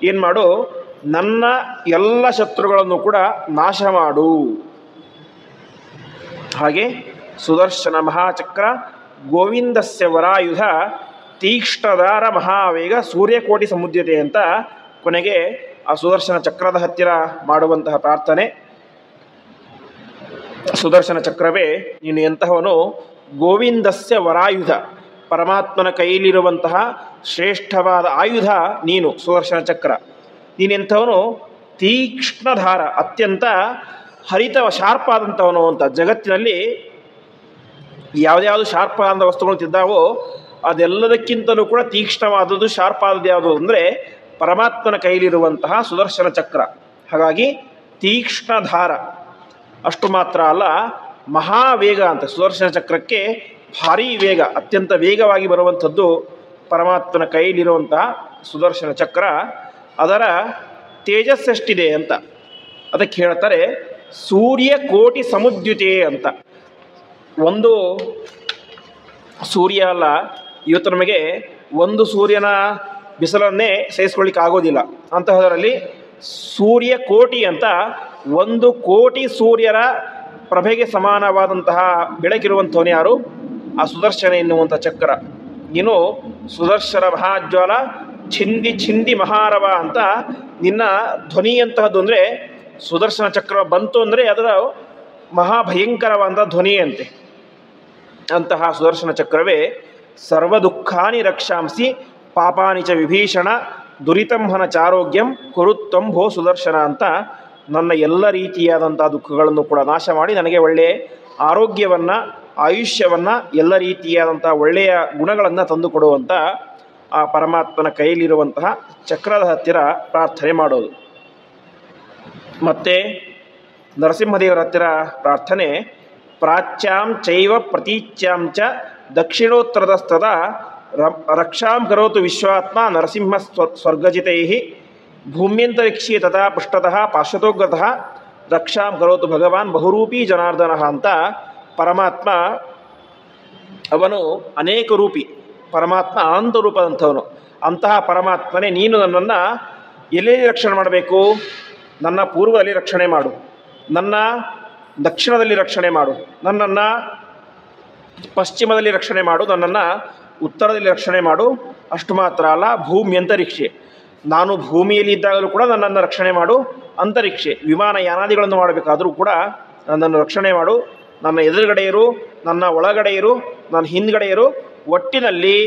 ಏನು ಮಾಡು, ನನ್ನ ಎಲ್ಲ ಶತ್ರುಗಳನ್ನು ಕೂಡ ನಾಶ ಮಾಡು. ಹಾಗೆ ಸುದರ್ಶನ ಮಹಾಚಕ್ರ ಗೋವಿಂದಸ್ಯ ವರಾಯುಧ ತೀಕ್ಷ್ಣದಾರ ಮಹಾವೇಗ ಸೂರ್ಯಕೋಟಿ ಸಮುದ್ಯತೆ ಅಂತ ಕೊನೆಗೆ ಆ ಸುದರ್ಶನ ಚಕ್ರದ ಹತ್ತಿರ ಮಾಡುವಂತಹ ಪ್ರಾರ್ಥನೆ. ಸುದರ್ಶನ ಚಕ್ರವೇ ನೀನು ಎಂತಹವನು, ಗೋವಿಂದಸ್ಯ ವರಾಯುಧ, ಪರಮಾತ್ಮನ ಕೈಯಲ್ಲಿರುವಂತಹ ಶ್ರೇಷ್ಠವಾದ ಆಯುಧ ನೀನು ಸುದರ್ಶನ ಚಕ್ರ. ನೀನೆಂಥವನು ತೀಕ್ಷ್ಣಧಾರ, ಅತ್ಯಂತ ಹರಿತ ಶಾರ್ಪ್ ಆದಂಥವನು ಅಂತ. ಜಗತ್ತಿನಲ್ಲಿ ಯಾವುದ್ಯಾವುದು ಶಾರ್ಪ್ ಆದ ವಸ್ತುಗಳು ತಿದ್ದಾವೋ ಅದೆಲ್ಲದಕ್ಕಿಂತಲೂ ಕೂಡ ತೀಕ್ಷ್ಣವಾದದ್ದು ಶಾರ್ಪ್ ಆದದ್ದು ಯಾವುದು ಅಂದರೆ ಪರಮಾತ್ಮನ ಕೈಲಿರುವಂತಹ ಸುದರ್ಶನ ಚಕ್ರ. ಹಾಗಾಗಿ ತೀಕ್ಷ್ಣ ಧಾರ. ಅಷ್ಟು ಮಾತ್ರ ಅಲ್ಲ, ಮಹಾವೇಗ ಅಂತ ಸುದರ್ಶನ ಚಕ್ರಕ್ಕೆ ಭಾರೀ ವೇಗ, ಅತ್ಯಂತ ವೇಗವಾಗಿ ಬರುವಂಥದ್ದು ಪರಮಾತ್ಮನ ಕೈಲಿರುವಂತಹ ಸುದರ್ಶನ ಚಕ್ರ. ಅದರ ತೇಜಸ್ಸೆಷ್ಟಿದೆ ಅಂತ ಅದಕ್ಕೆ ಹೇಳ್ತಾರೆ ಸೂರ್ಯ ಕೋಟಿ ಸಮುದ್ಯುತೆ ಅಂತ. ಒಂದು ಸೂರ್ಯ ಅಲ್ಲ, ಇವತ್ತು ನಮಗೆ ಒಂದು ಸೂರ್ಯನ ಬಿಸಿಲನ್ನೇ ಸಹಿಸ್ಕೊಳ್ಳಿಕ್ಕೆ ಆಗೋದಿಲ್ಲ. ಅಂತಹದರಲ್ಲಿ ಸೂರ್ಯ ಕೋಟಿ ಅಂತ 1 ಕೋಟಿ ಸೂರ್ಯರ ಪ್ರಭೆಗೆ ಸಮಾನವಾದಂತಹ ಬೆಳಕಿರುವಂಥವನು ಯಾರು? ಆ ಸುದರ್ಶನ ಎನ್ನುವಂಥ ಚಕ್ರ. ನೀನು ಸುದರ್ಶನ ಮಹಾಜ್ವಾಲ ಛಿಂದಿ ಛಿಂದಿ ಮಹಾರವ ಅಂತ ನಿನ್ನ ಧ್ವನಿ ಅಂತಹದ್ದು ಅಂದರೆ ಸುದರ್ಶನ ಚಕ್ರ ಬಂತು ಅಂದರೆ ಅದರ ಮಹಾಭಯಂಕರವಾದ ಧ್ವನಿ ಅಂತೆ. ಅಂತಹ ಸುದರ್ಶನ ಚಕ್ರವೇ ಸರ್ವ ದುಃಖಾನಿ ರಕ್ಷಾಂಸಿ ಪಾಪಾನಿ ಚ ವಿಭೀಷಣ ದುರಿತಂಹನ ಚಾರೋಗ್ಯಂ ಕುರುತ್ವಂ ಭೋ ಸುದರ್ಶನ ಅಂತ ನನ್ನ ಎಲ್ಲ ರೀತಿಯಾದಂಥ ದುಃಖಗಳನ್ನು ಕೂಡ ನಾಶ ಮಾಡಿ ನನಗೆ ಒಳ್ಳೆಯ ಆರೋಗ್ಯವನ್ನು, ಆಯುಷ್ಯವನ್ನು, ಎಲ್ಲ ರೀತಿಯಾದಂಥ ಒಳ್ಳೆಯ ಗುಣಗಳನ್ನು ತಂದುಕೊಡುವಂಥ ಆ ಪರಮಾತ್ಮನ ಕೈಲಿರುವಂತಹ ಚಕ್ರದ ಹತ್ತಿರ ಪ್ರಾರ್ಥನೆ ಮಾಡೋದು. ಮತ್ತು ನರಸಿಂಹದೇವರ ಹತ್ತಿರ ಪ್ರಾರ್ಥನೆ ಪ್ರಾಚ್ಯಾಂ ಚೈವ ಪ್ರತೀಚ್ಯಾಂ ಚ ದಕ್ಷಿಣೋತ್ತರದಸ್ತದ ರಕ್ಷಾಂ ಕರೋತು ವಿಶ್ವಾತ್ಮ ನರಸಿಂಹ ಸ್ವರ್ಗಜಿತೈ ಭೂಮ್ಯಂತರಿಕ್ಷೀಯ ತಥಾ ಪೃಷ್ಠತಃ ಪಾರ್ಶ್ವತೋಗ್ರತಃ ರಕ್ಷಾಂ ಕರೋತು ಭಗವಾನ್ ಬಹುರೂಪಿ ಜನಾರ್ದನ ಅಂತ ಪರಮಾತ್ಮ ಅವನು ಅನೇಕ ರೂಪಿ, ಪರಮಾತ್ಮ ಅನಂತ ರೂಪದಂಥವನು. ಅಂತಹ ಪರಮಾತ್ಮನೇ ನೀನು ನನ್ನನ್ನು ಎಲ್ಲೆಲ್ಲಿ ರಕ್ಷಣೆ ಮಾಡಬೇಕು? ನನ್ನ ಪೂರ್ವದಲ್ಲಿ ರಕ್ಷಣೆ ಮಾಡು, ನನ್ನ ದಕ್ಷಿಣದಲ್ಲಿ ರಕ್ಷಣೆ ಮಾಡು, ನನ್ನನ್ನು ಪಶ್ಚಿಮದಲ್ಲಿ ರಕ್ಷಣೆ ಮಾಡು, ನನ್ನನ್ನು ಉತ್ತರದಲ್ಲಿ ರಕ್ಷಣೆ ಮಾಡು. ಅಷ್ಟು ಮಾತ್ರ ಅಲ್ಲ, ಭೂಮ್ಯಂತರಿಕ್ಷೆ, ನಾನು ಭೂಮಿಯಲ್ಲಿ ಇದ್ದಾಗಲೂ ಕೂಡ ನನ್ನನ್ನು ರಕ್ಷಣೆ ಮಾಡು. ಅಂತರಿಕ್ಷೆ, ವಿಮಾನ ಯಾನಾದಿಗಳನ್ನು ಮಾಡಬೇಕಾದರೂ ಕೂಡ ನನ್ನನ್ನು ರಕ್ಷಣೆ ಮಾಡು. ನನ್ನ ಎದುರುಗಡೆ ಇರು, ನನ್ನ ಒಳಗಡೆ ಇರು, ನನ್ನ ಹಿಂದ್ಗಡೆ ಇರು. ಒಟ್ಟಿನಲ್ಲಿ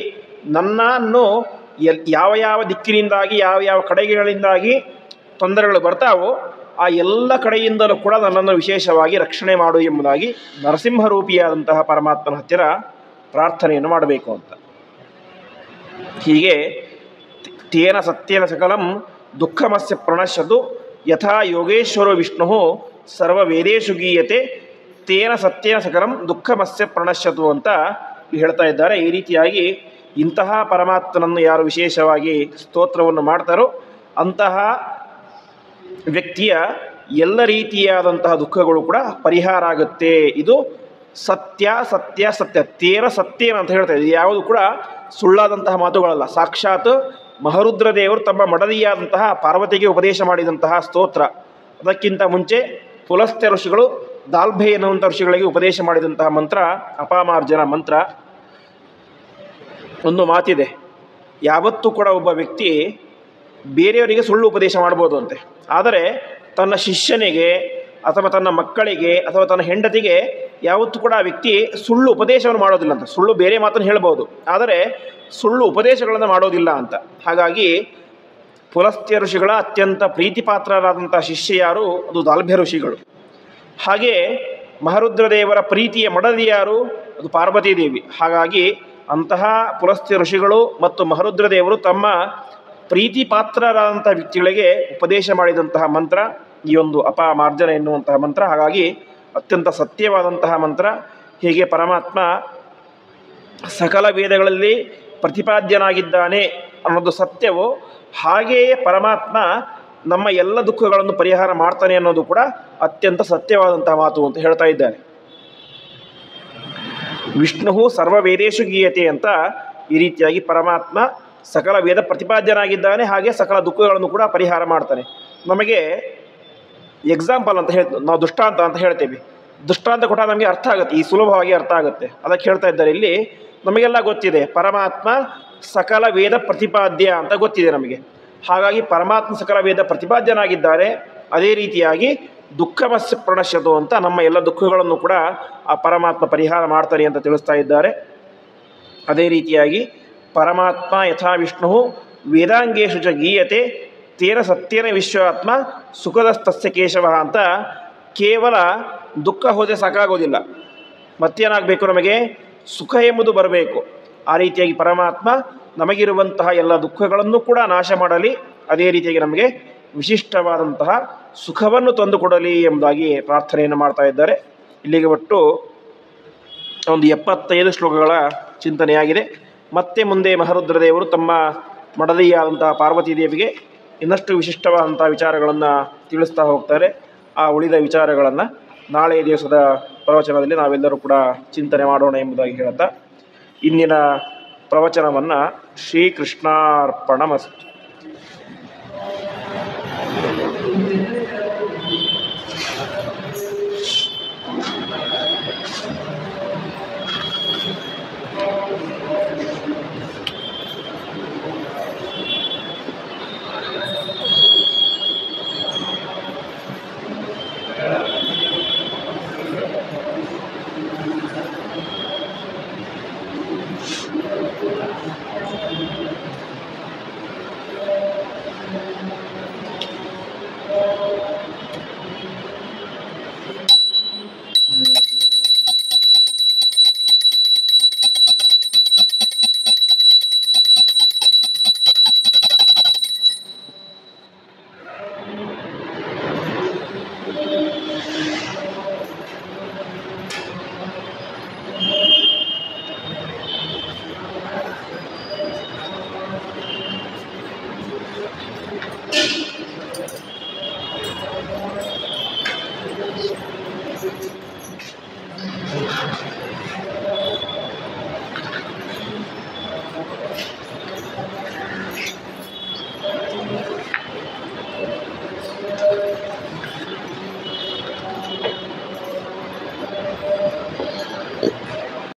ನನ್ನನ್ನು ಯಾವ ಯಾವ ದಿಕ್ಕಿನಿಂದಾಗಿ ಯಾವ ಯಾವ ಕಡೆಗಳಿಂದಾಗಿ ತೊಂದರೆಗಳು ಬರ್ತಾವೋ ಆ ಎಲ್ಲ ಕಡೆಯಿಂದಲೂ ಕೂಡ ನನ್ನನ್ನು ವಿಶೇಷವಾಗಿ ರಕ್ಷಣೆ ಮಾಡು ಎಂಬುದಾಗಿ ನರಸಿಂಹರೂಪಿಯಾದಂತಹ ಪರಮಾತ್ಮನ ಹತ್ತಿರ ಪ್ರಾರ್ಥನೆಯನ್ನು ಮಾಡಬೇಕು ಅಂತ. ಹೀಗೆ ತೇನ ಸತ್ಯೇನ ಸಕಲಂ ದುಃಖಮಸ್ಯ ಪ್ರಣಶ್ಯತು ಯಥಾ ಯೋಗೇಶ್ವರೋ ವಿಷ್ಣು ಸರ್ವ ವೇದೇಶು ಗೀಯತೆ ತೇನ ಸತ್ಯೇನ ಸಕಲಂ ದುಃಖಮಸ್ಯ ಪ್ರಣಶ್ಯತು ಅಂತ ಹೇಳ್ತಾ ಇದ್ದಾರೆ. ಈ ರೀತಿಯಾಗಿ ಇಂತಹ ಪರಮಾತ್ಮನನ್ನು ಯಾರು ವಿಶೇಷವಾಗಿ ಸ್ತೋತ್ರವನ್ನು ಮಾಡ್ತಾರೋ ಅಂತಹ ವ್ಯಕ್ತಿಯ ಎಲ್ಲ ರೀತಿಯಾದಂತಹ ದುಃಖಗಳು ಕೂಡ ಪರಿಹಾರ ಆಗುತ್ತೆ. ಇದು ಸತ್ಯ ಸತ್ಯ ಸತ್ಯ, ತೇನ ಸತ್ಯೇನ ಅಂತ ಹೇಳ್ತಾ ಇದೆ. ಯಾವುದು ಕೂಡ ಸುಳ್ಳಾದಂತಹ ಮಾತುಗಳಲ್ಲ. ಸಾಕ್ಷಾತ್ ಮಹರುದ್ರ ದೇವರು ತಮ್ಮ ಮಡದಿಯಾದಂತಹ ಪಾರ್ವತಿಗೆ ಉಪದೇಶ ಮಾಡಿದಂತಹ ಸ್ತೋತ್ರ. ಅದಕ್ಕಿಂತ ಮುಂಚೆ ಪುಲಸ್ತ್ಯ ಋಷಿಗಳು ದಾಲ್ಭೆ ಎನ್ನುವಂಥ ಋಷಿಗಳಿಗೆ ಉಪದೇಶ ಮಾಡಿದಂತಹ ಮಂತ್ರ ಅಪಾಮಾರ್ಜನ ಮಂತ್ರ. ಒಂದು ಮಾತಿದೆ, ಯಾವತ್ತೂ ಕೂಡ ಒಬ್ಬ ವ್ಯಕ್ತಿ ಬೇರೆಯವರಿಗೆ ಸುಳ್ಳು ಉಪದೇಶ ಮಾಡ್ಬೋದು ಅಂತೆ, ಆದರೆ ತನ್ನ ಶಿಷ್ಯನಿಗೆ ಅಥವಾ ತನ್ನ ಮಕ್ಕಳಿಗೆ ಅಥವಾ ತನ್ನ ಹೆಂಡತಿಗೆ ಯಾವತ್ತೂ ಕೂಡ ಆ ವ್ಯಕ್ತಿ ಸುಳ್ಳು ಉಪದೇಶವನ್ನು ಮಾಡೋದಿಲ್ಲ ಅಂತ. ಸುಳ್ಳು ಬೇರೆ ಮಾತನ್ನು ಹೇಳ್ಬೋದು, ಆದರೆ ಸುಳ್ಳು ಉಪದೇಶಗಳನ್ನು ಮಾಡೋದಿಲ್ಲ ಅಂತ. ಹಾಗಾಗಿ ಪುಲಸ್ತ್ಯ ಋಷಿಗಳ ಅತ್ಯಂತ ಪ್ರೀತಿಪಾತ್ರರಾದಂಥ ಶಿಷ್ಯ ಯಾರು? ಅದು ದಾಲ್ಭ್ಯ ಋಷಿಗಳು. ಹಾಗೆ ಮಹರುದ್ರದೇವರ ಪ್ರೀತಿಯ ಮಡದಿ ಯಾರು? ಅದು ಪಾರ್ವತೀ ದೇವಿ. ಹಾಗಾಗಿ ಅಂತಹ ಪುಲಸ್ತ್ಯ ಋಷಿಗಳು ಮತ್ತು ಮಹರುದ್ರದೇವರು ತಮ್ಮ ಪ್ರೀತಿ ಪಾತ್ರರಾದಂಥ ವ್ಯಕ್ತಿಗಳಿಗೆ ಉಪದೇಶ ಮಾಡಿದಂತಹ ಮಂತ್ರ ಈ ಒಂದು ಅಪಮಾರ್ಜನ ಎನ್ನುವಂತಹ ಮಂತ್ರ. ಹಾಗಾಗಿ ಅತ್ಯಂತ ಸತ್ಯವಾದಂತಹ ಮಂತ್ರ. ಹೀಗೆ ಪರಮಾತ್ಮ ಸಕಲ ವೇದಗಳಲ್ಲಿ ಪ್ರತಿಪಾದ್ಯನಾಗಿದ್ದಾನೆ ಅನ್ನೋದು ಸತ್ಯವೋ ಹಾಗೆಯೇ ಪರಮಾತ್ಮ ನಮ್ಮ ಎಲ್ಲ ದುಃಖಗಳನ್ನು ಪರಿಹಾರ ಮಾಡ್ತಾನೆ ಅನ್ನೋದು ಕೂಡ ಅತ್ಯಂತ ಸತ್ಯವಾದಂತಹ ಮಾತು ಅಂತ ಹೇಳ್ತಾ ಇದ್ದಾನೆ. ವಿಷ್ಣು ಸರ್ವ ವೇದೇಶು ಗೀಯತೆ ಅಂತ ಈ ರೀತಿಯಾಗಿ ಪರಮಾತ್ಮ ಸಕಲ ವೇದ ಪ್ರತಿಪಾದ್ಯನಾಗಿದ್ದಾನೆ, ಹಾಗೆ ಸಕಲ ದುಃಖಗಳನ್ನು ಕೂಡ ಪರಿಹಾರ ಮಾಡ್ತಾನೆ. ನಮಗೆ ಎಕ್ಸಾಂಪಲ್ ಅಂತ ನಾವು ದೃಷ್ಟಾಂತ ಅಂತ ಹೇಳ್ತೇವೆ. ದೃಷ್ಟಾಂತ ಕೊಟ್ಟಾಗ ನಮಗೆ ಅರ್ಥ ಆಗುತ್ತೆ, ಈ ಸುಲಭವಾಗಿ ಅರ್ಥ ಆಗುತ್ತೆ. ಅದಕ್ಕೆ ಹೇಳ್ತಾ ಇದ್ದಾರೆ ಇಲ್ಲಿ. ನಮಗೆಲ್ಲ ಗೊತ್ತಿದೆ ಪರಮಾತ್ಮ ಸಕಲ ವೇದ ಪ್ರತಿಪಾದ್ಯ ಅಂತ ಗೊತ್ತಿದೆ ನಮಗೆ. ಹಾಗಾಗಿ ಪರಮಾತ್ಮ ಸಕಲ ವೇದ ಪ್ರತಿಪಾದ್ಯನಾಗಿದ್ದಾರೆ. ಅದೇ ರೀತಿಯಾಗಿ ದುಃಖಮಸ್ಯ ಪ್ರಣಶ್ಯತು ಅಂತ ನಮ್ಮ ಎಲ್ಲ ದುಃಖಗಳನ್ನು ಕೂಡ ಆ ಪರಮಾತ್ಮ ಪರಿಹಾರ ಮಾಡ್ತಾನೆ ಅಂತ ತಿಳಿಸ್ತಾ ಇದ್ದಾರೆ. ಅದೇ ರೀತಿಯಾಗಿ ಪರಮಾತ್ಮ ಯಥಾ ವಿಷ್ಣು ವೇದಾಂಗೇಶು ಚ ಗೀಯತೆ ತೇನ ಸತ್ಯೇನ ವಿಶ್ವಾತ್ಮ ಸುಖದಸ್ತಸ್ಯ ಕೇಶವ ಅಂತ ಕೇವಲ ದುಃಖ ಹೋದರೆ ಸಾಕಾಗೋದಿಲ್ಲ. ಮತ್ತೇನಾಗಬೇಕು, ನಮಗೆ ಸುಖ ಎಂಬುದು ಬರಬೇಕು. ಆ ರೀತಿಯಾಗಿ ಪರಮಾತ್ಮ ನಮಗಿರುವಂತಹ ಎಲ್ಲ ದುಃಖಗಳನ್ನು ಕೂಡ ನಾಶ ಮಾಡಲಿ, ಅದೇ ರೀತಿಯಾಗಿ ನಮಗೆ ವಿಶಿಷ್ಟವಾದಂತಹ ಸುಖವನ್ನು ತಂದುಕೊಡಲಿ ಎಂಬುದಾಗಿ ಪ್ರಾರ್ಥನೆಯನ್ನು ಮಾಡ್ತಾ ಇದ್ದಾರೆ. ಇಲ್ಲಿಗೆ ಒಟ್ಟು ಒಂದು 75 ಶ್ಲೋಕಗಳ ಚಿಂತನೆಯಾಗಿದೆ. ಮತ್ತೆ ಮುಂದೆ ಮಹರುದ್ರದೇವರು ತಮ್ಮ ಮಡದಿಯಾದಂತಹ ಪಾರ್ವತೀ ದೇವಿಗೆ ಇನ್ನಷ್ಟು ವಿಶಿಷ್ಟವಾದಂಥ ವಿಚಾರಗಳನ್ನು ತಿಳಿಸ್ತಾ ಹೋಗ್ತಾರೆ. ಆ ಉಳಿದ ವಿಚಾರಗಳನ್ನು ನಾಳೆಯ ದಿವಸದ ಪ್ರವಚನದಲ್ಲಿ ನಾವೆಲ್ಲರೂ ಕೂಡ ಚಿಂತನೆ ಮಾಡೋಣ ಎಂಬುದಾಗಿ ಹೇಳ್ತಾ ಇಂದಿನ ಪ್ರವಚನವನ್ನು ಶ್ರೀಕೃಷ್ಣಾರ್ಪಣಮಸ್ತು.